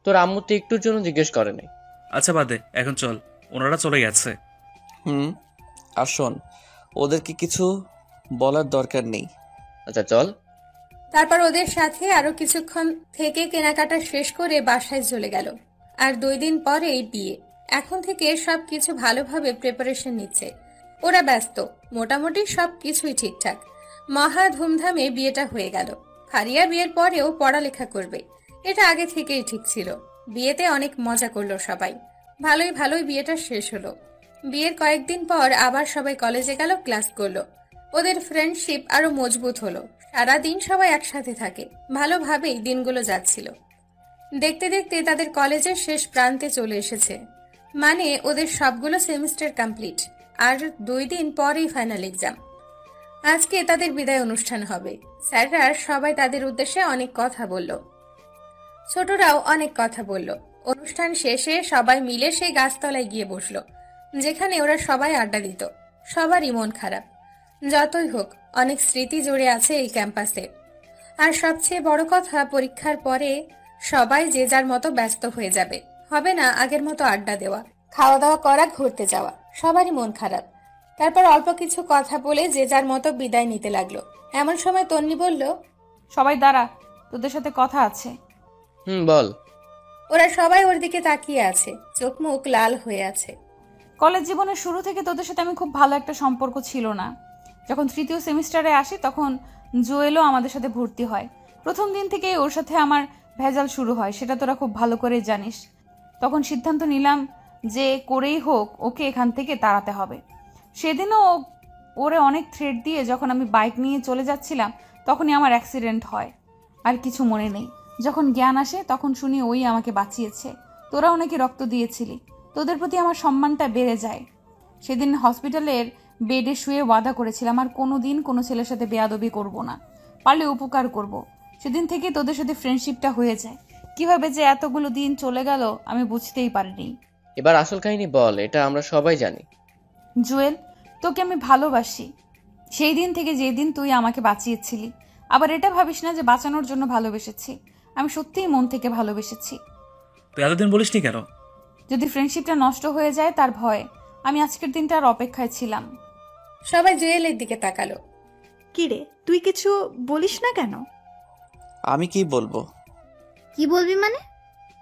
তোর আম্মু তো একটুর জন্য জিজ্ঞেস করে নাই। আচ্ছা বাদে, এখন চল, ওনারা চলে গেছে। আর শোন, ওদেরকে কিছু বলার দরকার নেই। আচ্ছা চল। তারপর ওদের সাথে আরো কিছুক্ষণ থেকে কেনাকাটা শেষ করে বাসায় চলে গেল। আর 2 দিন পরেই বিয়ে। এখন থেকে সবকিছু ভালোভাবে প্রিপারেশন নিচ্ছে। ওরা ব্যস্ত, মোটামুটি সবকিছুই ঠিকঠাক। মহা ধুমধামে বিয়েটা হয়ে গেল। ফারিয়া বিয়ের পরেও পড়ালেখা করবে, এটা আগে থেকেই ঠিক ছিল। বিয়েতে অনেক মজা করলো সবাই। ভালোই বিয়েটা শেষ হলো। বিয়ের কয়েকদিন পর আবার সবাই কলেজে গেল, ক্লাস করলো। ওদের ফ্রেন্ডশিপ আরো মজবুত হলো। সারাদিন সবাই একসাথে থাকে, ভালোভাবেই দিনগুলো যাচ্ছিল। দেখতে দেখতে তাদের কলেজের শেষ প্রান্তে চলে এসেছে। মানে ওদের সবগুলো সেমিস্টার কমপ্লিট, আর 2 দিন পরেই ফাইনাল এক্সাম। আজকে তাদের বিদায় অনুষ্ঠান হবে। স্যাররা সবাই তাদের উদ্দেশ্যে অনেক কথা বলল, ছোটরাও অনেক কথা বলল। অনুষ্ঠান শেষে সবাই মিলে সেই গাছতলায় গিয়ে বসলো, যেখানে ওরা সবাই আড্ডা দিত। সবারই মন খারাপ। যতই হোক, অনেক স্মৃতি জড়ে আছে এই ক্যাম্পাসে। আর সবচেয়ে বড় কথা, পরীক্ষার পরে সবাই যে যার মতো ব্যস্ত হয়ে যাবে। হবে না আগের মতো আড্ডা দেওয়া, খাওয়া দাওয়া করা, ঘুরতে যাওয়া। সবারই মন খারাপ। তারপর অল্প কিছু কথা বলে যে যার মতো বিদায় নিতে লাগলো। এমন সময় তন্নি বলল, সবাই দাঁড়া। তোদের সাথে কথা আছে। বল। ওরা সবাই ওর দিকে তাকিয়ে আছে, চোখ মুখ লাল হয়ে আছে। কলেজ জীবনের শুরু থেকে তোদের সাথে আমি খুব ভালো একটা সম্পর্ক ছিল না। যখন 3য় সেমিস্টারে আসি তখন জুয়েলও আমাদের সাথে ভর্তি হয়। প্রথম দিন থেকে ওর সাথে আমার ভেজাল শুরু হয়, সেটা তোরা খুব ভালো করেই জানিস। তখন সিদ্ধান্ত নিলাম যে করেই হোক ওকে এখান থেকে তাড়াতে হবে। সেদিনও ওরে অনেক থ্রেট দিয়ে যখন আমি বাইক নিয়ে চলে যাচ্ছিলাম তখনই আমার অ্যাক্সিডেন্ট হয়। আর কিছু মনে নেই। যখন জ্ঞান আসে তখন শুনি ওই আমাকে বাঁচিয়েছে। তোরাও নাকি রক্ত দিয়েছিলি। তোদের প্রতি আমার সম্মানটা বেড়ে যায়। সেদিন হসপিটালের বেডে শুয়ে ওয়াদা করেছিলাম আর কোনো দিন কোনো ছেলের সাথে বেয়াদবি করব না, পারলে উপকার করব। সেদিন থেকে তোদের সাথে ফ্রেন্ডশিপটা হয়ে যায়। কিভাবে যে এতগুলো দিন চলে গেল আমি বুঝতেই পারিনি। এবার আসল কাহিনী বল, এটা আমরা সবাই জানি। জুয়েল, তোকে আমি ভালোবাসি, সেই দিন থেকে যেদিন তুই আমাকে বাঁচিয়েছিলি। আবার এটা ভাবিস না যে বাঁচানোর জন্য ভালোবেসেছি, আমি সত্যিই মন থেকে ভালোবেসেছি। তুই এতদিন বলিসনি কেন? যদি ফ্রেন্ডশিপটা নষ্ট হয়ে যায় তার ভয়ে আমি আজকের দিনটার অপেক্ষায় ছিলাম। সবাই জুয়েলের দিকে তাকালো। কিরে, তুই কিছু বলিস না কেন? আমি কি বলবো? কি বলবি মানে?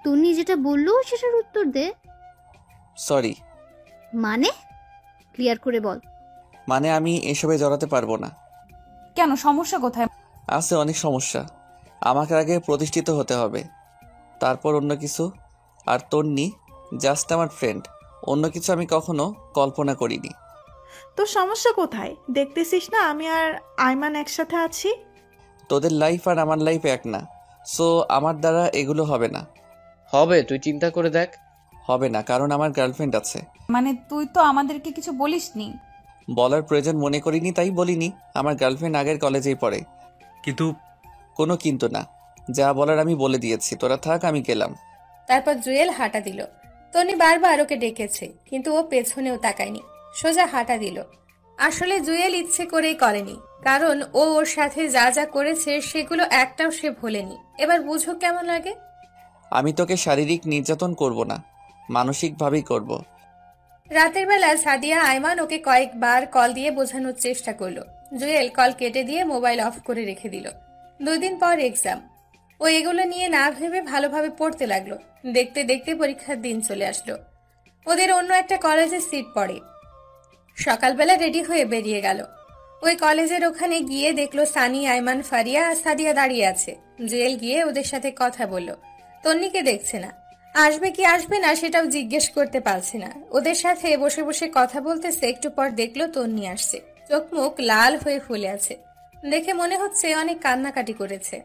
তুই যেটা বললো সেটার উত্তর দে। সরি। মানে ক্লিয়ার করে বল। মানে আমি এসবে জড়াতে পারবো না। কেন, সমস্যা কোথায়? আছে অনেক সমস্যা। আমাকে আগে প্রতিষ্ঠিত হতে হবে, তারপর অন্য কিছু। আর তন্নি জাস্ট আমার ফ্রেন্ড, অন্য কিছু আমি কখনো কল্পনা করিনি। তোর সমস্যা কোথায়? দেখতেছিস না আমি আর আইমান একসাথে আছি। তোদের লাইফ আর আমার লাইফ এক না, সো আমার দ্বারা এগুলো হবে না। হবে, তুই চিন্তা করে দেখ। হবে না, কারণ আমার গার্লফ্রেন্ড আছে। মানে তুই তো আমাদেরকে কিছু বলিসনি। বলার প্রয়োজন মনে করিনি তাই বলিনি। আমার গার্লফ্রেন্ড আগের কলেজেই পড়ে। কিন্তু কোনো কিন্তু না, যা বলার আমি বলে দিয়েছি। তোরা থাক, আমি গেলাম। তারপর জুয়েল হাঁটা দিল। তনি বারবার ওকে ডেকেছে কিন্তু ও পেছনেও তাকায়নি, সোজা হাঁটা দিল। আসলে জুয়েল ইচ্ছে করেই করেনি, কারণ ও ওর সাথে যা যা করেছে সেগুলো একটাও সে ভোলেনি। এবার বুঝো কেমন লাগে। আমি তোকে শারীরিক নির্যাতন করব না, মানসিকভাবেই করব। রাতের বেলা সাদিয়া আইমান ওকে কয়েকবার কল দিয়ে বোঝানোর চেষ্টা করলো। জুয়েল কল কেটে দিয়ে মোবাইল অফ করে রেখে দিল। 2 দিন পর এক্সাম। ও এগুলো নিয়ে না ভেবে ভালোভাবে পড়তে লাগলো। দেখতে দেখতে পরীক্ষার দিন চলে আসলো। ওদের অন্য একটা কলেজে সিট পড়ে। সকালবেলা রেডি হয়ে বেরিয়ে গেল। ওই কলেজের ওখানে গিয়ে দেখলো সানি, আইমান, ফারিয়া আর সাদিয়া দাঁড়িয়ে আছে। জুয়েল গিয়ে ওদের সাথে কথা বলল। তন্নিকে দেখছে না, আসবে কি আসবে না সেটাও জিজ্ঞেস করতে পারছে না। ওদের সাথে বসে বসে কথা বলতেছে। একটু পর দেখলো তন্নি আসছে। চোখ মুখ লাল হয়ে ফুলে আছে, দেখে মনে হচ্ছে অনেক কান্নাকাটি করেছে।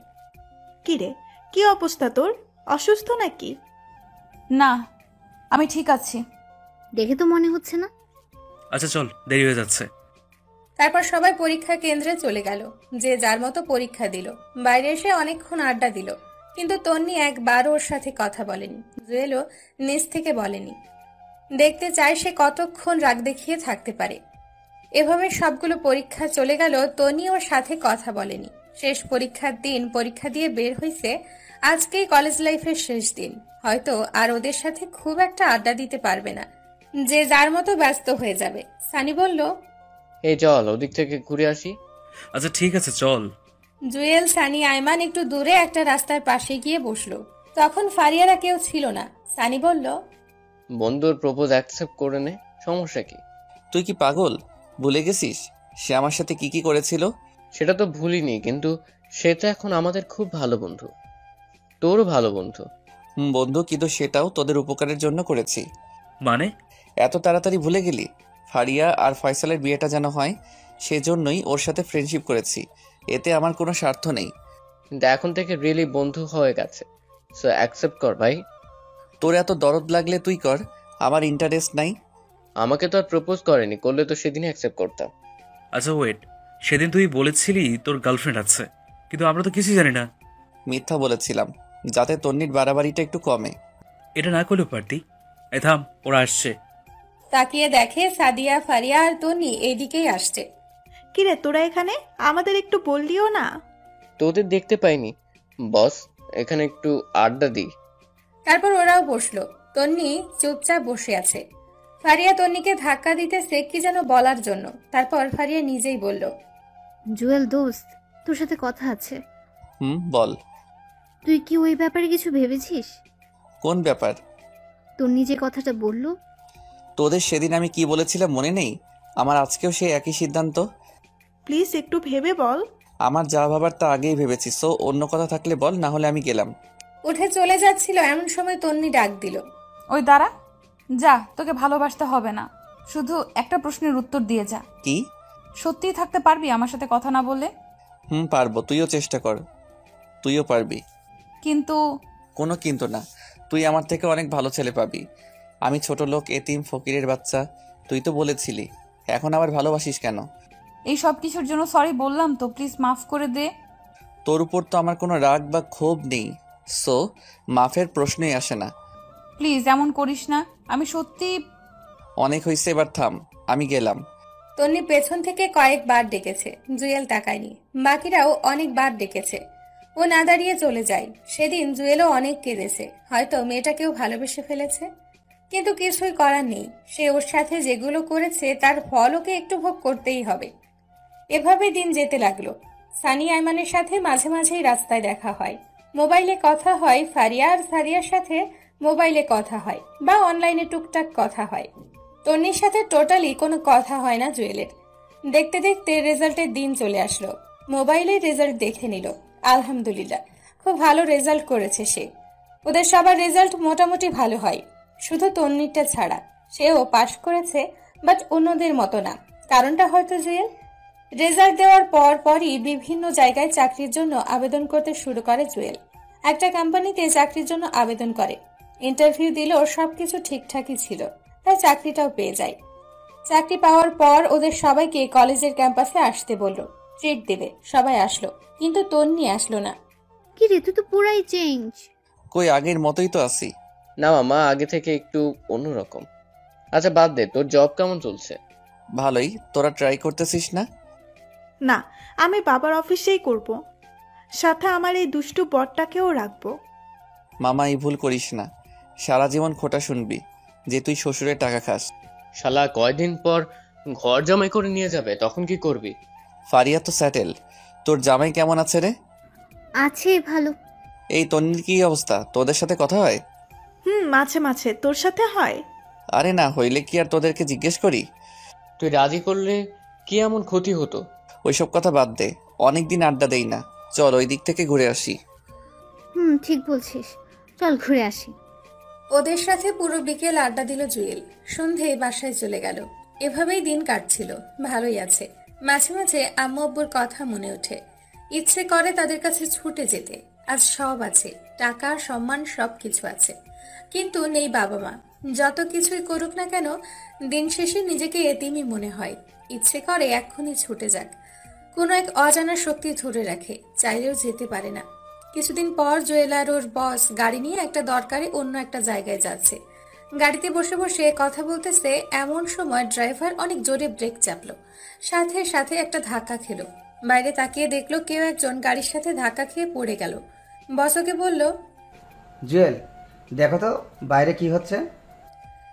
কিরে, কি অবস্থা তোর? অসুস্থ নাকি? না, আমি ঠিক আছি। দেখে তো মনে হচ্ছে না। আচ্ছা চল, দেরি হয়ে যাচ্ছে। তারপর সবাই পরীক্ষা কেন্দ্রে চলে গেল। যে যার মতো পরীক্ষা দিল। বাইরে এসে অনেকক্ষণ আড্ডা দিল, কিন্তু তন্নি একবার ওর সাথে কথা বলেনি। জুয়েলও নিজ থেকে বলেনি। দেখতে চায় সে কতক্ষণ রাগ দেখিয়ে থাকতে পারে। এভাবে সবগুলো পরীক্ষা চলে গেল, তন্নি ওর সাথে কথা বলেনি। শেষ পরীক্ষার দিন পরীক্ষা দিয়ে বের হয়েছে। আজকেই কলেজ লাইফের শেষ দিন। হয়তো আর ওদের সাথে খুব একটা আড্ডা দিতে পারবে না, যে যার মতো ব্যস্ত হয়ে যাবে। সানি বলল, এই চল ওদিক থেকে ঘুরে আসি। আচ্ছা ঠিক আছে চল। জুয়েল, সানি, আইমান একটু দূরে একটা রাস্তার পাশে গিয়ে বসলো। তখন ফারিয়ারা কেউ ছিল না। সানি বলল, বন্ধুর প্রপোজ অ্যাকসেপ্ট করে নে, সমস্যা কি? তুই কি পাগল? ভুলে গেছিস সে আমার সাথে কি কি করেছিল? সেটা তো ভুলিনি, কিন্তু সে তো এখন আমাদের খুব ভালো বন্ধু, তোরও ভালো বন্ধু। বন্ধু, কিন্তু সেটাও তোদের উপকারের জন্য করেছি। মানে? এত তাড়াতাড়ি ভুলে গেলি? ফারিয়া আর ফয়সালের বিয়েটা যেন হয়, সেজন্যই ওর সাথে ফ্রেন্ডশিপ করেছি। এতে আমার কোনো স্বার্থ নেই। কিন্তু এখন থেকে রিয়েলি বন্ধু হয়ে গেছে, সো অ্যাকসেপ্ট কর ভাই। তোর এত দরদ লাগলে তুই কর, আমার ইন্টারেস্ট নাই। আমাকে তো আর প্রপোজ করেনি, করলে তো সেদিনই অ্যাকসেপ্ট করতাম। আচ্ছা ওয়েট, সেদিন তুই বলেছিলি তোর গার্লফ্রেন্ড আছে, কিন্তু আমরা তো কিছুই জানি না। মিথ্যা বলেছিলাম, যাতে তন্নির বাড়াবাড়িটা একটু কমে। এটা না করলেও পারতি। এ থাম, ওরা আসছে। তাকিয়ে দেখে সাদিয়া, ফারিয়া আর তন্নি এইদিকেই আসছে। কিরে তোরা এখানে? আমাদের একটু বললিও না। তোদের দেখতে পাইনি বস, এখানে একটু আড্ডা দিই। তারপর ওরাও বসলো। তন্নি চুপচাপ বসে আছে। ফারিয়া তন্নিকে ধাক্কা দিতেছে কি যেন বলার জন্য। তারপর ফারিয়া নিজেই বলল, জুয়েল দোস্ত, তোর সাথে কথা আছে। বল। তুই কি ওই ব্যাপারে কিছু ভেবেছিস? কোন ব্যাপার? তন্নি যে কথাটা বললো। তোদের সেদিন আমি কি বলেছিলাম মনে নেই? আমার আজকেও সেই একই সিদ্ধান্ত। প্লিজ একটু ভেবে বল। আমার যা ভাবার তা আগেই ভেবেছি, সো অন্য কথা থাকলে বল, না হলে আমি গেলাম। উঠে চলে যাচ্ছিল এমন সময় তন্নি ডাক দিল। ওই দাঁড়া, যা, তোকে ভালোবাসতে হবে না, শুধু একটা প্রশ্নের উত্তর দিয়ে যা। কি? সত্যিই থাকতে পারবি আমার সাথে কথা না বলে? পারবো, তুইও চেষ্টা কর, তুইও পারবি। কিন্তু কোনো কিন্তু না, তুই আমার থেকে অনেক ভালো ছেলে পাবি। আমি ছোট লোক, এতিম, ফকিরের বাচ্চা, তুই তো বলেছিলি। এখন আবার ভালোবাসিস কেন? এই সব কিছুর জন্য সরি বললাম তো, প্লিজ মাফ করে দে। তোর উপর তো আমার কোনো রাগ বা ক্ষোভ নেই, সো মাফের প্রশ্নই আসে না। প্লিজ এমন করিস না, আমি সত্যি। অনেক হয়েছে, এবার থাম, আমি গেলাম। তন্নি পেছন থেকে কয়েকবার ডেকেছে, জুয়েল তাকায়নি। বাকিরাও অনেকবার ডেকেছে, ও না দাঁড়িয়ে চলে যায়। সেদিন জুয়েলও অনেক কেঁদেছে, হয়তো মেয়েটাকেও ভালোবেসে ফেলেছে, কিন্তু কিছুই করার নেই। সে ওর সাথে যেগুলো করেছে তার ফল ওকে একটু ভোগ করতেই হবে। এভাবে দিন যেতে লাগলো। সানি আয়মানের সাথে মাঝে মাঝেই রাস্তায় দেখা হয়, মোবাইলে কথা হয়। ফারিয়া আর সারিয়ার সাথে মোবাইলে কথা হয় বা অনলাইনে টুকটাক কথা হয়। তন্নির সাথে টোটালি কোনো কথা হয় না জুয়েলের। দেখতে দেখতে রেজাল্টের দিন চলে আসলো। মোবাইলে রেজাল্ট দেখে নিল, আলহামদুলিল্লাহ খুব ভালো রেজাল্ট করেছে সে। ওদের সবার রেজাল্ট মোটামুটি ভালো হয়, শুধু তন্নিরটা ছাড়া। সেও পাশ করেছে, বাট অন্যদের মতো না। কারণটা হয়তো জুয়েল। রেজাল্ট দেওয়ার পরই বিভিন্ন জায়গায় চাকরির জন্য আবেদন করতে শুরু করে জুয়েল। একটা কোম্পানিতে চাকরির জন্য আবেদন করে, ইন্টারভিউ দিল, সবকিছু ঠিকঠাকই ছিল, তাই চাকরিটাও পেয়ে যায়। চাকরি পাওয়ার পর ওদের সবাইকে কলেজের ক্যাম্পাসে আসতে বলল, ট্রিট দেবে। সবাই আসলো, কিন্তু তন্নি আসলো না। কি রে, তুই তো পুরাই চেঞ্জ। কই, আগের মতোই তো আছি। না মামা, আগে থেকে একটু অন্যরকম। আচ্ছা বাদ দে, তোর জব কেমন চলছে? ভালোই, তোরা ট্রাই করতেছিস না? না, আমি বাবার অফিসেই করব, সাথে আমার এই দুষ্টু বরটাকেও রাখবো। মামা, এই ভুল করিস না, সারা জীবন খোটা শুনবি যে তুই শ্বশুরের টাকা খাস। শালা কয়দিন পর ঘর জমাই করে নিয়ে যাবে, তখন কি করবি? ফারিয়া তো স্যাটেল। তোর জামাই কেমন আছে রে? আছে ভালো। এই তন্নির কি অবস্থা? তোদের সাথে কথা হয়? মাঝে মাঝে। তোর সাথে হয়? আরে না, হইলে কি আর তোদেরকে জিজ্ঞেস করি? তুই রাজি করলে কি এমন ক্ষতি হতো? ওইসব কথা বাদ দে, অনেকদিন আড্ডা দেই না, চল ওই দিক থেকে ঘুরে আসি। ঠিক বলছিস, চল ঘুরে আসি। ওদের সাথে পুরো বিকেল আড্ডা দিল জুয়েল। সন্ধে বাসায় চলে গেল। এভাবেই দিন কাটছিল, ভালোই আছে। মাঝে মাঝে আম্মু আব্বুর কথা মনে ওঠে, ইচ্ছে করে তাদের কাছে ছুটে যেতে। আজ সব আছে, টাকা, সম্মান, সবকিছু আছে, কিন্তু নেই বাবা মা। যত কিছুই করুক না কেন, দিন শেষে নিজেকে এতিমই মনে হয়। ইচ্ছে করে এক্ষুনি ছুটে যাক, কোনো এক অজানা শক্তি ধরে রাখে, চাইলেও যেতে পারে না। কিছুদিন পর জুয়েল আর ওর বস গাড়ি নিয়ে একটা দরকারে অন্য একটা জায়গায় যাচ্ছে। গাড়িতে বসে বসে কথা বলতেছে, এমন সময় ড্রাইভার অনেক জোরে ব্রেক চাপলো, সাথে সাথে একটা ধাক্কা খেলো। বাইরে তাকিয়ে দেখলো কেউ একজন গাড়ির সাথে ধাক্কা খেয়ে পড়ে গেল। বস ওকে বলল, জুয়েল দেখো তো বাইরে কি হচ্ছে।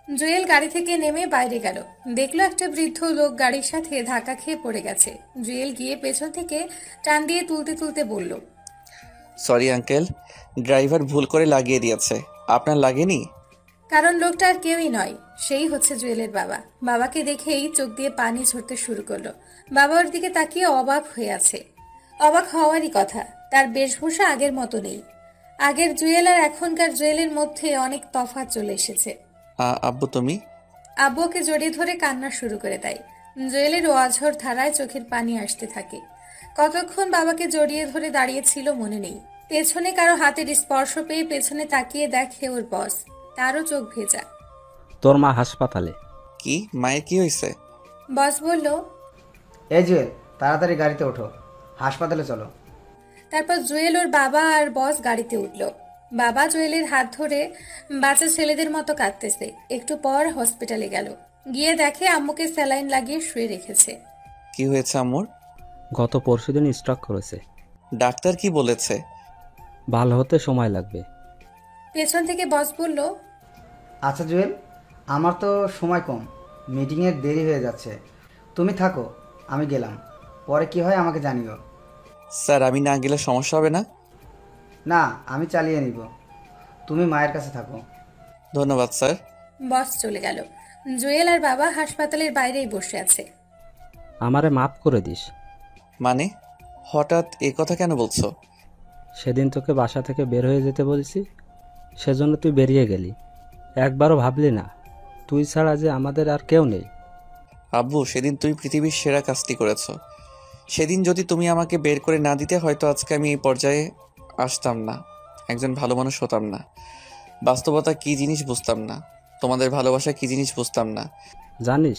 জুয়েল গাড়ি থেকে নেমে বাইরে গেল, দেখলো একটা বৃদ্ধ লোক গাড়ির সাথে ধাক্কা খেয়ে পড়ে গেছে। জুয়েল গিয়ে পেছন থেকে টান দিয়ে তুলতে তুলতে বলল, সরি আঙ্কেল, ড্রাইভার ভুল করে লাগিয়ে দিয়েছে, আপনার লাগেনি? কারণ লোকটা আর কেউই নয়, সেই হচ্ছে জুয়েলের বাবা। বাবাকে দেখেই চোখ দিয়ে পানি ঝরতে শুরু করলো। বাবা ওর দিকে তাকিয়ে অবাক হয়ে আছে। অবাক হওয়ারই কথা, তার বেশভূষা আগের মতো নেই। আগের জুয়েল আর এখনকার জুয়েলের মধ্যে অনেক তফাৎ চলে এসেছে। আব্বু তুমি? আব্বু ওকে জড়িয়ে ধরে কান্না শুরু করে দেয়। জুয়েলের অঝর ধারায় চোখের পানি আসতে থাকে। কতক্ষণ বাবাকে জড়িয়ে ধরে দাঁড়িয়েছিল মনে নেই। পেছনে কারো হাতের স্পর্শ পেয়ে পেছনে তাকিয়ে দেখে ওর বস, তারও চোখ ভেজা। তোর মা হাসপাতালে। কি, মায়ের কি হয়েছে? বস বলল, এই জুয়েল তাড়াতাড়ি গাড়িতে ওঠো, হাসপাতালে চলো। তারপর জুয়েল ওর বাবা আর বস গাড়িতে উঠল। বাবা জুয়েলের হাত ধরে বাচ্চা ছেলেদের মতো কাঁদতেছে। একটু পর হসপিটালে গেল, গিয়ে দেখে আম্মুকে স্যালাইন লাগিয়ে শুয়ে রেখেছে। কি হয়েছে আম্মুর? গত পরশুদিন স্ট্রোক করেছে। ডাক্তার কি বলেছে? ভালো হতে সময় লাগবে। পেছন থেকে বস বলল, আচ্ছা জুয়েল, আমার তো সময় কম, মিটিংয়ের দেরি হয়ে যাচ্ছে, তুমি থাকো, আমি গেলাম, পরে কি হয় আমাকে জানিও। স্যার, আমি না গেলে সমস্যা হবে না? না, আমি চালিয়ে নিব, তুমি মায়ের কাছে থাকো। ধন্যবাদ স্যার। বস চলে গেল। জুয়েল আর বাবা হাসপাতালের বাইরেই বসে আছে। আমারে মাফ করে দিস। মানে হঠাৎ এ কথা কেন বলছো? সেদিন তোকে বাসা থেকে বের হয়ে যেতে বলেছি, সেজন্য তুই বেরিয়ে গেলি। একবারও ভাবলি না তুই ছাড়া যে আমাদের আর কেউ নেই। আব্বু, সেদিন তুই পৃথিবীর সেরা কাজটি করেছো। সেদিন যদি তুমি আমাকে বের করে না দিতে, হয়তো আজকে আমি এই পর্যায়ে আসতাম না, একজন ভালো মানুষ হতাম না, বাস্তবতা কি জিনিস বুঝতাম না, তোমাদের ভালোবাসা কি জিনিস বুঝতাম না। জানিস,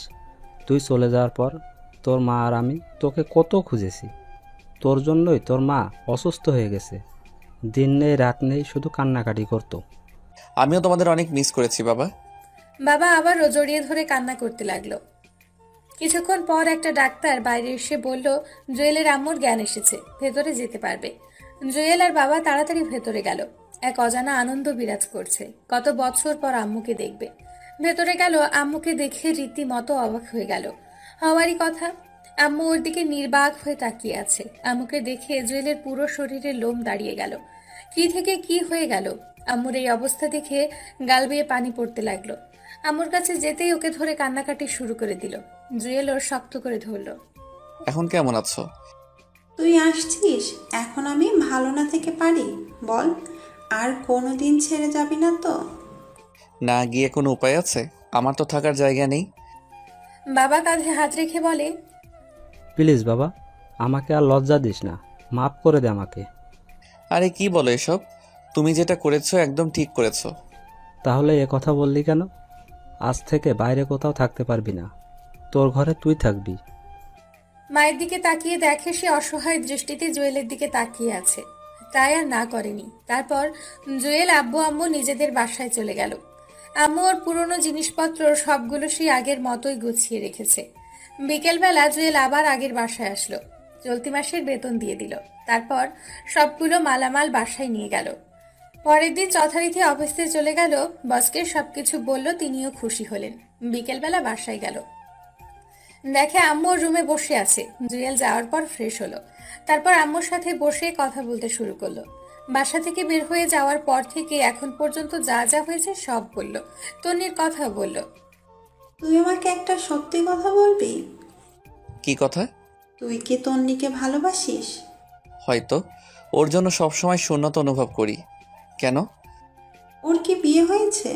তুই চলে যাওয়ার পর তোর মা আর আমি তোকে কত খুঁজেছি। তোর জন্যই তোর মা অসুস্থ হয়ে গেছে, দিন নেই রাত নেই শুধু কান্নাকাটি করতো। আমিও তোমাদের অনেক মিস করেছি বাবা। বাবা আবারও জড়িয়ে ধরে কান্না করতে লাগলো। কিছুক্ষণ পর একটা ডাক্তার বাইরে এসে বলল জুয়েলের আম্মুর জ্ঞান এসেছে, ভেতরে যেতে পারবে। জুয়েল আর বাবা তাড়াতাড়ি ভেতরে গেল। এক অজানা আনন্দ বিরাজ করছে, কত বছর পর আম্মুকে দেখবে। ভেতরে গেল, আম্মুকে দেখে রীতিমতো অবাক হয়ে গেল। হওয়ারই কথা, আম্মু ওর দিকে নির্বাক হয়ে তাকিয়ে আছে। আম্মুকে দেখে জুয়েলের পুরো শরীরের লোম দাঁড়িয়ে গেল। কি থেকে কি হয়ে গেল? আম্মুর এই অবস্থা দেখে গাল বেয়ে পানি পড়তে লাগলো। আম্মুর কাছে যেতেই ওকে ধরে কান্নাকাটি শুরু করে দিল। জুয়েল ওর শক্ত করে ধরল। এখন কেমন আছো? তুই আসছিস, এখন আমি ভালো না থেকে পারি বল? আর কোনোদিন ছেড়ে যাবি না তো? না গিয়ে কোনো উপায় আছে? আমার তো থাকার জায়গা নেই। বাবা কাঁধে হাত রেখে বলে, প্লিজ বাবা, আমাকে আর লজ্জা দিস না, মাফ করে দে আমাকে। আরে কি বলো এসব? তুমি যেটা করেছো একদম ঠিক করেছো। তাহলে এ কথা বললি কেন? আজ থেকে বাইরে কোথাও থাকতে পারবি না, তোর ঘরে তুই থাকবি। মায়ের দিকে তাকিয়ে দেখে সে অসহায় দৃষ্টিতে জুয়েলের দিকে তাকিয়ে আছে, তাই আর না করেনি। তারপর জুয়েল আব্বু আম্মু নিজেদের বাসায় চলে গেল। আম্মু ওর পুরনো জিনিসপত্র সবগুলো সেই আগের মতোই গুছিয়ে রেখেছে। বিকেলবেলা জুয়েল আবার আগের বাসায় আসলো, চলতি মাসের বেতন দিয়ে দিল। তারপর সবগুলো মালামাল বাসায় নিয়ে গেল। পরের দিন যথারীতি অফিসে চলে গেল। বসকে সবকিছু বলল, তিনিও খুশি হলেন। বিকেলবেলা বাসায় গেল, দেখে আম্মু রুমে বসে আছে। জুয়েল যাওয়ার পর ফ্রেশ হলো, তারপর আম্মুর সাথে বসে কথা বলতে শুরু করলো। বাসা থেকে বের হয়ে যাওয়ার পর থেকে এখন পর্যন্ত যা যা হয়েছে সব বলল। তন্নির কথা বলল। তুই আমাকে একটা সত্যি কথা বলবি? কি কথা? তুই কি তন্নিকে ভালোবাসিস? হয়তো, ওর জন্য সবসময় শূন্যতা অনুভব করি। কেন? ওর কি বিয়ে হয়েছে?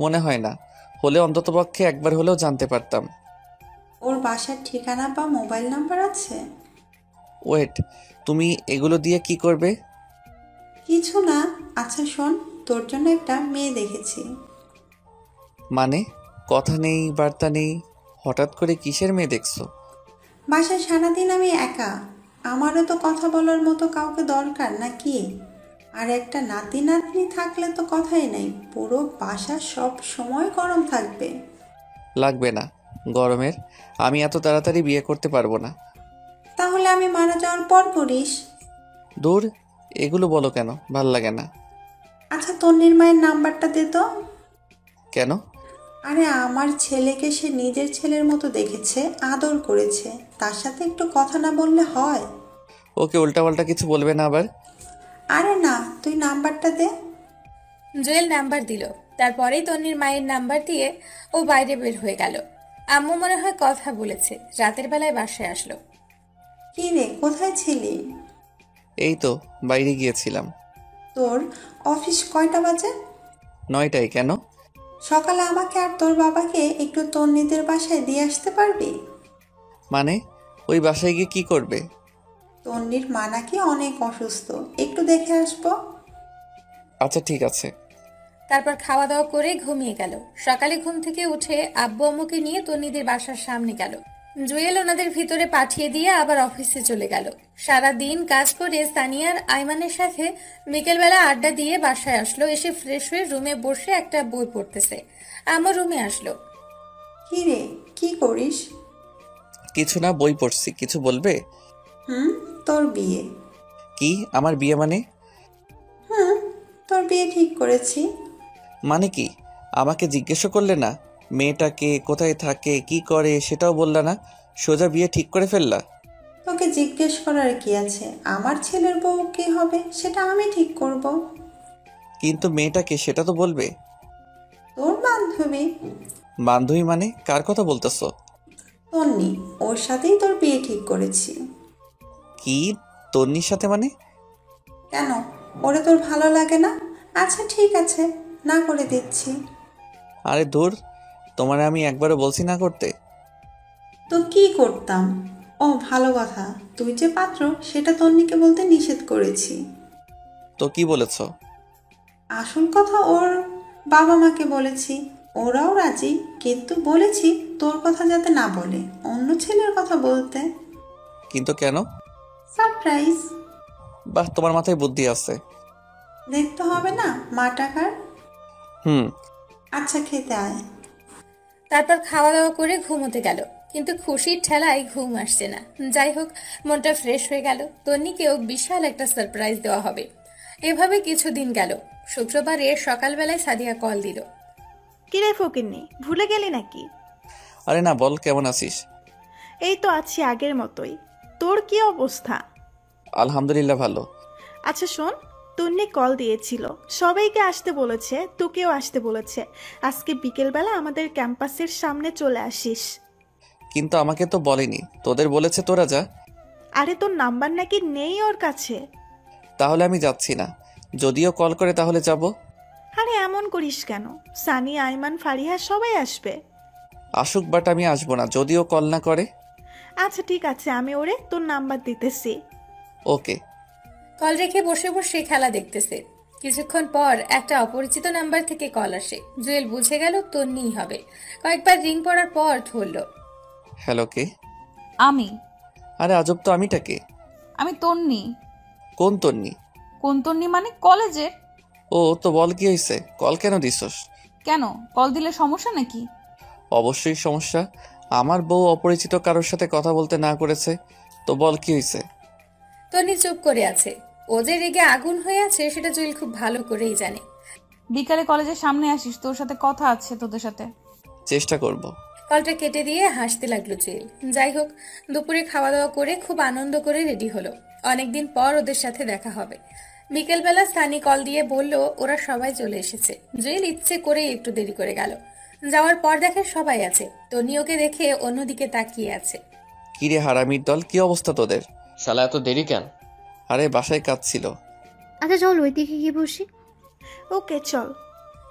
মনে হয় না, হলে অন্ততপক্ষে একবার হলেও জানতে পারতাম। ওর বাসার ঠিকানা বা মোবাইল নাম্বার আছে? ওয়েট, তুমি এগুলো দিয়ে কি করবে? কিছু না। আচ্ছা শোন, তোর জন্য একটা মেয়ে দেখেছি। মানে কথা নেই বার্তা নেই, হঠাৎ করে কিসের মেয়ে দেখছো? বাসায় সারাদিন আমি একা, আমারও তো কথা বলার মতো কাউকে দরকার নাকি? আর একটা নাতি নাতনি থাকলে তো কথাই নেই, পুরো বাসা সব সময় গরম থাকবে। লাগবে না গরমের, আমি এত তাড়াতাড়ি বিয়ে করতে পারবো না। তাহলে আমি মারা যাওয়ার পর করিস। দূর, এগুলো বলো কেন, ভাল লাগে না। আচ্ছা তন্নির মায়ের নাম্বারটা দে তো। কেন? আরে আমার ছেলেকে সে নিজের ছেলের মতো দেখেছে, আদর করেছে, তার সাথে একটু কথা না বললে হয়? ওকে উল্টাপাল্টা কিছু বলবে না আবার। আরে না, তুই নাম্বারটা দে। জুয়েল নাম্বার দিল। তারপরেই তন্নির মায়ের নাম্বার দিয়ে ও বাইরে বের হয়ে গেল। আম্মু মনে হয় কথা বলেছে। রাতের বেলায় বাসায় আসলো। কি রে, কোথায় ছিলি? এই তো বাইরে গিয়েছিলাম। তোর অফিস কয়টা বাজে? 9টায়। কেন? সকালে আমাকে আর তোর বাবাকে একটু তন্নিদের বাসায় দিয়ে আসতে পারবি? মানে ওই বাসায় গিয়ে কি করবে? তন্নির মা নাকি অনেক অসুস্থ, একটু দেখে আসবো। আচ্ছা ঠিক আছে। তারপর খাওয়া দাওয়া করে ঘুমিয়ে গেল। সকালে ঘুম থেকে উঠে আব্বু আম্মুকে নিয়ে তন্নিদের বাসার সামনে গেল। জুয়েল ওনাদের ভিতরে পাঠিয়ে দিয়ে আবার অফিসে চলে গেল। সারা দিন কাজ করে সানিয়ার আইমানের সাথে বিকেলবেলা আড্ডা দিয়ে বাসায় আসলো। এসে ফ্রেশ হয়ে রুমে বসে একটা বই পড়তেছে। আম্মু রুমে আসলো। কি রে, কি করিস? কিছু না, বই পড়ছি। কিছু বলবে? তোর বিয়ে। কি আমার বিয়ে মানে? তোর বিয়ে ঠিক করেছি। মানে কি? আমাকে জিজ্ঞেসও করলে না? মেয়েটাকে কোথায় থাকে কি করে সেটাও বললা না, সোজা বিয়ে ঠিক করে ফেললা? তোকে জিজ্ঞেস করার কি আছে? আমার ছেলের বউ কি হবে সেটা আমি ঠিক করব। কিন্তু মেয়েটাকে সেটা তো বলবে। তোর বান্ধবী। বান্ধবী মানে কার কথা বলতেছ? তন্নি, ওর সাথেই তোর বিয়ে ঠিক করেছি। কি তন্নির সাথে মানে? কেন, ওরে তোর ভালো লাগে না? আচ্ছা ঠিক আছে, না করে দিচ্ছি। আরে দূর, তোমার আমি একবারও বলছি না করতে। তো কি করতাম? ও ভালো কথা, তুই যে পাত্র সেটা তন্নিকে বলতে নিষেধ করেছি। তো কি বলেছ? আসল কথা ওর বাবা মাকে বলেছি, ওরাও রাজি, কিন্তু বলেছি তোর কথা যাতে না বলে, অন্য ছেলের কথা বলতে। কিন্তু কেন? সারপ্রাইজ। বাহ, তোমার মাথায় বুদ্ধি আছে। দেখতে হবে না মা টাকার। হুম। আচ্ছা খেতে আয়। তারপর খাওয়া দাওয়া করে ঘুমোতে গেল, কিন্তু খুশির ঠেলায় ঘুম আসছে না। যাই হোক, মনটা ফ্রেশ হয়ে গেল। তন্নিকেও বিশাল একটা সারপ্রাইজ দেওয়া হবে। এভাবে কিছুদিন গেল। শুক্রবারে সকালবেলায় সাদিয়া কল দিল। কিরে ফকিন্নি, ভুলে গেলি নাকি? আরে না, বল কেমন আছিস? এই তো আছি আগের মতোই। তোর কি অবস্থা? আলহামদুলিল্লাহ ভালো। আচ্ছা শোন, তন্নি কল দিয়েছিল, সবাইকে আসতে বলেছে, তোকেও আসতে বলেছে। আজকে বিকেলবেলা আমাদের ক্যাম্পাসের সামনে চলে আসিস। কিন্তু আমাকে তো বলেনি, তোদের বলেছে তোরা যা। আরে তোর নাম্বার নাকি নেই ওর কাছে। তাহলে আমি যাচ্ছি না, যদিও কল করে তাহলে যাব। আরে এমন করিস কেন? সানি, আইমান, ফারিহা সবাই আসবে। আসুক, বাট আমি আসবো না যদিও কল না করে। আচ্ছা ঠিক আছে, আমি ওরে তোর নাম্বার দিতেছি। ওকে। কল রেখে বসে বসে খেলা দেখতেছে। কিছুক্ষণ পর একটা অপরিচিত নাম্বার থেকে কল আসে। জুয়েল বুঝে গেল তন্নিই হবে। কয়েকবার রিং পড়ার পর ধরল। হ্যালো, কে? আমি। আরে আজব তো, আমিটাকে? আমি তন্নি। কোন তন্নি? কোন তন্নি মানে কলেজের। ও তো বল, কি হয়েছে? কল কেন দিছস? কেন, কল দিলে সমস্যা নাকি? অবশ্যই সমস্যা। আমার বউ অপরিচিত কারোর সাথে কথা বলতে না করেছে, তো বল কি হয়েছে? তন্নি চুপ করে আছে। ও যে রেগে আগুন হয়ে আছে সেটা জুয়েল খুব ভালো করেই জানে। বিকালে কলেজের সামনে আসিস, তোর সাথে কথা আছে তোদের সাথে। চেষ্টা করব। কলটা কেটে দিয়ে হাসতে লাগলো জুয়েল। যাই হোক, দুপুরে খাওয়া দাওয়া করে খুব আনন্দ করে রেডি হলো। অনেকদিন পর ওদের সাথে দেখা হবে। বিকেলবেলা সানি কল দিয়ে বলল ওরা সবাই চলে এসেছে। জুয়েল ইচ্ছে করে একটু দেরি করে গেল। যাওয়ার পর দেখে সবাই আছে। তন্নি ওকে দেখে অন্যদিকে তাকিয়ে আছে। কিরে হারামির দল, কি অবস্থা তোদের? শালা এত দেরি কেন? আরে বাসায় কাজ ছিল। আচ্ছা চল ওই দিকে গিয়ে বসি। ওকে চল।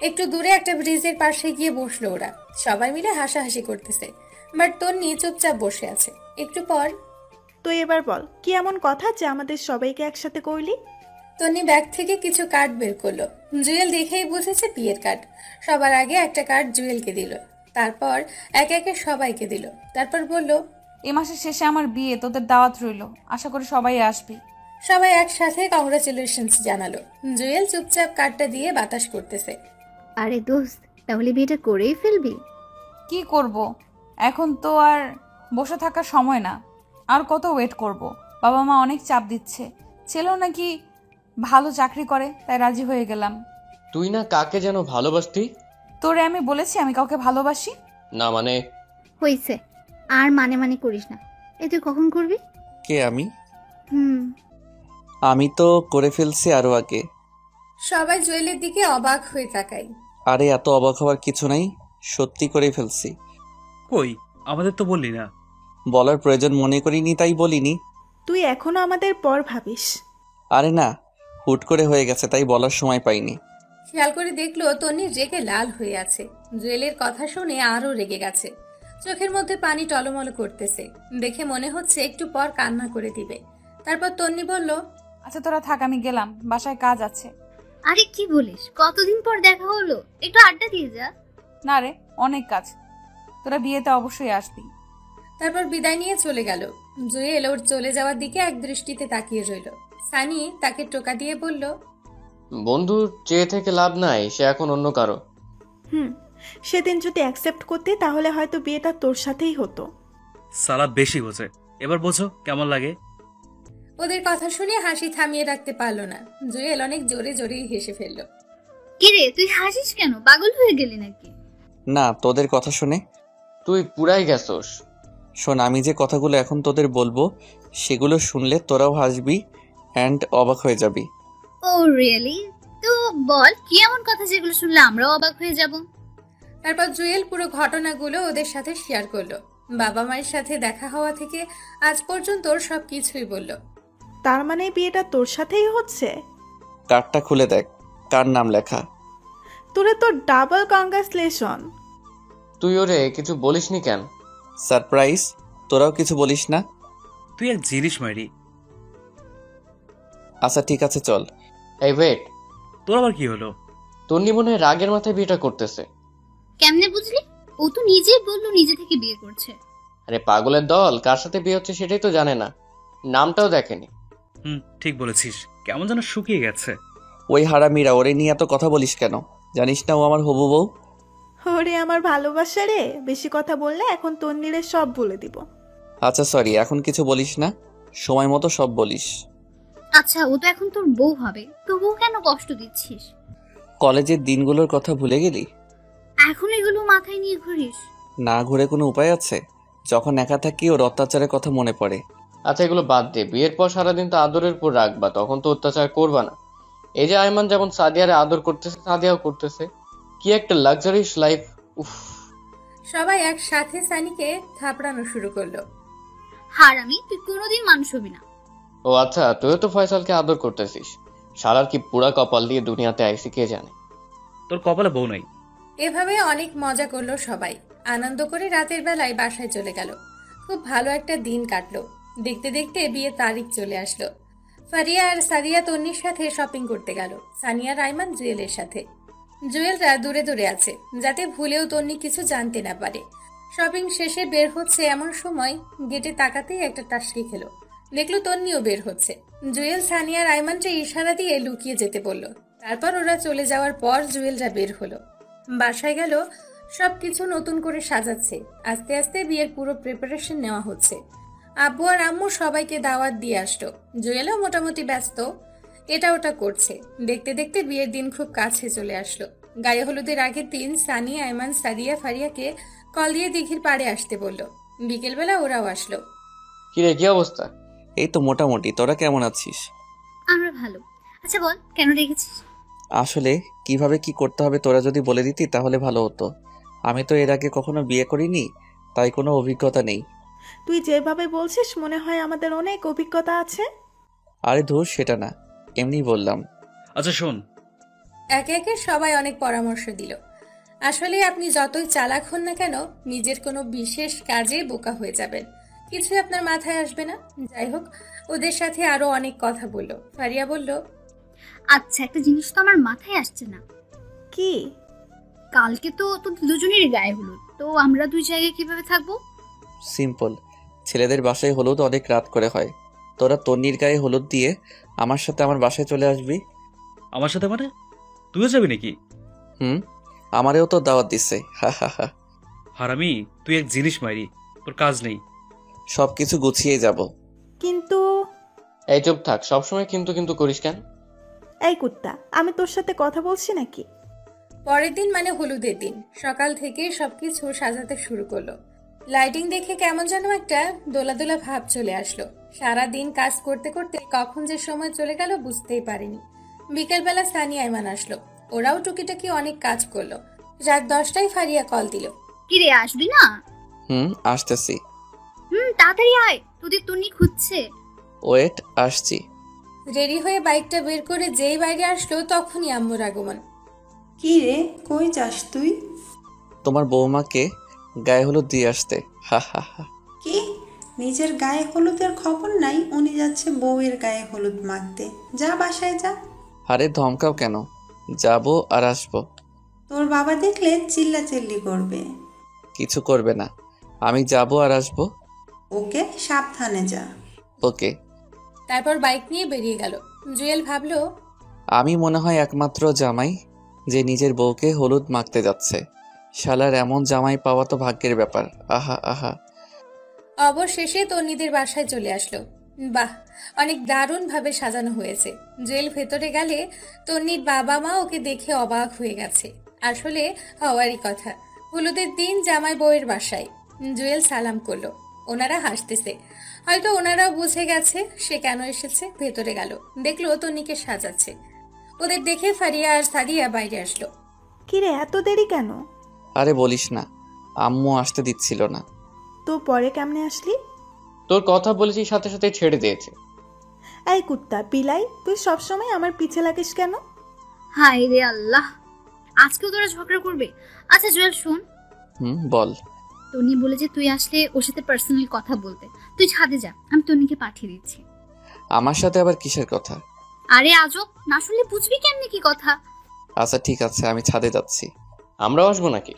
একটু দূরে একটা ব্রিজের পাশে গিয়ে বসলো ওরা। সবাই মিলে হাসাহাসি করতেছে, বাট তন্নি চুপচাপ বসে আছে। একটু পর, তুই এবার বল কি এমন কথা যে আমাদের সবাইকে একসাথে করলি? তন্নি ব্যাগ থেকে কিছু কার্ড বের করলো। জুয়েল দেখেই বুঝেছে বিয়ের কার্ড। সবার আগে একটা কার্ড জুয়েলকে দিল, তারপর একে একে সবাইকে দিল। তারপর বলল, এ মাসের শেষে আমার বিয়ে, তোদের দাওয়াত রইল, আশা করি সবাই আসবি। সবাই একসাথে কংগ্রাচুলেশনস জানালো। জুয়েল চুপচাপ কার্ডটা দিয়ে বাতাস করতেছে। আরে দোস্ত, তাহলে বিয়েটা করেই ফেলবি? কি করব, এখন তো আর বসে থাকার সময় না। আর কত ওয়েট করব? বাবা মা অনেক চাপ দিচ্ছে। ছেলেও নাকি ভালো চাকরি করে, তাই রাজি হয়ে গেলাম। তুই না কাকে যেন ভালোবাসতি? তোরে আমি বলেছি আমি কাউকে ভালোবাসি না মানে? হইছে, আর মানে করিস না। এ তুই কখন করবি? কে আমি? হুম, আমি তো করে ফেলছি আরো আগে। সবাই জুয়েলের দিকে অবাক হয়ে তাকায়। আরে এত অবাক হওয়ার কিছু নাই, সত্যি করে ফেলছি। কই, আমাদের তো বললি না। বলার প্রয়োজন মনে করিনি তাই বলিনি। তুই এখনো আমাদের পর ভাবিস? আরে না, হুট করে হয়ে গেছে তাই বলার সময় পাইনি। খেয়াল করে দেখলো তন্নি রেগে লাল হয়ে আছে। জুয়েলের কথা শুনে আরো রেগে গেছে। চোখের মধ্যে পানি টলমল করতেছে। দেখে মনে হচ্ছে একটু পর কান্না করে দিবে। তারপর তন্নি বলল, আচ্ছা তোরা থাক, আমি গেলাম, বাসায় কাজ আছে। আরে কি বলিস, কতদিন পর দেখা হলো, একটু আড্ডা দিয়ে যা। না রে, অনেক কাজ, তোরা বিয়েতে অবশ্যই আসবি। তারপর বিদায় নিয়ে চলে গেল। জুয়েল ওর চলে যাওয়ার দিকে এক দৃষ্টিতে তাকিয়ে রইল। সানি তাকে টোকা দিয়ে বলল, বন্ধুর চেয়ে থেকে লাভ নাই, সে এখন অন্য কারো। সেদিন যদি অ্যাকসেপ্ট করতে তাহলে হয়তো বিয়েটা তোর সাথেই হতো। সালা বেশি বোঝে, এবার বোঝো কেমন লাগে। ওদের কথা শুনে হাসি থামিয়ে রাখতে পারলো না। জুয়েল অনেক জোরে জোরেই হেসে ফেলল। কিরে তুই হাসিস কেন, পাগল হয়ে গেলি নাকি? না, তোদের কথা শুনে। তুই পুরাই গেছস। শোন, আমি যে কথাগুলো এখন তোদের বলবো সেগুলো শুনলে তোরাও হাসবি অ্যান্ড অবাক হয়ে যাবি। ও রিয়েলি? তো বল, কি এমন কথা যেগুলো শুনলে আমরাও অবাক হয়ে যাব? তারপর জুয়েল পুরো ঘটনাগুলো ওদের সাথে শেয়ার করলো। বাবা মায়ের সাথে দেখা হওয়া থেকে আজ পর্যন্ত ওর সব কিছুই বলল। তার মানে বিয়েটা তোর সাথেই হচ্ছে? কার্ডটা খুলে দেখ, কার নাম লেখা। তোরে তো ডাবল কংগ্রাচুলেশন। তুই ওরে কিছু বলিসনি কেন? সারপ্রাইজ, তোরাও কিছু বলিস না? তুই এক জিনিস মাইরি। আচ্ছা ঠিক আছে চল। এই ওয়েট, তোর আবার কি হলো? তন্নি মনে হয় রাগের মাথায় বিয়েটা করতেছে। কেমনে বুঝলি? ও তো নিজেই বললো নিজে থেকে বিয়ে করছে। আরে পাগলের দল, কার সাথে বিয়ে হচ্ছে সেটাই তো জানে না, নামটাও দেখেনি। ঠিক বলেছিস, কেমন যেন শুকিয়ে গেছে। ওই হারামিরা, ওরে নিয়ে এত কথা বলিস কেন? জানিস না ও আমার হবু বউ? ওরে আমার ভালোবাসা রে, বেশি কথা বললে এখন তন্নিরে সব বলে দিব। আচ্ছা সরি, এখন কিছু বলিস না, সময় মতো সব বলিস। আচ্ছা, ও তো এখন তোর বউ হবে, তবুও কেন কষ্ট দিচ্ছিস? কলেজের দিনগুলোর কথা ভুলে গেলি? এখন এগুলো মাথায় নিয়ে ঘুরিস? না ঘুরে কোনো উপায় আছে? যখন একা থাকি ওর অত্যাচারের কথা মনে পড়ে। আচ্ছা এগুলো বাদ দে, বিয়ের পর সারাদিন তো আদরের উপর রাখবা, তখন তো অত্যাচার করবা না। এই যে আয়মান যেমন সাদিয়ারে আদর করতেছে, সাদিয়াও করতেছে, কি একটা লাক্সারিয়াস লাইফ। উফ। সবাই একসাথে সানিকে থাপড়ানো শুরু করলো। হারামি, তুই কোনোদিন মানুষ হবি না। ও আচ্ছা, তুইও তো ফয়সালকে আদর করতেছিস। শালার কি পুরা কপাল দিয়ে দুনিয়াতে আইসি কে জানে। তোর কপালে বউ নাই। এভাবে অনেক মজা করলো সবাই। আনন্দ করে রাতের বেলায় বাসায় চলে গেল। খুব ভালো একটা দিন কাটলো। দেখতে দেখতে বিয়ের তারিখ চলে আসলো। ফারিয়া আর সাদিয়া তন্নির সাথে শপিং করতে গেল। সানিয়া রাইমান জুয়েলের সাথে। জুয়েলরা দূরে দূরে আছে, যাতে ভুলেও তন্নি কিছু জানতে না পারে। শপিং শেষে বের হচ্ছে এমন সময় গেটে তাকাতেই একটা টাসকি খেলো। দেখলো তন্নিও বের হচ্ছে। জুয়েল সানিয়া রাইমানকে ইশারা দিয়ে লুকিয়ে যেতে বলল। তারপর ওরা চলে যাওয়ার পর জুয়েলরা বের হলো। বাসায় গেল, সবকিছু নতুন করে সাজাচ্ছে। আস্তে আস্তে বিয়ের পুরো প্রিপারেশন নেওয়া হচ্ছে। আব্বু আর আম্মু সবাইকে দাওয়াত দিয়ে আসলো। জুয়েলও মোটামুটি ব্যস্ত, এটা ওটা করছে। দেখতে দেখতে বিয়ের দিন খুব কাছে চলে আসলো। গায়ে হলুদের আগের দিন সানি, আয়মান, সাদিয়া ফারিয়াকে কল দিয়ে দিঘির পাড়ে আসতে বলল। বিকেলবেলা ওরাও আসলো। কিরে, কি অবস্থা? এই তো মোটামুটি, তোরা কেমন আছিস? আমরা ভালো। আচ্ছা বল, কেন রেখেছিস? আসলে কিভাবে কি করতে হবে তোরা যদি বলে দিতি তাহলে ভালো হতো। আমি তো এর আগে কখনো বিয়ে করিনি, তাই কোনো অভিজ্ঞতা নেই। তুই যেভাবে বলছিস মনে হয় আমাদের অনেক অভিজ্ঞতা আছে। আরে ধুর, সেটা না, এমনি বললাম। আচ্ছা শোন। একে একে সবাই অনেক পরামর্শ দিল। আসলে আপনি যতই চালাক হন না কেন, নিজের কোনো বিশেষ কাজে বোকা হয়ে যাবেন, কিছু আপনার মাথায় আসবে না। যাই হোক, ওদের সাথে আরো অনেক কথা বলল। ফারিয়া বলল, আচ্ছা, একটা জিনিস তো আমার মাথায় আসছে না। কি? কালকে তো তোদের দুজনেরই গায়ে হলুদ, তো আমরা দুই জায়গায় কিভাবে থাকবো? সিম্পল, ছেলেদের বাসায় হলুদ অনেক রাত করে হয়। তোরা তন্নির গায়ে হলুদ দিয়ে আমার সাথে আমার বাসায় চলে আসবি। আমার সাথে মানে? তুইও যাবি নাকি? আমারেও তো দাওয়াত দিচ্ছে। হা হা হা। হারামি, তুই এক জিনিস মাইরি, তোর কাজ নেই। সবকিছু গুছিয়ে যাব। কিন্তু এই চুপ থাক, সবসময় কিন্তু কিন্তু করিস কেন? এই কুত্তা, আমি তোর সাথে কথা বলছি নাকি? পরের দিন মানে হলুদের দিন সকাল থেকে সবকিছু সাজাতে শুরু করলো। লাইটিং দেখে কেমন যেন একটা দোলাদোলা ভাব চলে আসলো। সারা দিন কাজ করতে করতে কখন যে সময় চলে গেল বুঝতেই পারিনি। বিকেলবেলা সানি, আয়মান আসলো। ওরাও টুকিটাকি অনেক কাজ করলো। রাত 10টায় ফারিয়া কল দিল। কিরে, আসবি না? আসতেছি। তাড়াতাড়ি আয়, তোদের তন্নি খুঁজছে। ওয়েট, আসছি। রেডি হয়ে বাইকটা বের করে যেই বাইরে আসলো তখনই আম্মুর আগমন। কি রে, কই যাস তুই? তোমার বৌমাকে গায়ে হলুদ দিয়ে আসতে। হা হা হা। কি, নিজের গায়ে হলুদের খবর নাই? উনি যাচ্ছে বউয়ের গায়ে হলুদ মাখতে। যা বাসায় যা। আরে ধমকাও কেন? যাবো আর আসবো। তোর বাবা দেখলে চিল্লাচিল্লি করবে। কিছু করবে না, আমি যাবো আর আসবো। ওকে, সাবধানে যা। ওকে। তারপর বাইক নিয়ে বেরিয়ে গেল। জুয়েল ভাবলো, আমি মনে হয় একমাত্র জামাই যে নিজের বউকে হলুদ মাখতে যাচ্ছে। শালার এমন জামাই পাওয়া তো ভাগ্যের ব্যাপার। আহা আহা। অবশেষে তন্নিদের বাসায় চলে আসলো। বাহ, অনেক দারুণ ভাবে সাজানো হয়েছে। জুয়েল ভেতরে গেলে তন্নির বাবা মা ওকে দেখে অবাক হয়ে গেছে। আসলে হওয়ারই কথা, হলুদের দিন জামাই বউয়ের বাসায়। জুয়েল সালাম করলো। ওনারা হাসতেছে, হয়তো ওনারাও বুঝে গেছে সে কেন এসেছে। ভেতরে গেল, দেখলো তন্নিকে সাজাচ্ছে। ওদের দেখে ফারিয়া আর সাদিয়া বাইরে আসলো। কিরে এত দেরি কেন? আরে বলিস না, আম্মু আসতে দিচ্ছিল না। তো পরে কেমনে আসলি? তোর কথা বলেছি সাথে সাথে ছেড়ে দিয়েছে। এই কুত্তা বিলাই, তুই সবসময় আমার পিছে লাগিস কেন? হায় রে আল্লাহ, আজকেও তোরা ঝগড়া করবে? আচ্ছা জুয়েল শোন, বল। তন্নি বলে যে তুই আসলে ওর সাথে পার্সোনাল কথা বলতে, তুই ছাদে যা, আমি তন্নিকে পাঠিয়ে দিচ্ছি। আমার সাথে আবার কিসের কথা? আরে আজব, না শুনলে বুঝবি কেমনে কি কথা। আচ্ছা ঠিক আছে, আমি ছাদে যাচ্ছি। আমরাও আসবো নাকি?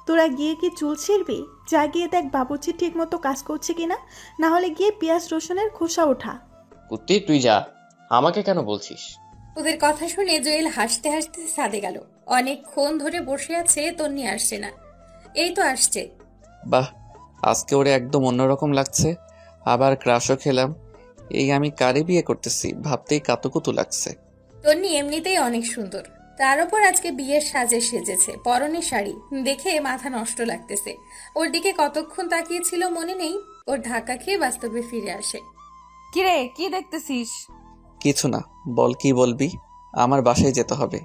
তোরা গিয়ে কি চুল ছিঁড়বি? যা গিয়ে দেখ বাবুর্চি ঠিক মতো কাজ করছে কিনা, না হলে গিয়ে পেঁয়াজ রসুনের খোসা ওঠা। কুত্তি তুই যা, আমাকে কেন বলছিস? ওদের কথা শুনে জুয়েল হাসতে হাসতে ছাদে গেল। অনেকক্ষণ ধরে বসে আছে, তন্নি আসছে না। এই তো আসছে। বাহ, আজকে ওরে একদম অন্যরকম লাগছে। আবার ক্রাশও খেলাম। এই আমি কারে বিয়ে করতেছি ভাবতেই কাতুকুতু লাগছে। তন্নি এমনিতেই অনেক সুন্দর, তার উপর আজকে বিয়ের সাজে সেজেছে, পরনে শাড়ি দেখে মাথা নষ্ট লাগতেছে। ওর দিকে কতক্ষণ তাকিয়েছিল মনে নেই। ওর ধাক্কা খেয়ে বাস্তবে ফিরে আসে। কিরে কি দেখতেছিস? কিছু না, বল কি বলবি? আমার বাসায় যেতে হবে।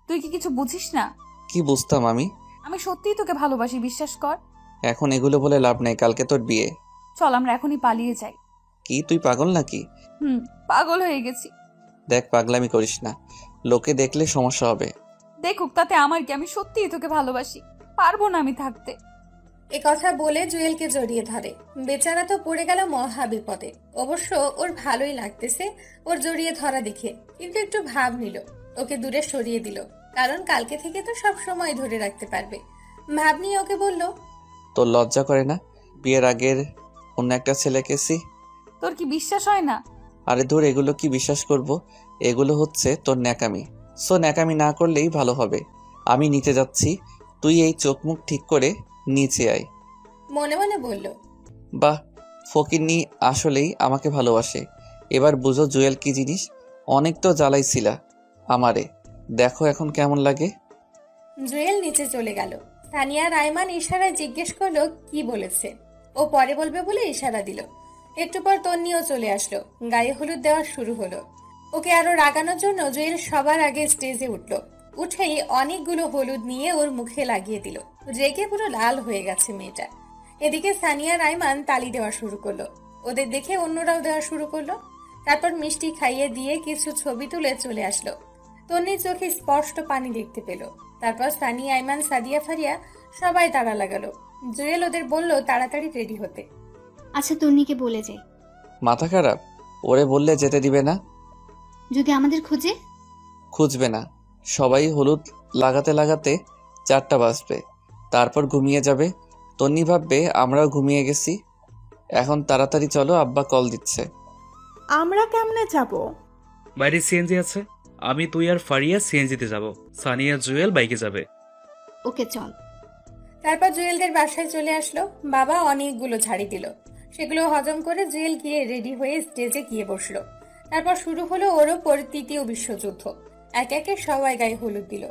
তুই কি কিছু বুঝিস না? কি বুঝতাম আমি? আমি সত্যিই তোকে ভালোবাসি, বিশ্বাস কর। এখন এগুলো বলে লাভ নেই, কালকে তোর বিয়ে। চল আমরা এখনই পালিয়ে যাই। কি তুই পাগল নাকি? পাগল হয়ে গেছি। দেখ পাগলামি করিস না, লোকে দেখলে সমস্যা হবে। দেখুক তাতে আমার কি, আমি সত্যিই তোকে ভালোবাসি, পারবো না আমি থাকতে। এ কথা বলে জুয়েলকে জড়িয়ে ধরে। বেচারা তো পড়ে গেল মহা বিপদে। অবশ্য ওর ভালোই লাগতেছে ওর জড়িয়ে ধরা দেখে, কিন্তু একটু ভাব নিল, ওকে দূরে সরিয়ে দিল, কারণ কালকে থেকে তো সব সময় ধরে রাখতে পারবে। ভাব নিয়ে ওকে বলল, তোর লজ্জা করে না বিয়ের আগের অন্য একটা ছেলেকেছি? তোর কি বিশ্বাস হয় না? আরে ধর, এগুলো কি বিশ্বাস করব? এগুলো হচ্ছে তোর ন্যাকামি। সো ন্যাকামি না করলেই ভালো হবে। আমি নিতে যাচ্ছি, তুই এই চোখ মুখ ঠিক করে নিচে আয়। মনে মনে বলল, বাহ, ফকিন্নি আসলেই আমাকে ভালোবাসে। এবার বুঝো জুয়েল কি জিনিস। অনেক তো জ্বালাইছিলা আমারে, দেখো এখন কেমন লাগে। জুয়েল নিচে চলে গেল। সানিয়া রাইমান ইশারায় জিজ্ঞেস করলো কি বলেছে। ও পরে বলবে বলে ইশারা দিল। একটু পর তন্নিও চলে আসলো। গায়ে হলুদ দেওয়া শুরু হলো। ওকে আরো রাগানোর জন্য জুয়েল সবার আগে স্টেজে উঠলো। উঠেই অনেকগুলো হলুদ নিয়ে ওর মুখে লাগিয়ে দিল। রেগে পুরো লাল হয়ে গেছে মেয়েটা। এদিকে সানিয়া রাইমান তালি দেওয়া শুরু করলো। ওদের দেখে অন্যরাও দেওয়া শুরু করলো। তারপর মিষ্টি খাইয়ে দিয়ে কিছু ছবি তুলে চলে আসলো। তন্নির চোখে স্পষ্ট পানি দেখতে পেল। তারপর সানিয়া, আইমান, সাদিয়া, ফারিয়া সবাই তাড়া লাগালো। জুয়েল ওদের বলল তাড়াতাড়ি রেডি হতে। আচ্ছা তন্নিকে বলে যাই। মাথা খারাপ? ওরে বললে যেতে দিবে না? যদি আমাদের খোঁজে? খুঁজবে না, সবাই হলুদ লাগাতে লাগাতে 4টা বাজবে, তারপর ঘুমিয়ে যাবে। তন্নি ভাববে আমরাও ঘুমিয়ে গেছি। এখন তাড়াতাড়ি চলো, আব্বা কল দিচ্ছে। আমরা কেমনে যাব? বাইরে সিএনজি আছে, আমি তুই আর ফারিয়া সিএনজিতে যাব, সানিয়া জুয়েল বাইকে যাবে। ওকে চল। তারপর জুয়েলদের বাসায় চলে আসলো। বাবা অনেকগুলো ঝাড়ি দিল। সেগুলো হজম করে জুয়েল গিয়ে রেডি হয়ে স্টেজে গিয়ে বসলো। তারপর শুরু হলো ওর ওপর ৩য় বিশ্বযুদ্ধ। এক একে সবাই গায়ে হলুদ দিল।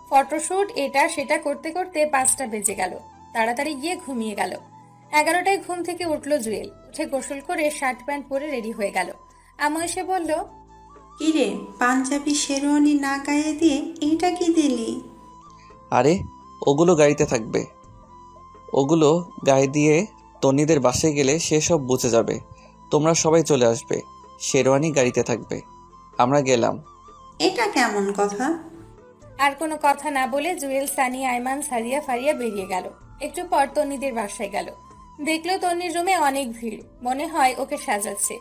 ফটোশুট এটা সেটা করতে করতে 5টা বেজে গেল। তাড়াতাড়ি গিয়ে ঘুমিয়ে গেল। 11টায় ঘুম থেকে উঠলো জুয়েল। উঠে গোসল করে শার্ট প্যান্ট পরে রেডি হয়ে গেল। আম্মু এসে বলল, কিরে পাঞ্জাবি শেরওয়ানি না গায়ে দিয়ে এইটা কি দিলি? আরে ওগুলো গাড়িতে থাকবে, ওগুলো গায়ে দিয়ে তন্নিদের বাসায় গেলে সে সব বুঝে যাবে। তোমরা সবাই চলে আসবে, শেরওয়ানি গাড়িতে থাকবে। আমরা গেলাম। এটা কেমন কথা? আর কোনো কথা না বলে জুয়েল, সানি, আইমান, সারিয়া, ফারিয়া বেরিয়ে গেল। একটু পর তন্নিদের বাসায় গেল। দেখলো তন্নির রুমে অনেক ভিড়, মনে হয় ওকে সাজাচ্ছে।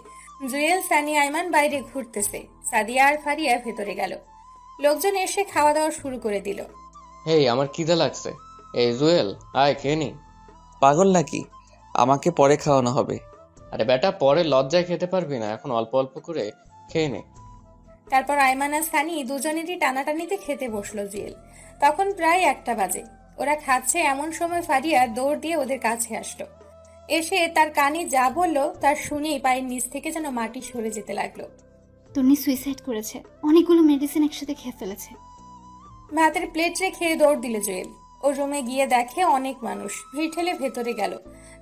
জুয়েল, সানি, আইমান বাইরে ঘুরতেছে। সাদিয়া আর ফারিয়া ভেতরে গেল। লোকজন এসে খাওয়া দাওয়া শুরু করে দিল। হেই আমার খিদে লাগছে, এই জুয়েল আয় খেয়ে নি। পাগল নাকি? আমাকে পরে খাওয়ানো হবে। আরে বেটা পরে লজ্জায় খেতে পারবি না, এখন অল্প অল্প করে খেয়ে নে। তারপর আইমান আর সানি দুজনেরই টানাটানিতে খেতে বসলো জুয়েল। তখন প্রায় 1টা বাজে। ওরা খাচ্ছে এমন সময় ফারিয়া দৌড় দিয়ে ওদের কাছে আসলো। এসে তার কানে যা বললো তার শুনেই পায়ের নিচ থেকে যেন মাটি সরে যেতে লাগলো। তন্নি সুইসাইড করেছে, অনেকগুলো মেডিসিন একসাথে খেয়ে ফেলেছে। ভাতের প্লেট রেখে দৌড় দিল জুয়েল। ও রুমে গিয়ে দেখে অনেক মানুষ। ভিড় ঠেলে ভেতরে গেল।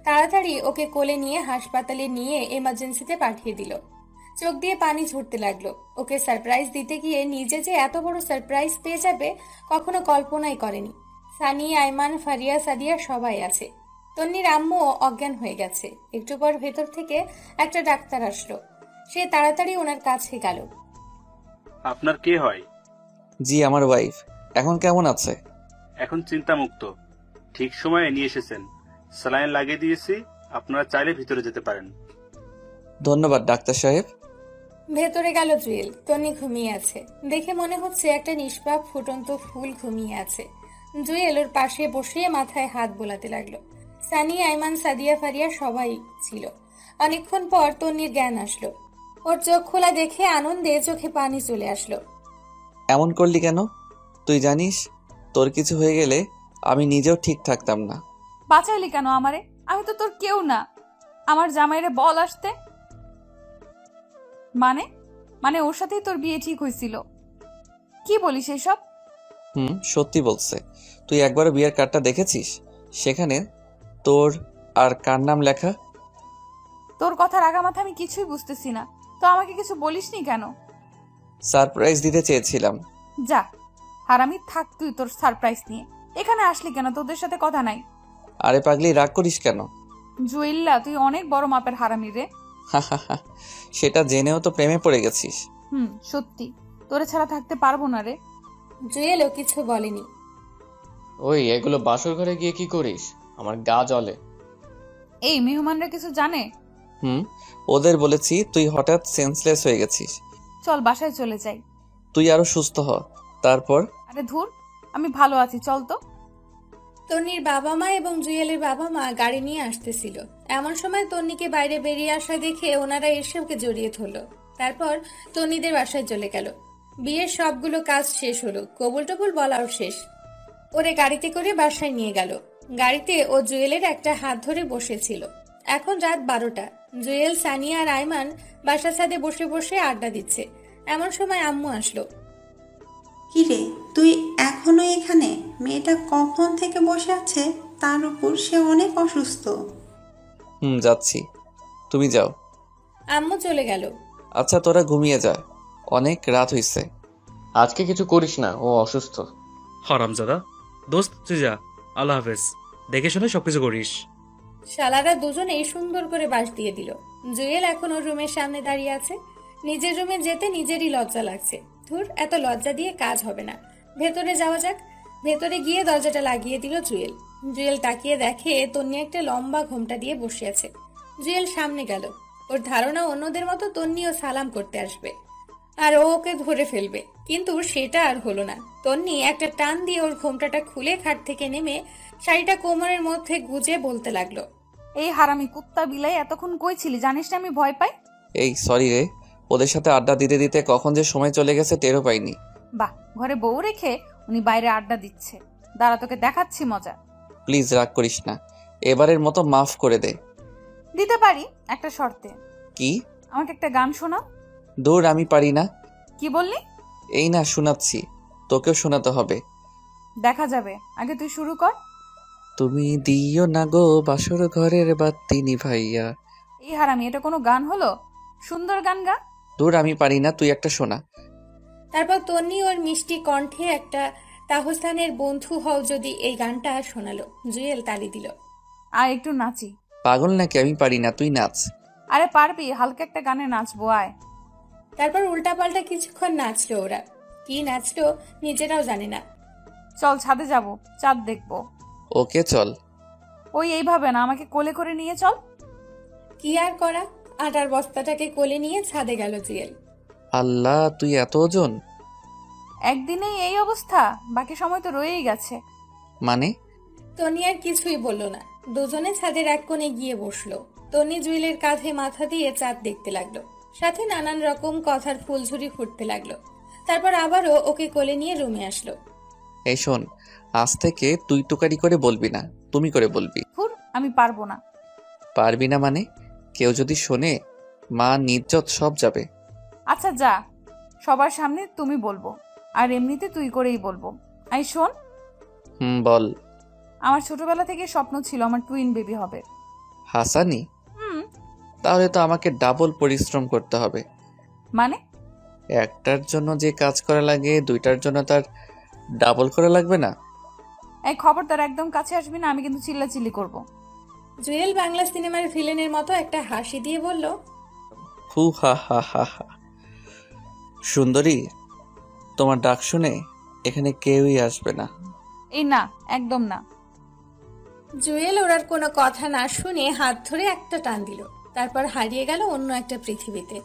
তাড়াতাড়ি ওকে কোলে নিয়ে হাসপাতালে নিয়ে এমার্জেন্সিতে পাঠিয়ে দিল। চোখ দিয়ে পানি ঝরতে লাগলো। ওকে সারপ্রাইজ দিতে গিয়ে নিজে যে এত বড় সারপ্রাইজ পেয়ে যাবে কখনো কল্পনাই করেনি। সানি, আইমান, ফারিয়া, সাদিয়া সবাই আছে। তন্নির আম্মুও অজ্ঞান হয়ে গেছে। একটু পর ভেতর থেকে একটা ডাক্তার আসলো। সে তাড়াতাড়ি ওনার কাছে গেল। আপনার কে হয়? জি, আমার ওয়াইফ। এখন কেমন আছে? এখন চিন্তামুক্ত। ঠিক সময়ে নিয়ে এসেছেন। স্যালাইন লাগিয়ে দিয়েছি, আপনারা চাইলে ভিতরে যেতে পারেন। ধন্যবাদ ডাক্তার সাহেব। ভেতরে গেল জুয়েল। তন্নি ঘুমিয়ে আছে। দেখে মনে হচ্ছে একটা নিষ্পাপ ফুটন্ত ফুল ঘুমিয়ে আছে। জুয়েল ওর পাশে বসিয়ে মাথায় হাত বোলাতে লাগলো। সানি, আইমান, সাদিয়া, ফারিয়া সবাই ছিল। অনেকক্ষণ পর তন্নির জ্ঞান আসলো। ওর চোখ খোলা দেখে আনন্দে চোখে পানি চলে আসলো। এমন করলি কেন? তুই জানিস তোর কিছু হয়ে গেলে আমি নিজেও ঠিক থাকতাম না। বাঁচাইলি কেন আমারে? আমি তো তোর কেউ না। আমার জামাইরে বল আসতে। মানে ওর সাথেই তোর বিয়ে ঠিক হয়েছিল? কি বলিস এসব? সত্যি বলছে। তুই একবারও বিয়ের কার্ডটা দেখেছিস? সেখানে তোর আর কার নাম লেখা? তোর কথার আগামাথা আমি কিছুই বুঝতেছি না। তো আমাকে কিছু বলিসনি কেন? সারপ্রাইজ দিতে চেয়েছিলাম। যা হারামি, থাক তুই তোর সারপ্রাইজ নিয়ে। এখানে আসলি কেন? তোদের সাথে কথা নাই। আরে পাগলি, রাগ করিস কেন? জুয়েল্লা, তুই অনেক বড় মাপের হারামি রে। সেটা জেনেও তো প্রেমে পড়ে গেছিস। সত্যি তোরে ছাড়া থাকতে পারবো না রে। জুয়েলও কিছু বলেনি। ওই এগুলো বাসর ঘরে গিয়ে কি করিস? আমার গা জ্বলে। এই মেহমানরা কিছু জানে? ওদের বলেছি তুই হঠাৎ সেন্সলেস হয়ে গেছিস। চল বাসায় চলে যাই। তুই আরো সুস্থ হ, তারপর। আরে ধুর, আমি ভালো আছি, চল তো। তন্নির বাবা মা এবং জুয়েলের বাবা মা গাড়ি নিয়ে আসতেছিল। এমন সময় তন্নিকে বাইরে বেরিয়ে আসা দেখে ওনারা এসে ওকে জড়িয়ে ধরলো। তারপর তন্নিদের বাসায় চলে গেল। বিয়ের সবগুলো কাজ শেষ হলো, কবুল টবুল বলাও শেষ। ওরে গাড়িতে করে বাসায় নিয়ে গেল। গাড়িতে ও জুয়েলের একটা হাত ধরে বসেছিল। এখন রাত 12টা। জুয়েল, সানিয়া আর আইমান বাসার ছাদে বসে বসে আড্ডা দিচ্ছে। এমন সময় আম্মু আসলো। কিরে, তুই এখনো এখানে? মেয়েটা কখন থেকে বসে আছে, তার উপর সে অনেক অসুস্থ। যাচ্ছি, তুমি যাও। আম্মু চলে গেল। আচ্ছা তোরা ঘুমিয়ে যা, অনেক রাত হইছে। আজকে কিছু করিস না, ও অসুস্থ। হারামজাদা, দোস্ত তুই যা, আল্লাহ হাফেজ। দেখে শুনে সবকিছু করিস। শালারা দুজনেই সুন্দর করে বাস দিয়ে দিল। জুয়েল এখন ওর রুমের সামনে দাঁড়িয়ে আছে। নিজের রুমে যেতে নিজেরই লজ্জা লাগছে। ধুর, এত লজ্জা দিয়ে কাজ হবে না। ভেতরে যাওয়া যাক। ভেতরে গিয়ে দরজাটা লাগিয়ে দিল জুয়েল। জুয়েল তাকিয়ে দেখে তন্নি একটা লম্বা ঘোমটা দিয়ে বসে আছে। জুয়েল সামনে গেল। ওর ধারণা অন্যদের মতো তন্নিও সালাম করতে আসবে আর ও ওকে ধরে ফেলবে, কিন্তু সেটা আর হলো না। তন্নি একটা টান দিয়ে ওর ঘোমটাটা খুলে খাট থেকে নেমে শাড়িটা কোমরের মধ্যে গুজে বলতে লাগলো, এই হারামি কুত্তা বিলাই, এতক্ষণ কই ছিলি? জানিস না আমি ভয় পাই। এই সরি রে, ওদের সাথে আড্ডা দিতে দিতে কখন যে সময় চলে গেছে টেরও পাইনি। বাহ, ঘরে বউ রেখে উনি বাইরে আড্ডা দিচ্ছে। দাঁড়া, তোকে দেখাচ্ছি মজা। প্লিজ রাগ করিস না, এবারের মতো মাফ করে দে। দিতে পারি, একটা শর্তে। কি? আমাকে একটা গান শোনাও। দূর, আমি পারি না। কি বললি? এই না শোনাচ্ছি, তোকেও শোনাতে হবে। দেখা যাবে, আগে তুই শুরু কর। তুমি দিও না গো বাসর ঘরের বাতি নিভাইয়া। এই হারামি, এটা কোনো গান হলো? সুন্দর গান গা। দূর, আমি পারি না, তুই একটা শোনা। তারপর তন্নি ওর মিষ্টি কণ্ঠে একটা তাহসানের বন্ধু হও যদি এই গানটা শোনালো। জুয়েল তালি দিল। আর একটু নাচি। পাগল নাকি? আমি পারি না, তুই নাচ। আরে পারবি, হালকা একটা গানে নাচবো, আয়। তারপর উল্টাপাল্টা কিছুক্ষণ নাচলো ওরা। কি নাচলো নিজেরাও জানে না। চল ছাদে যাব, চাঁদ দেখবো। ওকে চল। ওই এইভাবে না, আমাকে কোলে করে নিয়ে চল। কি আর করা, আটার বস্তাটাকে কোলে নিয়ে ছাদে গেল জুয়েল। আল্লাহ, তুই এত ওজন! একদিনেই এই অবস্থা? বাকি সময় তো রয়েই গেছে। মানে? তনি আর কিছুই বলল না। দুজনে ছাদের এক কোণে গিয়ে বসলো। তনি জুয়েলের কাঁধে মাথা দিয়ে চাঁদ দেখতে লাগলো, সাথে নানান রকম কথার ফুলঝুরি ফুটতে লাগলো। তারপর আবারও ওকে কোলে নিয়ে রুমে আসলো। এই শোন, আজ থেকে তুই তুকারি করে বলবি না, তুমি করে বলবি। আমি পারবো না। পারবি না মানে? কেউ যদি শোনে, মা নিজ্জত সব যাবে। আচ্ছা যা, সবার সামনে তুমি বলবো, আর এমনিতে তুই করেই বলবো। আই শোন। বল। আমার ছোটবেলা থেকে স্বপ্ন ছিল আমার টুইন বেবি হবে। হাসানি? তাহলে তো আমাকে ডাবল পরিশ্রম করতে হবে। মানে? একটার জন্য যে কাজ করা লাগে, দুইটার জন্য তার ডাবল করা লাগবে না? এই খবরদার একদম কাছে আসবি না, আমি কিন্তু চিল্লাচিল্লি করব। জুয়েল বাংলা সিনেমার ভিলেনের মতো একটা হাসি দিয়ে বলল, হু হা হা হা হা। সুন্দরী, তোমার ডাক শুনে এখানে কেউই আসবে না। এই না, একদম না। জুয়েল ওর আর কোনো কথা না শুনে হাত ধরে একটা টান দিল, তারপর হারিয়ে গেল অন্য একটা পৃথিবীতে।